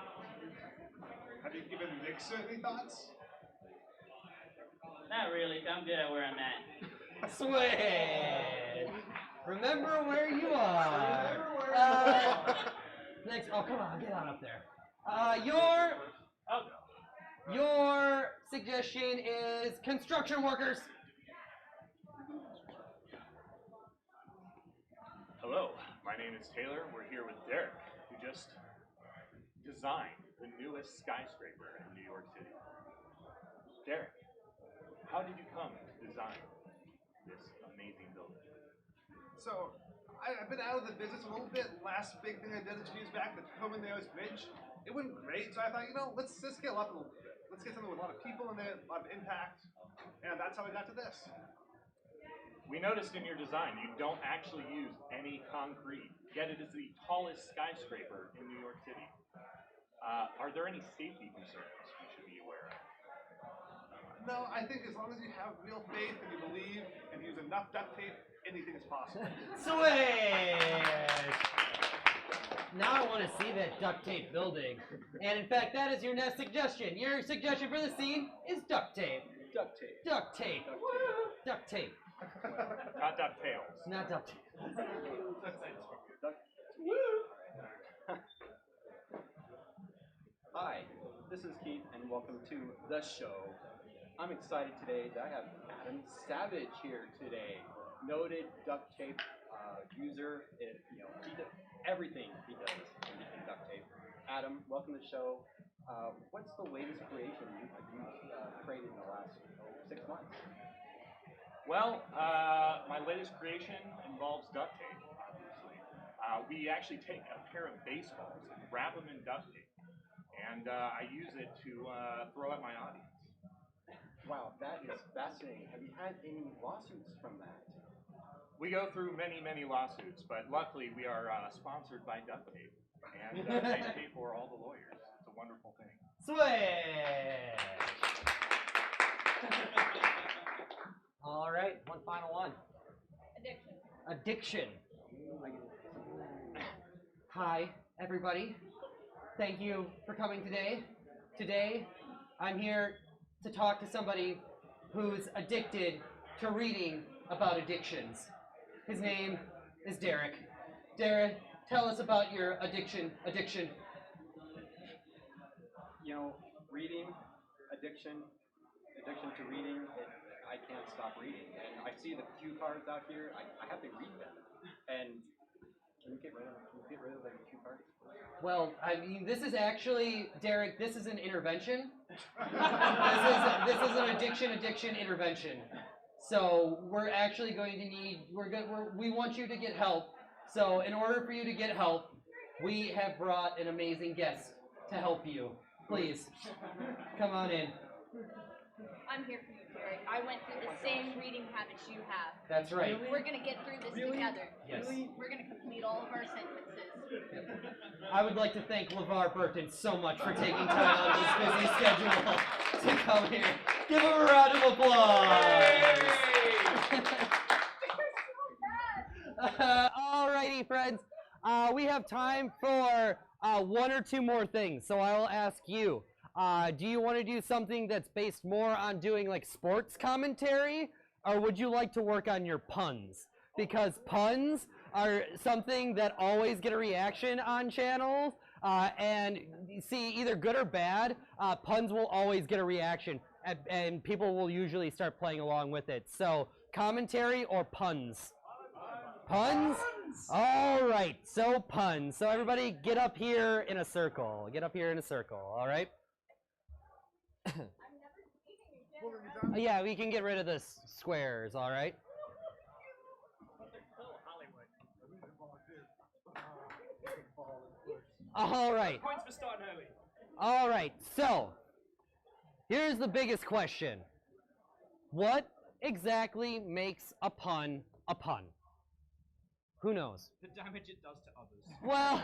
Have you given Mixer any thoughts? Not really. I'm good at where I'm at. Sweet! Remember where you are. Next, oh come on, get on up there. Your suggestion is construction workers. Hello, my name is Taylor. We're here with Derek, who just designed the newest skyscraper in New York City. Derek, how did you come to design this amazing building? So, I've been out of the business a little bit. Last big thing I did a few years back, the Copenhagen Bridge, it went great. So I thought, let's scale up a little bit. Let's get something with a lot of people in there, a lot of impact, and that's how we got to this. We noticed in your design you don't actually use any concrete, yet it is the tallest skyscraper in New York City. Are there any safety concerns we should be aware of? No, I think as long as you have real faith and you believe and use enough duct tape, anything is possible. Sweet! Now I want to see that duct tape building. And in fact, that is your next suggestion. Your suggestion for the scene is duct tape. Duct tape. Duct tape. Duct tape. Not DuckTales. Not duct tape. Hi, this is Keith, and welcome to the show. I'm excited today that I have Adam Savage here today, noted duct tape user. He does everything he does in duct tape. Adam, welcome to the show. What's the latest creation you've created in the last 6 months? Well, my latest creation involves duct tape, obviously. We actually take a pair of baseballs and wrap them in duct tape, and I use it to throw at my audience. Wow, that is fascinating. Have you had any lawsuits from that? We go through many, many lawsuits, but luckily we are sponsored by duct tape, and they pay for all the lawyers. It's a wonderful thing. Sweet! All right, one final one. Addiction. Hi, everybody. Thank you for coming today. Today, I'm here to talk to somebody who's addicted to reading about addictions. His name is Derek. Derek, tell us about your addiction. Reading, addiction to reading, I can't stop reading. And I see the cue cards out here. I have to read them. And can you get rid of the cue cards? Well, I mean, this is actually, Derek, this is an intervention. This is an addiction intervention. So we're actually going to need, we want you to get help. So in order for you to get help, we have brought an amazing guest to help you. Please, come on in. I'm here for you, Derek. I went through the same reading habits you have. That's right. We're going to get through this together. Yes. We're going to complete all of our sentences. I would like to thank LeVar Burton so much for taking time out of his busy schedule to come here. Give him a round of applause. Alrighty, friends. We have time for one or two more things, so I will ask you. Do you want to do something that's based more on doing like sports commentary, or would you like to work on your puns? Because puns are something that always get a reaction on channels, and see, either good or bad, puns will always get a reaction, and people will usually start playing along with it. So, commentary or puns? Puns? All right, so puns. So everybody get up here in a circle. Get up here in a circle, all right? Yeah, we can get rid of the squares, all right? All right. Points for starting early. All right, so here's the biggest question. What exactly makes a pun a pun? Who knows? The damage it does to others. Well,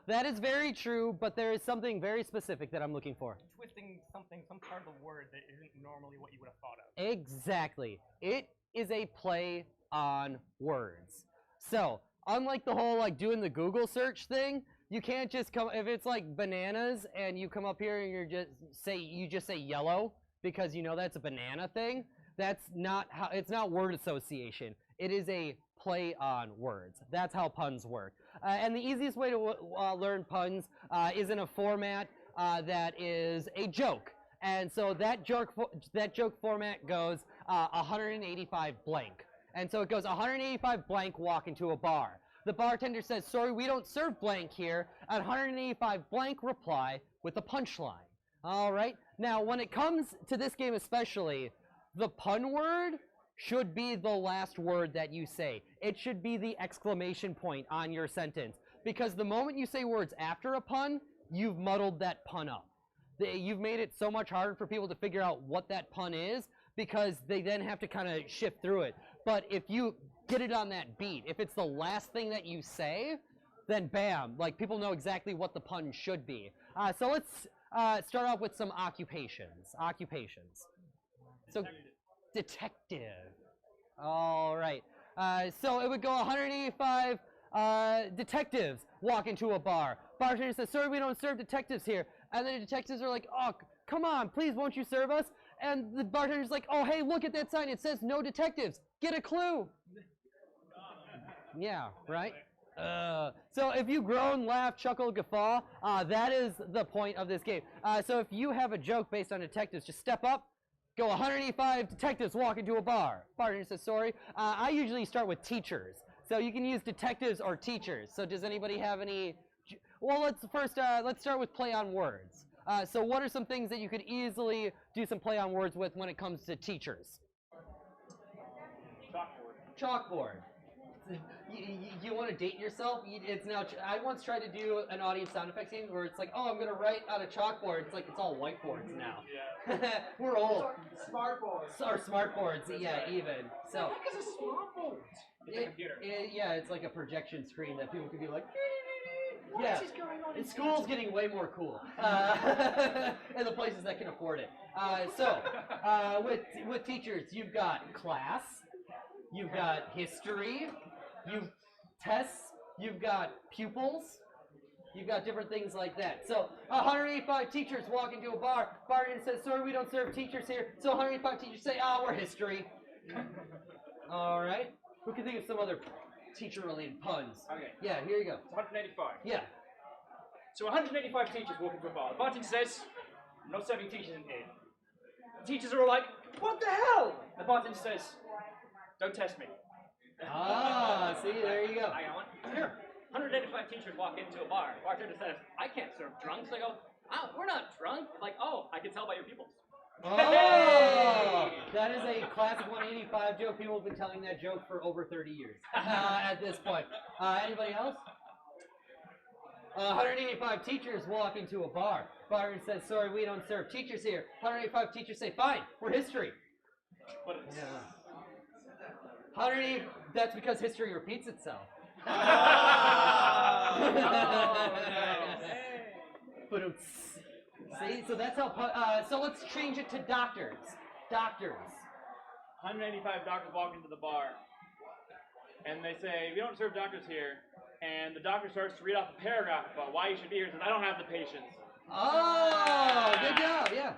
that is very true, but there is something very specific that I'm looking for. Twisting something, some part of the word that isn't normally what you would have thought of. Exactly. It is a play on words. So, unlike the whole like doing the Google search thing, you can't just come, if it's like bananas and you come up here and you just say yellow because you know that's a banana thing, that's not how, it's not word association. It is a play on words. That's how puns work. And the easiest way to learn puns is in a format that is a joke. And so that joke format goes 185 blank. And so it goes 185 blank, walk into a bar. The bartender says, sorry, we don't serve blank here. At 185 blank, reply with a punchline. All right? Now, when it comes to this game especially, the pun word should be the last word that you say. It should be the exclamation point on your sentence. Because the moment you say words after a pun, you've muddled that pun up. You've made it so much harder for people to figure out what that pun is because they then have to kind of shift through it. But if you get it on that beat, if it's the last thing that you say, then bam, like people know exactly what the pun should be. So let's start off with some occupations. So, detective. All right. So it would go 185 detectives walk into a bar. Bartender says, sorry, we don't serve detectives here. And then the detectives are like, oh, come on, please, won't you serve us? And the bartender's like, oh, hey, look at that sign. It says no detectives. Get a clue. Yeah, right? So if you groan, laugh, chuckle, guffaw, that is the point of this game. So if you have a joke based on detectives, just step up, go 185 detectives walk into a bar. Bartender says, sorry. I usually start with teachers. So you can use detectives or teachers. So does anybody have any? Well, let's start with play on words. So what are some things that you could easily do some play on words with when it comes to teachers? Chalkboard. You want to date yourself? It's now. I once tried to do an audience sound effects game where it's like, oh, I'm gonna write on a chalkboard. It's like it's all whiteboards now. Yeah. We're old. Smartboards. Or smartboards. Yeah, even. So. What is a smartboard? It's a computer. Yeah, it's like a projection screen that people can be like. What is going on in school's getting way more cool, and the places that can afford it. So, with teachers, you've got class, you've got history, you've tests, you've got pupils, you've got different things like that. So, 185 teachers walk into a bar. Bartender says, sorry, we don't serve teachers here. So 185 teachers say, we're history. All right. Who can think of some other teacher-related puns? Okay. Yeah, here you go. It's 185. Yeah. So 185 teachers walk into a bar. The bartender says, I'm not serving teachers in here. The teachers are all like, What the hell? The bartender says, don't test me. Ah, see, there you go. I got one. Here, 185 teachers walk into a bar. Bartender says, I can't serve drunks. I go, oh, we're not drunk. Like, oh, I can tell by your pupils. Oh, that is a classic 185 joke. People have been telling that joke for over 30 years at this point. Anybody else? 185 teachers walk into a bar. Bartender says, sorry, we don't serve teachers here. 185 teachers say, fine, we're history. Yeah. 180, that's because history repeats itself. But see, so that's how, so let's change it to doctors. Doctors. 185 doctors walk into the bar, and they say, we don't serve doctors here. And the doctor starts to read off a paragraph about why you should be here. Says, I don't have the patience. Oh, good job, yeah.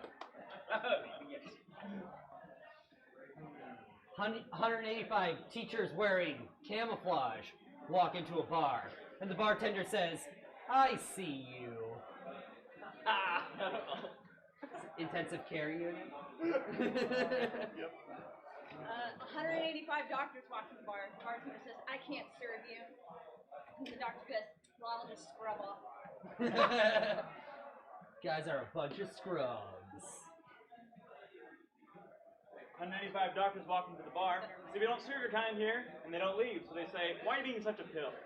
185 teachers wearing camouflage walk into a bar, and the bartender says, I see you. Intensive care unit. Yep. 185 doctors walk to the bar. The bartender says, I can't serve you. And the doctor goes, well, I'll just scrub off. Guys are a bunch of scrubs. 185 doctors walk into the bar. Say, we don't serve your kind here, and they don't leave. So they say, why are you being such a pill?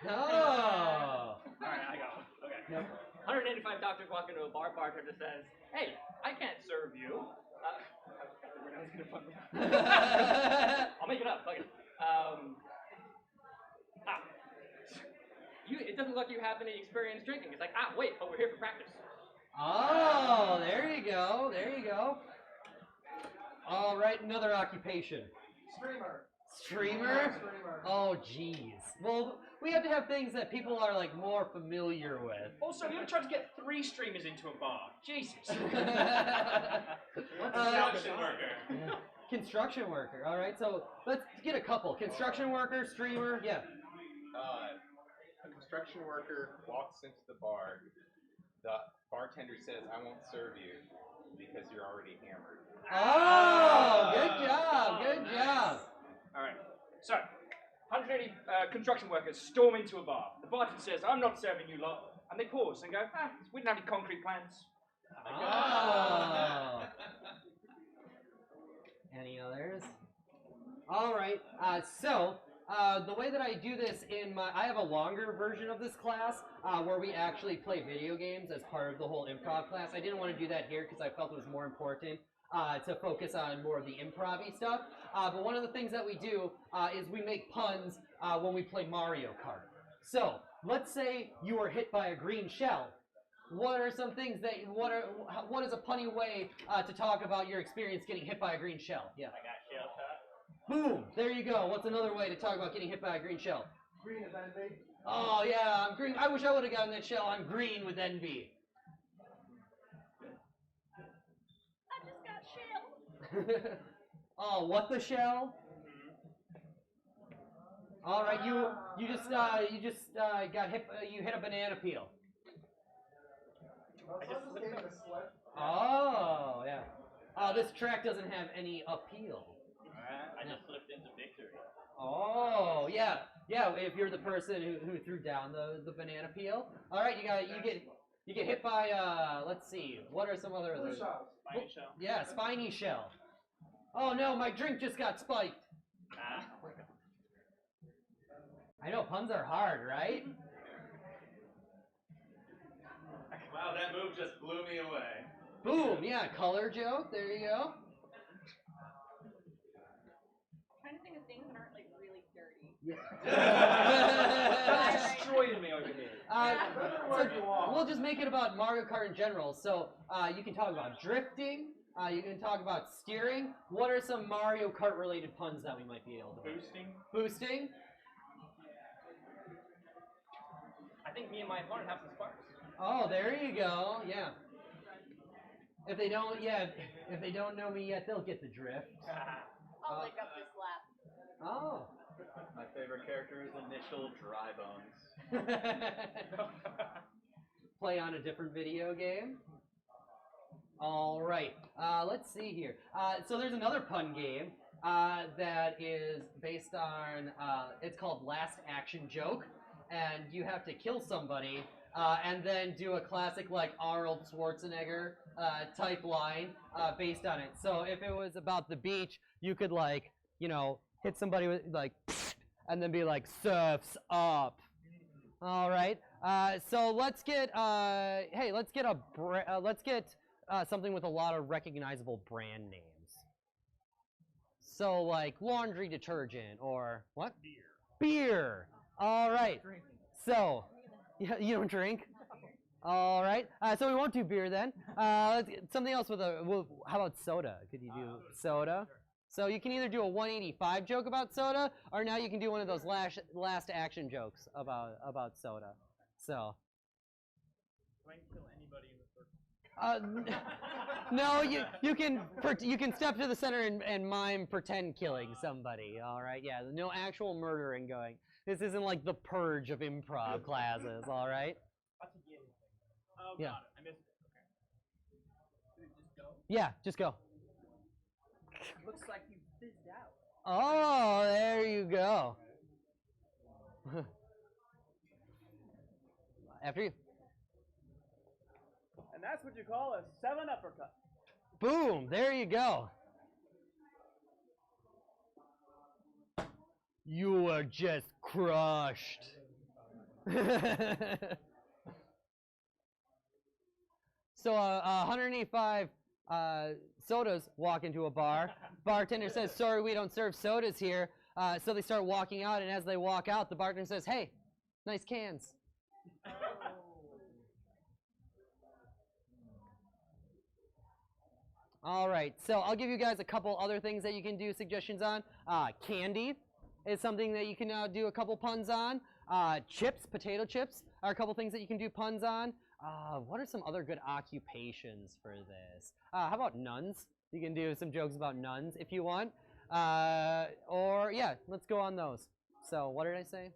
Oh. Alright, I got one. Okay. Yep. 185 doctors walk into a bar. Bartender says, hey, I can't serve you. I'll make it up. Fuck it. It doesn't look like you have any experience drinking. It's like, wait, but we're here for practice. Oh, there you go. There you go. All right, another occupation. Streamer. Streamer? Oh, jeez. Well, we have to have things that people are like more familiar with. Also, have you ever tried to get 3 streamers into a bar? Jesus. Construction worker. Construction worker. All right, so let's get a couple. Construction worker, streamer, yeah. A construction worker walks into the bar. The bartender says, I won't serve you because you're already hammered. Oh, good job, good job. Alright, so, 180 construction workers storm into a bar. The bartender says, I'm not serving you lot. And they pause and go, we didn't have any concrete plants. Oh. Any others? All right, so the way that I do this I have a longer version of this class where we actually play video games as part of the whole improv class. I didn't want to do that here because I felt it was more important to focus on more of the improv-y stuff. But one of the things that we do is we make puns when we play Mario Kart. So let's say you were hit by a green shell. What are some things that, what is a punny way to talk about your experience getting hit by a green shell? Yeah. I got shell shot. Boom! There you go. What's another way to talk about getting hit by a green shell? Green is envy. Oh yeah, I'm green. I wish I would have gotten that shell. I'm green with envy. I just got shelled. Oh, what the shell? All right, you just got hit. You hit a banana peel. I just gave it a slip. Oh yeah. This track doesn't have any appeal. I just slipped into victory. Oh yeah, yeah. If you're the person who threw down the banana peel, all right, you get hit by let's see, what are some other Blue shells. Spiny shell. Yeah, spiny shell. Oh no, my drink just got spiked. I know puns are hard, right? Wow, that move just blew me away. Boom, yeah, color joke. There you go. Trying to think of things that aren't like really dirty. That's destroying me over here. So we'll just make it about Mario Kart in general. So you can talk about drifting. You can talk about steering. What are some Mario Kart related puns that we might be able to do? Boosting. Boosting. I think me and my opponent have some sparks. Oh, there you go. Yeah. If they don't know me yet, they'll get the drift. I'll lick up this lap. Oh. My favorite character is Initial Dry Bones. Play on a different video game. All right. Let's see here. So there's another pun game that is based on, it's called Last Action Joke, and you have to kill somebody and then do a classic like Arnold Schwarzenegger type line based on it. So if it was about the beach, you could like, you know, hit somebody with like, and then be like, surfs up. All right. So let's get, hey, let's get something with a lot of recognizable brand names. So like laundry detergent or what? Beer. All right. So you don't drink. All right. So we won't do beer then. Let's get something else with a. How about soda? Could you do soda? So you can either do a 185 joke about soda, or now you can do one of those last action jokes about soda. So. Do I kill anybody in the circle? No, you can step to the center and mime pretend killing somebody. All right, yeah, no actual murdering going. This isn't like the purge of improv classes. All right. Oh, Yeah. got it. I missed it. Okay. Should we just go? Yeah, just go. Looks like you fizzed out. Oh, there you go. After you. And that's what you call a 7 uppercut. Boom, there you go. You are just crushed. So 185 sodas walk into a bar. Bartender says, sorry, we don't serve sodas here. So they start walking out, and as they walk out, the bartender says, hey, nice cans. All right, so I'll give you guys a couple other things that you can do suggestions on. Candy is something that you can do a couple puns on. Chips, potato chips, are a couple things that you can do puns on. What are some other good occupations for this? How about nuns? You can do some jokes about nuns if you want. Or, yeah, let's go on those. So, what did I say?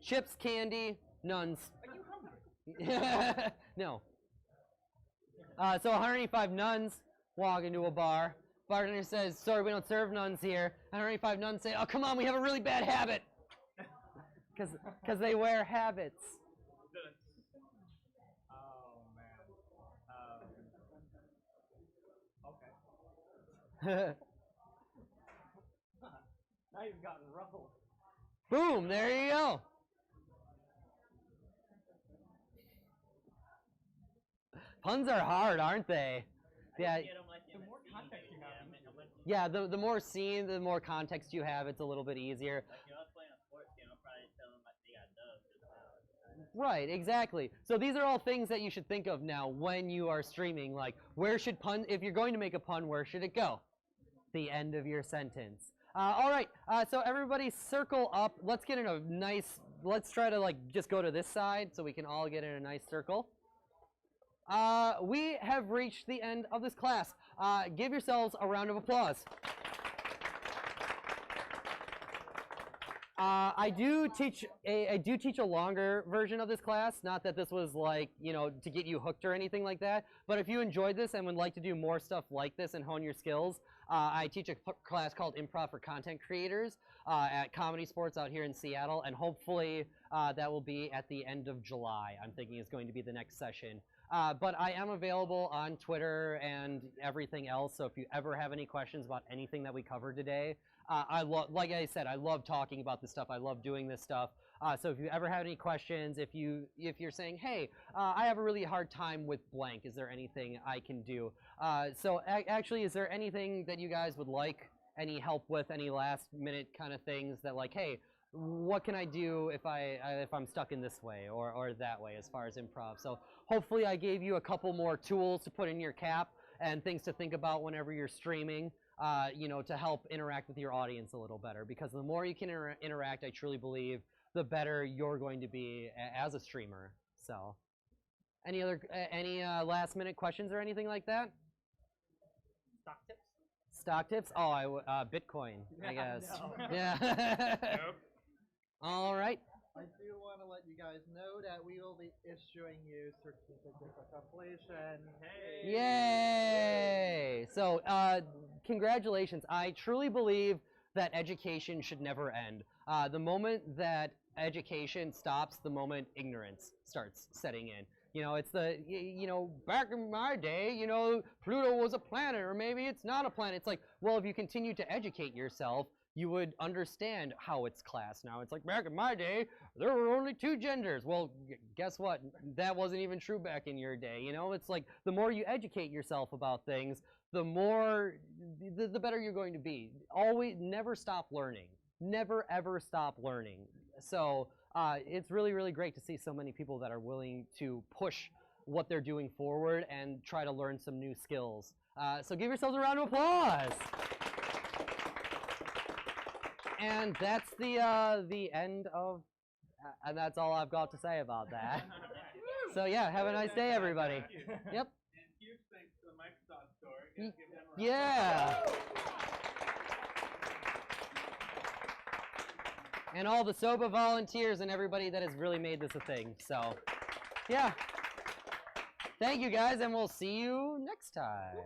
Chips, candy, nuns. Are you hungry? No. So 185 nuns walk into a bar. Bartender says, sorry, we don't serve nuns here. 185 nuns say, oh, come on, we have a really bad habit. Because they wear habits. Oh, man. Okay. Now you've gotten ruffled. Boom, there you go. Puns are hard, aren't they? Yeah. The more context you have. Yeah, the more scene, the more context you have, it's a little bit easier. Right, exactly. So these are all things that you should think of now when you are streaming. Like, where should if you're going to make a pun, where should it go? The end of your sentence. All right, so everybody circle up. Let's get in a nice, let's try to like just go to this side so we can all get in a nice circle. We have reached the end of this class. Give yourselves a round of applause. I do teach a longer version of this class. Not that this was like, you know, to get you hooked or anything like that. But if you enjoyed this and would like to do more stuff like this and hone your skills, I teach a class called Improv for Content Creators at Comedy Sports out here in Seattle. And hopefully that will be at the end of July. I'm thinking is going to be the next session. But I am available on Twitter and everything else. So if you ever have any questions about anything that we covered today, like I said, I love talking about this stuff. I love doing this stuff. So if you ever have any questions, if you're saying, hey, I have a really hard time with blank, is there anything I can do? So actually, is there anything that you guys would like any help with, any last minute kind of things that like, hey, what can I do if I'm stuck in this way or that way as far as improv? So hopefully I gave you a couple more tools to put in your cap and things to think about whenever you're streaming, you know, to help interact with your audience a little better. Because the more you can interact, I truly believe, the better you're going to be as a streamer. So, any last minute questions or anything like that? Stock tips? Stock tips? Oh, Bitcoin, I guess. No. Yeah. Nope. All right. I do want to let you guys know that we will be issuing you certificates of completion. Yay! So, congratulations. I truly believe that education should never end. The moment that education stops, the moment ignorance starts setting in. You know, it's back in my day, Pluto was a planet, or maybe it's not a planet. It's like, well, if you continue to educate yourself, you would understand how it's classed now. It's like, back in my day, there were only 2 genders. Well, guess what? That wasn't even true back in your day. It's like, the more you educate yourself about things, the better you're going to be. Always, never stop learning. Never, ever stop learning. So, it's really, really great to see so many people that are willing to push what they're doing forward and try to learn some new skills. So give yourselves a round of applause. And that's the end of, and that's all I've got to say about that. So yeah, have a nice day, everybody. Yep. And huge thanks to the Microsoft Store. Give them a Yeah. And all the SOBA volunteers and everybody that has really made this a thing. So, yeah. Thank you guys, and we'll see you next time.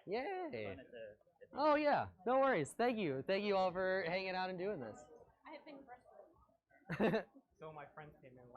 Yay. Oh yeah, no worries. Thank you. Thank you all for hanging out and doing this. I have been wrestling. So my friends came in